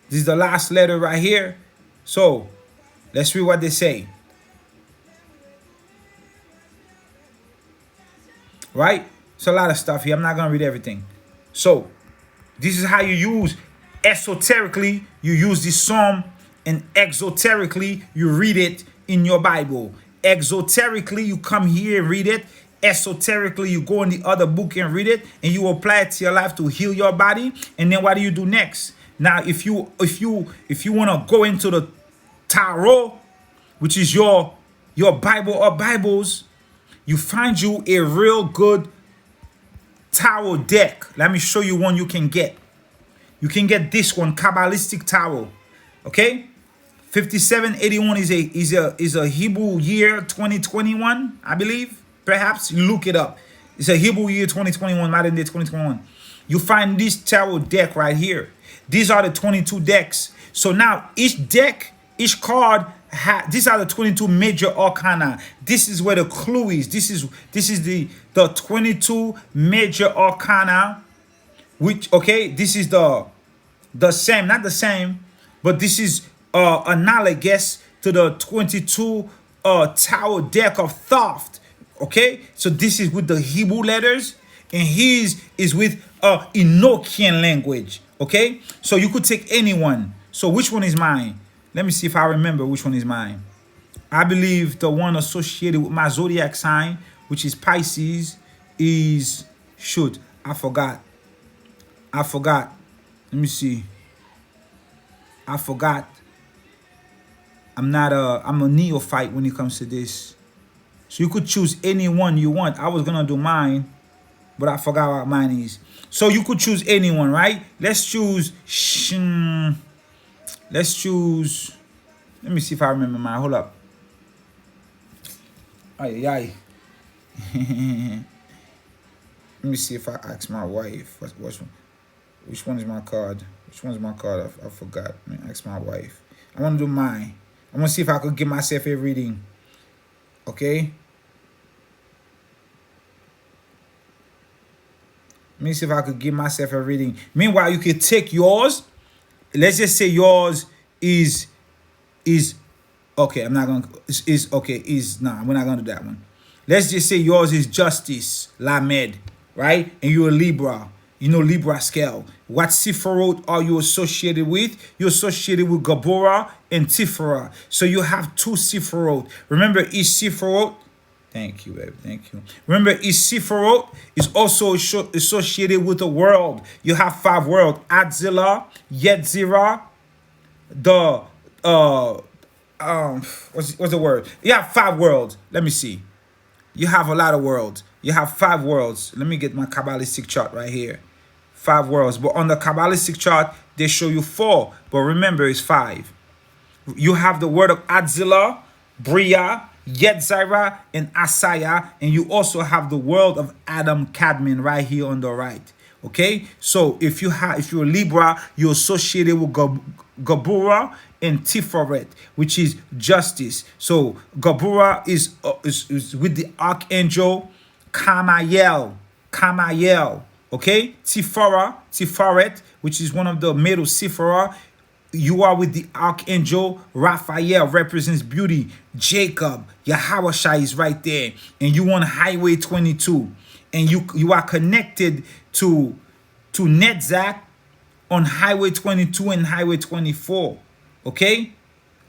This is the last letter right here. So, let's read what they say. Right? It's a lot of stuff here. I'm not going to read everything. So, this is how you use esoterically. You use this psalm, and exoterically, you read it in your Bible. Exoterically, you come here and read it. Esoterically, you go in the other book and read it, and you apply it to your life to heal your body. And then what do you do next? Now, if you want to go into the Tarot, which is your Bible or Bibles, you find you a real good tarot deck. Let me show you one you can get. You can get this one, Kabbalistic Tarot. Okay? 5781 is a Hebrew year 2021, I believe. Perhaps you look it up. It's a Hebrew year 2021, modern day 2021. You find this tarot deck right here. These are the 22 decks. So now each deck, each card, these are the 22 major arcana. This is where the clue is. This is the 22 major arcana. Which, okay, this is the same, not the same, but this is analogous to the 22 Tower deck of Thoth. Okay, so this is with the Hebrew letters, and his is with Enochian language. Okay, so you could take anyone. So which one is mine? Let me see if I remember which one is mine. I believe the one associated with my zodiac sign, which is Pisces, is, shoot, I forgot. Let me see. I forgot. I'm a neophyte when it comes to this. So you could choose any one you want. I was gonna do mine, but I forgot what mine is. So you could choose anyone, right? Let's choose. Let me see if I remember mine. Hold up. Let me see if I ask my wife. Which one is my card? I forgot. Let me ask my wife. I want to do mine. I want to see if I could give myself a reading. Okay? Let me see if I could give myself a reading. Meanwhile, you could take yours. Let's just say yours is okay. I'm not gonna we're not gonna do that one. Let's just say yours is Justice Lamed, right? And you're a Libra. You know Libra scale. What Sephiroth are you associated with? You're associated with Gabora and Tifera. So you have two Sephiroth. Remember, each Sephiroth. Thank you, baby. Thank you. Remember, each Sephiroth is also associated with a world. You have 5 worlds: Adzilla, Yetzirah, what's the word? You have 5 worlds. Let me see. You have a lot of worlds. You have 5 worlds. Let me get my Kabbalistic chart right here. 5 worlds. But on the Kabbalistic chart, they show you 4. But remember, it's 5. You have the word of Adzilla, Bria, Yetzirah, and Asaya. And you also have the world of Adam Kadmon right here on the right. Okay? So if you're a Libra, you're associated with Gabura and Tiferet, which is justice. So Gabura is with the archangel Kamael. Okay? Tiferet, which is one of the middle Sephirah. You are with the archangel Raphael, represents beauty. Jacob, Yahawashai is right there. And you on Highway 22. And you are connected to Netzach on Highway 22 and Highway 24. Okay?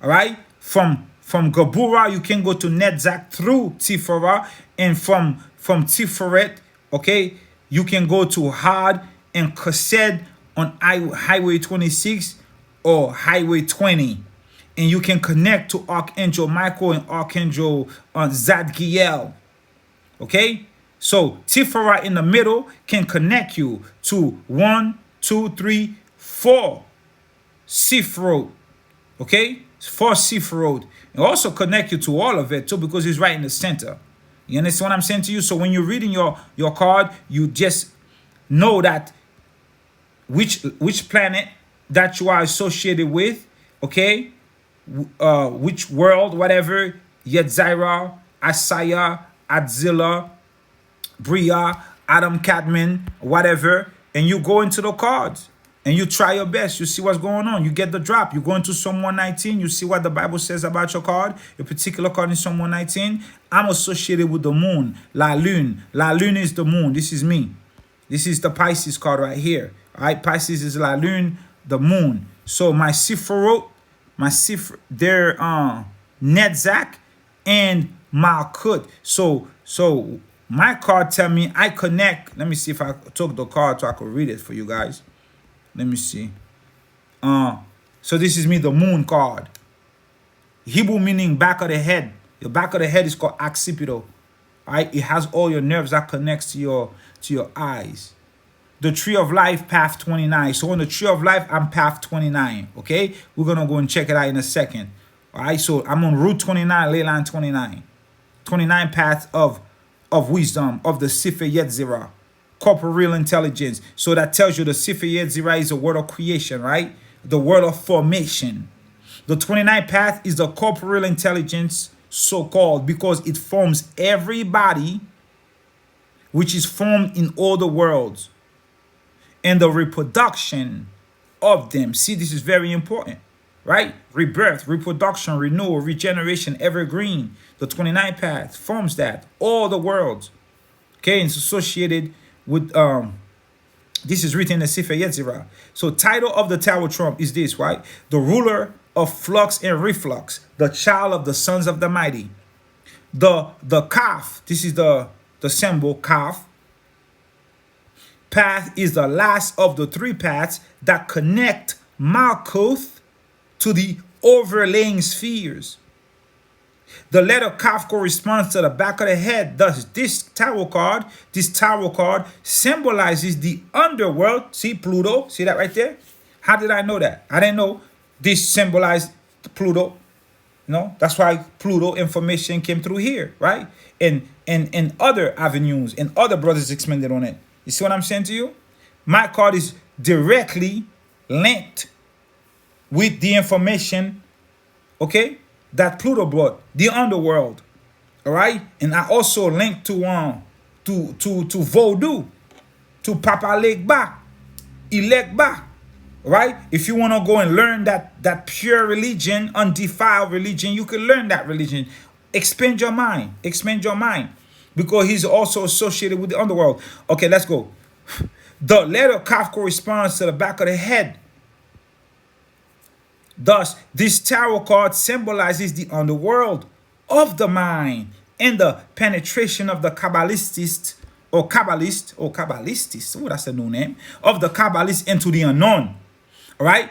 All right? From Gabura, you can go to Netzach through Tifera. And from Tiferet, okay, you can go to Had and Chesed on Highway 26 or Highway 20. And you can connect to Archangel Michael and Archangel Zadkiel. Okay? So Tifera in the middle can connect you to 1, 2, 3, 4 Sephiroth. Okay? 4 Sephiroth. And also connect you to all of it too, because it's right in the center. You understand what I'm saying to you? So when you're reading your card, you just know that which planet that you are associated with, okay? Which world, whatever, Yetzirah, Asaya, Adzilla, Bria, Adam Kadmon, whatever, and you go into the cards and you try your best. You see what's going on. You get the drop. You go into Psalm 119. You see what the Bible says about your card, your particular card in Psalm 119. I'm associated with the moon, La Lune. La Lune is the moon. This is me. This is the Pisces card right here. All right, Pisces is La Lune, the moon. So my Sephiroth, they're Netzach and Malkut. So My card tell me I connect. Let me see if I took the card so I could read it for you guys. Let me see. So this is me, the moon card. Hebrew meaning back of the head. The back of the head is called occipital. Right? It has all your nerves that connects to your eyes. The tree of life, path 29. So on the tree of life, I'm path 29. Okay? We're gonna go and check it out in a second. Alright, so I'm on route 29, ley line 29. 29 paths of wisdom, of the Sefer Yetzirah. Corporeal intelligence. So that tells you the Sefer Yetzirah is a word of creation, right? The word of formation. The 29 path is the corporeal intelligence, so-called, because it forms every body which is formed in all the worlds, and the reproduction of them. See, this is very important, right? Rebirth, reproduction, renewal, regeneration, evergreen. The 29 path forms that, all the worlds. Okay, and it's associated with, this is written in the Sefer Yetzirah. So title of the Tarot-Torah is this, right? The ruler of flux and reflux, the child of the sons of the mighty. The Kaf, this is the symbol Kaf. Path is the last of the three paths that connect Malkuth to the overlaying spheres. The letter Kaf corresponds to the back of the head. Thus, this tarot card symbolizes the underworld. See Pluto? See that right there? How did I know that? I didn't know this symbolized Pluto. No, that's why Pluto information came through here, right? And other avenues and other brothers expanded on it. You see what I'm saying to you? My card is directly linked with the information, okay, that Pluto brought, the underworld. All right? And I also linked to Vodou, to Papa Legba, Ilekba. Right? If you want to go and learn that pure religion, undefiled religion, you can learn that religion. Expand your mind. Expand your mind. Because he's also associated with the underworld. Okay, let's go. The letter Kaf corresponds to the back of the head. Thus, this tarot card symbolizes the underworld of the mind and the penetration of the Kabbalistic or Kabbalistic. Oh, that's a new name. Of the Kabbalist into the unknown. All right?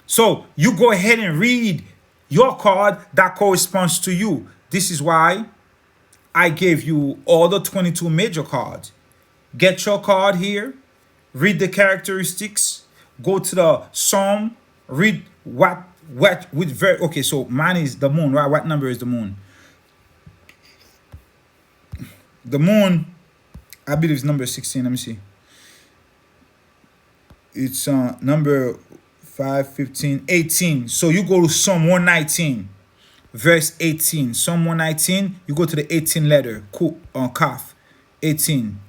So you go ahead and read your card that corresponds to you. This is why I gave you all the 22 major cards. Get your card here. Read the characteristics. Go to the Psalm. Read okay, so mine is the moon, right? What number is the moon? The moon, I believe, is number 16. Let me see. It's number 5, 15, 18. So you go to Psalm 119, verse 18. Psalm 119, you go to the 18 letter, Kaf, 18.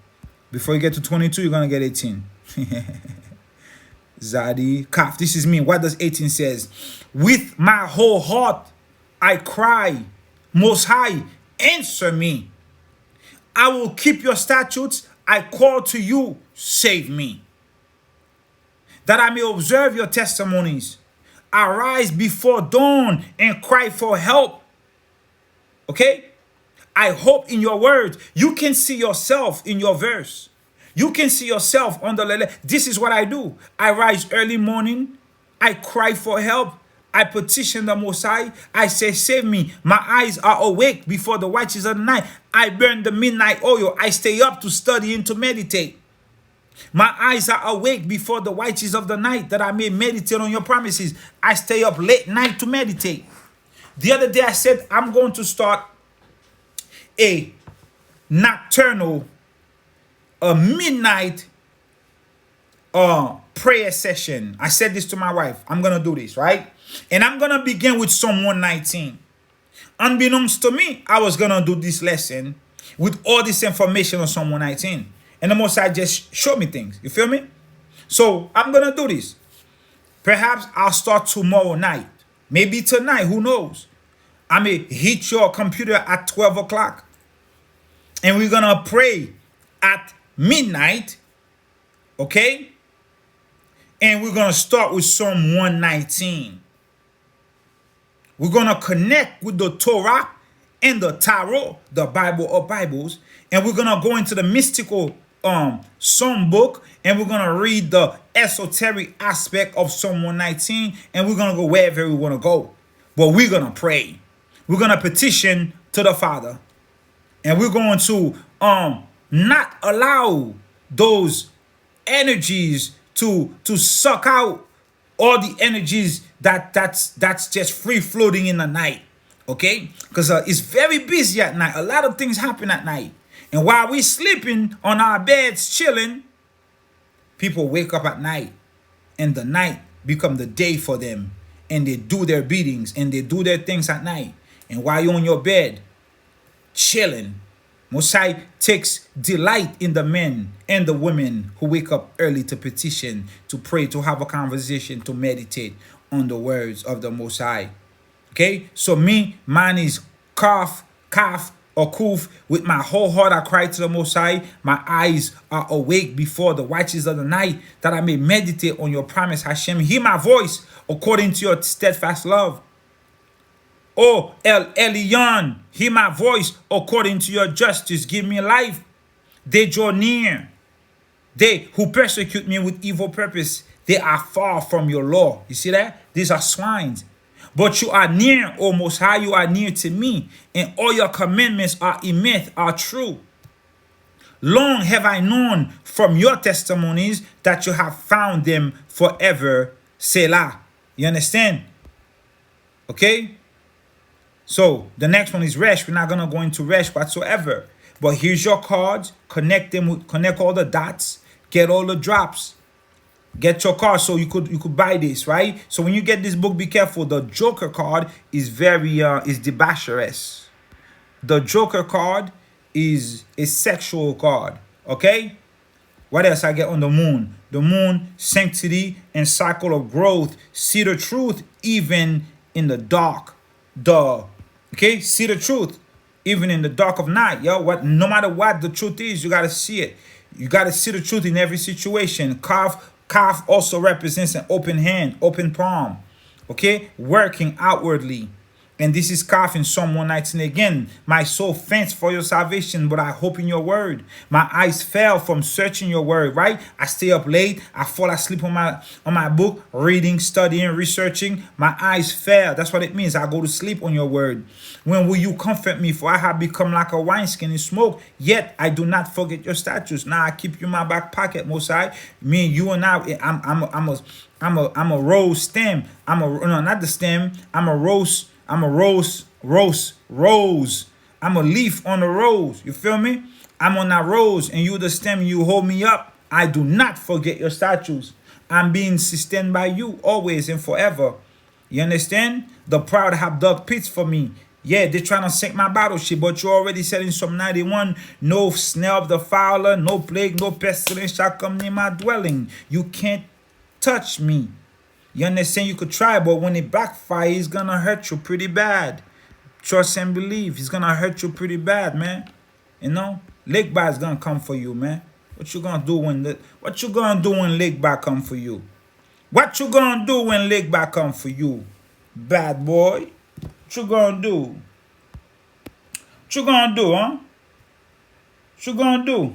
Before you get to 22, you're going to get 18. Zadi, Kaf, this is me. What does 18 says? With my whole heart, I cry, Most High, answer me. I will keep your statutes. I call to you, save me. That I may observe your testimonies. Arise before dawn and cry for help. Okay? I hope in your words. You can see yourself in your verse. You can see yourself on the letter. This is what I do. I rise early morning. I cry for help. I petition the Most High. I say, save me. My eyes are awake before the watches of the night. I burn the midnight oil. I stay up to study and to meditate. My eyes are awake before the watches of the night, that I may meditate on your promises. I stay up late night to meditate. The other day I said I'm going to start a nocturnal, a midnight prayer session. I said this to my wife. I'm going to do this, right? And I'm going to begin with Psalm 119. Unbeknownst to me, I was going to do this lesson with all this information on Psalm 119. And the Most High just showed me things. You feel me? So I'm going to do this. Perhaps I'll start tomorrow night. Maybe tonight. Who knows? I may hit your computer at 12 o'clock. And we're going to pray at midnight. Okay? And we're going to start with Psalm 119. We're going to connect with the Torah and the Tarot, the Bible of Bibles, and we're gonna go into the mystical Psalm book, and we're gonna read the esoteric aspect of Psalm 119, and we're gonna go wherever we want to go. But we're gonna pray. We're gonna petition to the Father, and we're going to not allow those energies to suck out all the energies that's just free floating in the night. Okay, because it's very busy at night. A lot of things happen at night, and while we sleeping on our beds chilling, people wake up at night, and the night become the day for them, and they do their beatings and they do their things at night. And while you're on your bed chilling, Mosai takes delight in the men and the women who wake up early to petition, to pray, to have a conversation, to meditate on the words of the Most High. Okay, so mine is kaf, or kuf. With my whole heart I cry to the Most High. My eyes are awake before the watches of the night, that I may meditate on your promise, Hashem. Hear my voice according to your steadfast love. Oh, El Elyon, hear my voice according to your justice. Give me life. They draw near. They who persecute me with evil purpose, they are far from your law. You see that? These are swines. But you are near, O Most High, you are near to me, and all your commandments are emet, are true. Long have I known from your testimonies that you have found them forever. Selah. You understand? Okay? So the next one is Resh. We're not gonna go into Resh whatsoever. But here's your cards. Connect all the dots. Get all the drops. Get your card so you could buy this, right? So when you get this book, be careful. The Joker card is very is debaucherous. The Joker card is a sexual card. Okay? What else I get on the Moon? The Moon, sanctity and cycle of growth. See the truth even in the dark. Okay, see the truth even in the dark of night. Yo, no matter what the truth is, you gotta see it. You gotta see the truth in every situation. Calf also represents an open hand, open palm. Okay, working outwardly. And this is Calf in Psalm 119 again. My soul faints for your salvation, but I hope in your word. My eyes fail from searching your word, right? I stay up late. I fall asleep on my book, reading, studying, researching. My eyes fail. That's what it means. I go to sleep on your word. When will you comfort me? For I have become like a wineskin in smoke, yet I do not forget your statutes. Now I keep you in my back pocket, Most High. Me and you and I'm a rose stem. Not the stem. I'm a rose. I'm a rose. I'm a leaf on the rose. You feel me? I'm on that rose and you the stem. You hold me up. I do not forget your statutes. I'm being sustained by you always and forever. You understand? The proud have dug pits for me. Yeah, they're trying to sink my battleship, but you already said in Psalm 91, no snare of the fowler, no plague, no pestilence shall come near my dwelling. You can't touch me. You understand? You could try, but when it backfires, it's gonna hurt you pretty bad. Trust and believe. It's gonna hurt you pretty bad, man. You know? Lake bar is gonna come for you, man. What you gonna do when Lake bar come for you? What you gonna do when Lake bar come for you? Bad boy. What you gonna do? What you gonna do, huh? What you gonna do?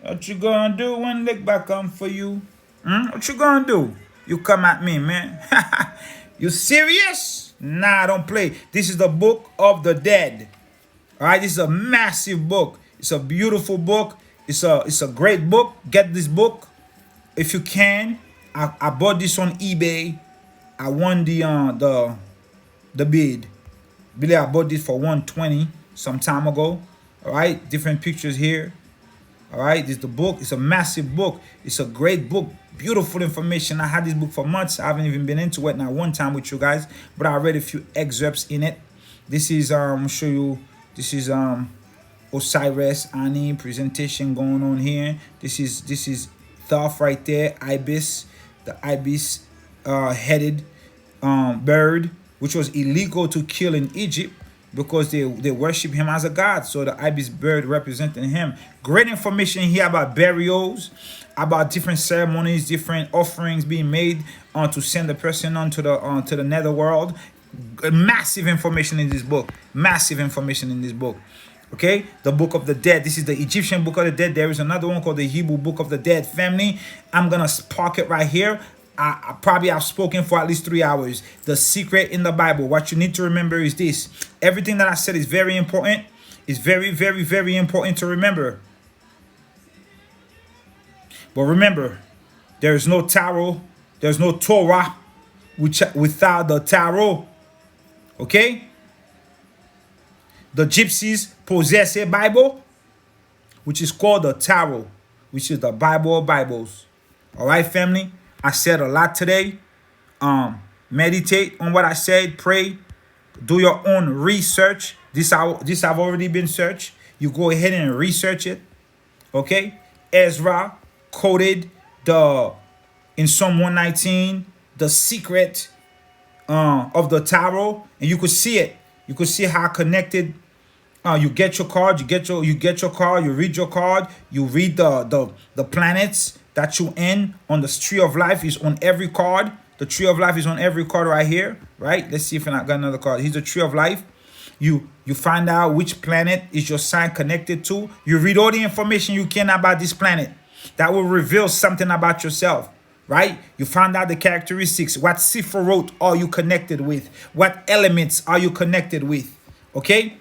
What you gonna do when Lake bar come for you? What you gonna do? You come at me, man. You serious? Nah, don't play. This is the Book of the Dead. All right, this is a massive book. It's a beautiful book. It's a great book. Get this book if you can. I bought this on eBay. I won the bid. I bought this for $120 some time ago. All right, different pictures here. All right, this is the book. It's a massive book. It's a great book. Beautiful information. I had this book for months. I haven't even been into it not one time with you guys, but I read a few excerpts in it. This is I'll show you. This is Osiris Ani presentation going on here. This is Thoth right there. Ibis, the ibis headed bird, which was illegal to kill in Egypt, because they worship him as a god. So the ibis bird representing him. Great information here about burials, about different ceremonies, different offerings being made to send the person onto the netherworld. Massive information in this book. Massive information in this book. Okay, the Book of the Dead. This is the Egyptian Book of the Dead. There is another one called the Hebrew Book of the Dead. Family, I'm gonna park it right here. I probably have spoken for at least 3 hours. The secret in the Bible. What you need to remember is this. Everything that I said is very important. It's very, very, very important to remember. But remember, there is no tarot. There's no Torah without the tarot. Okay? The Gypsies possess a Bible, which is called the Tarot, which is the Bible of Bibles. All right, family? I said a lot today. Meditate on what I said. Pray. Do your own research. This have already been searched. You go ahead and research it. Okay? Ezra quoted in Psalm 119 the secret of the tarot, and you could see it. You could see how connected. You get your card. You get your card. You read your card. You read the planets that you in on the tree of life is on every card. The tree of life is on every card right here. Right. Let's see if I got another card. Here's the tree of life. You find out which planet is your sign connected to. You read all the information you can about this planet. That will reveal something about yourself. Right? You find out the characteristics. What Sephiroth are you connected with? What elements are you connected with? Okay?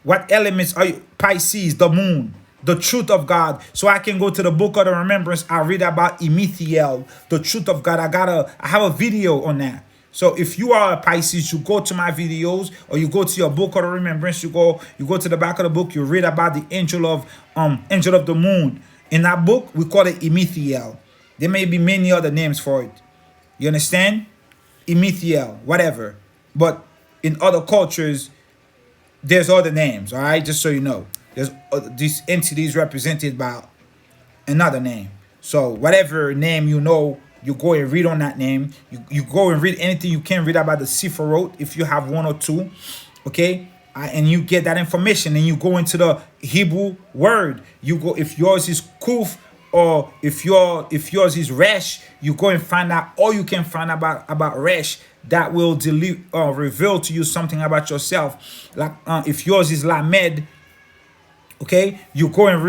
What elements are you? Pisces, the moon, the truth of God. So I can go to the Book of the Remembrance. I read about Emethiel, the truth of God. I have a video on that. So if you are a Pisces, you go to my videos, or you go to your Book of the Remembrance. You go to the back of the book. You read about the angel of the moon. In that book, we call it Emethiel. There may be many other names for it. You understand? Emethiel, whatever. But in other cultures, there's other names, all right? Just so you know. There's these entities represented by another name. So whatever name you know, you go and read on that name. You go and read anything you can read about the Sephiroth if you have one or two, okay? And you get that information, and you go into the Hebrew word. You go, if yours is Kuf, or if yours is Resh, you go and find out all you can find about Resh. That will reveal to you something about yourself. Like if yours is Lamed, okay, you go and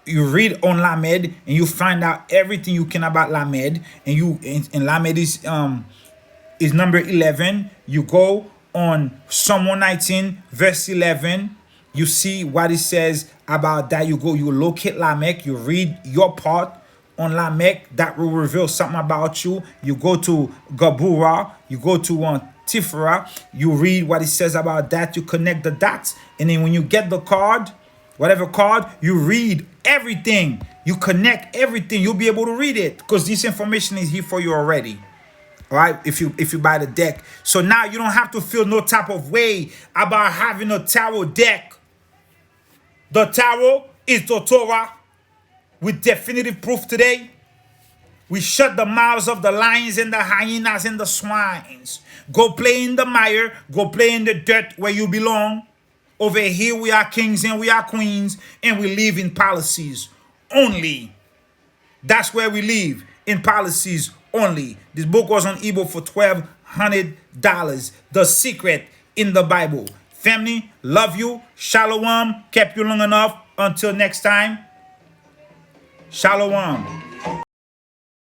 you read on Lamed, and you find out everything you can about Lamed, and Lamed is number 11. You go on Psalm 119 verse 11. You see what it says about that. You locate Lamech, you read your part on Lamech, that will reveal something about you. You go to Gabura, you go to Tifra, you read what it says about that, you connect the dots, and then when you get the card, whatever card, you read everything, you connect everything, you'll be able to read it, because this information is here for you already. All right, if you buy the deck. So now you don't have to feel no type of way about having a tarot deck. The tarot is the Torah. With definitive proof today, we shut the mouths of the lions and the hyenas and the swines. Go play in the mire. Go play in the dirt where you belong. Over here we are kings and we are queens, and we live in palaces only. That's where we live, in palaces only. This book was on eBay for $1,200. The secret in the Bible. Family, love you. Shalom. Kept you long enough. Until next time. Shalom.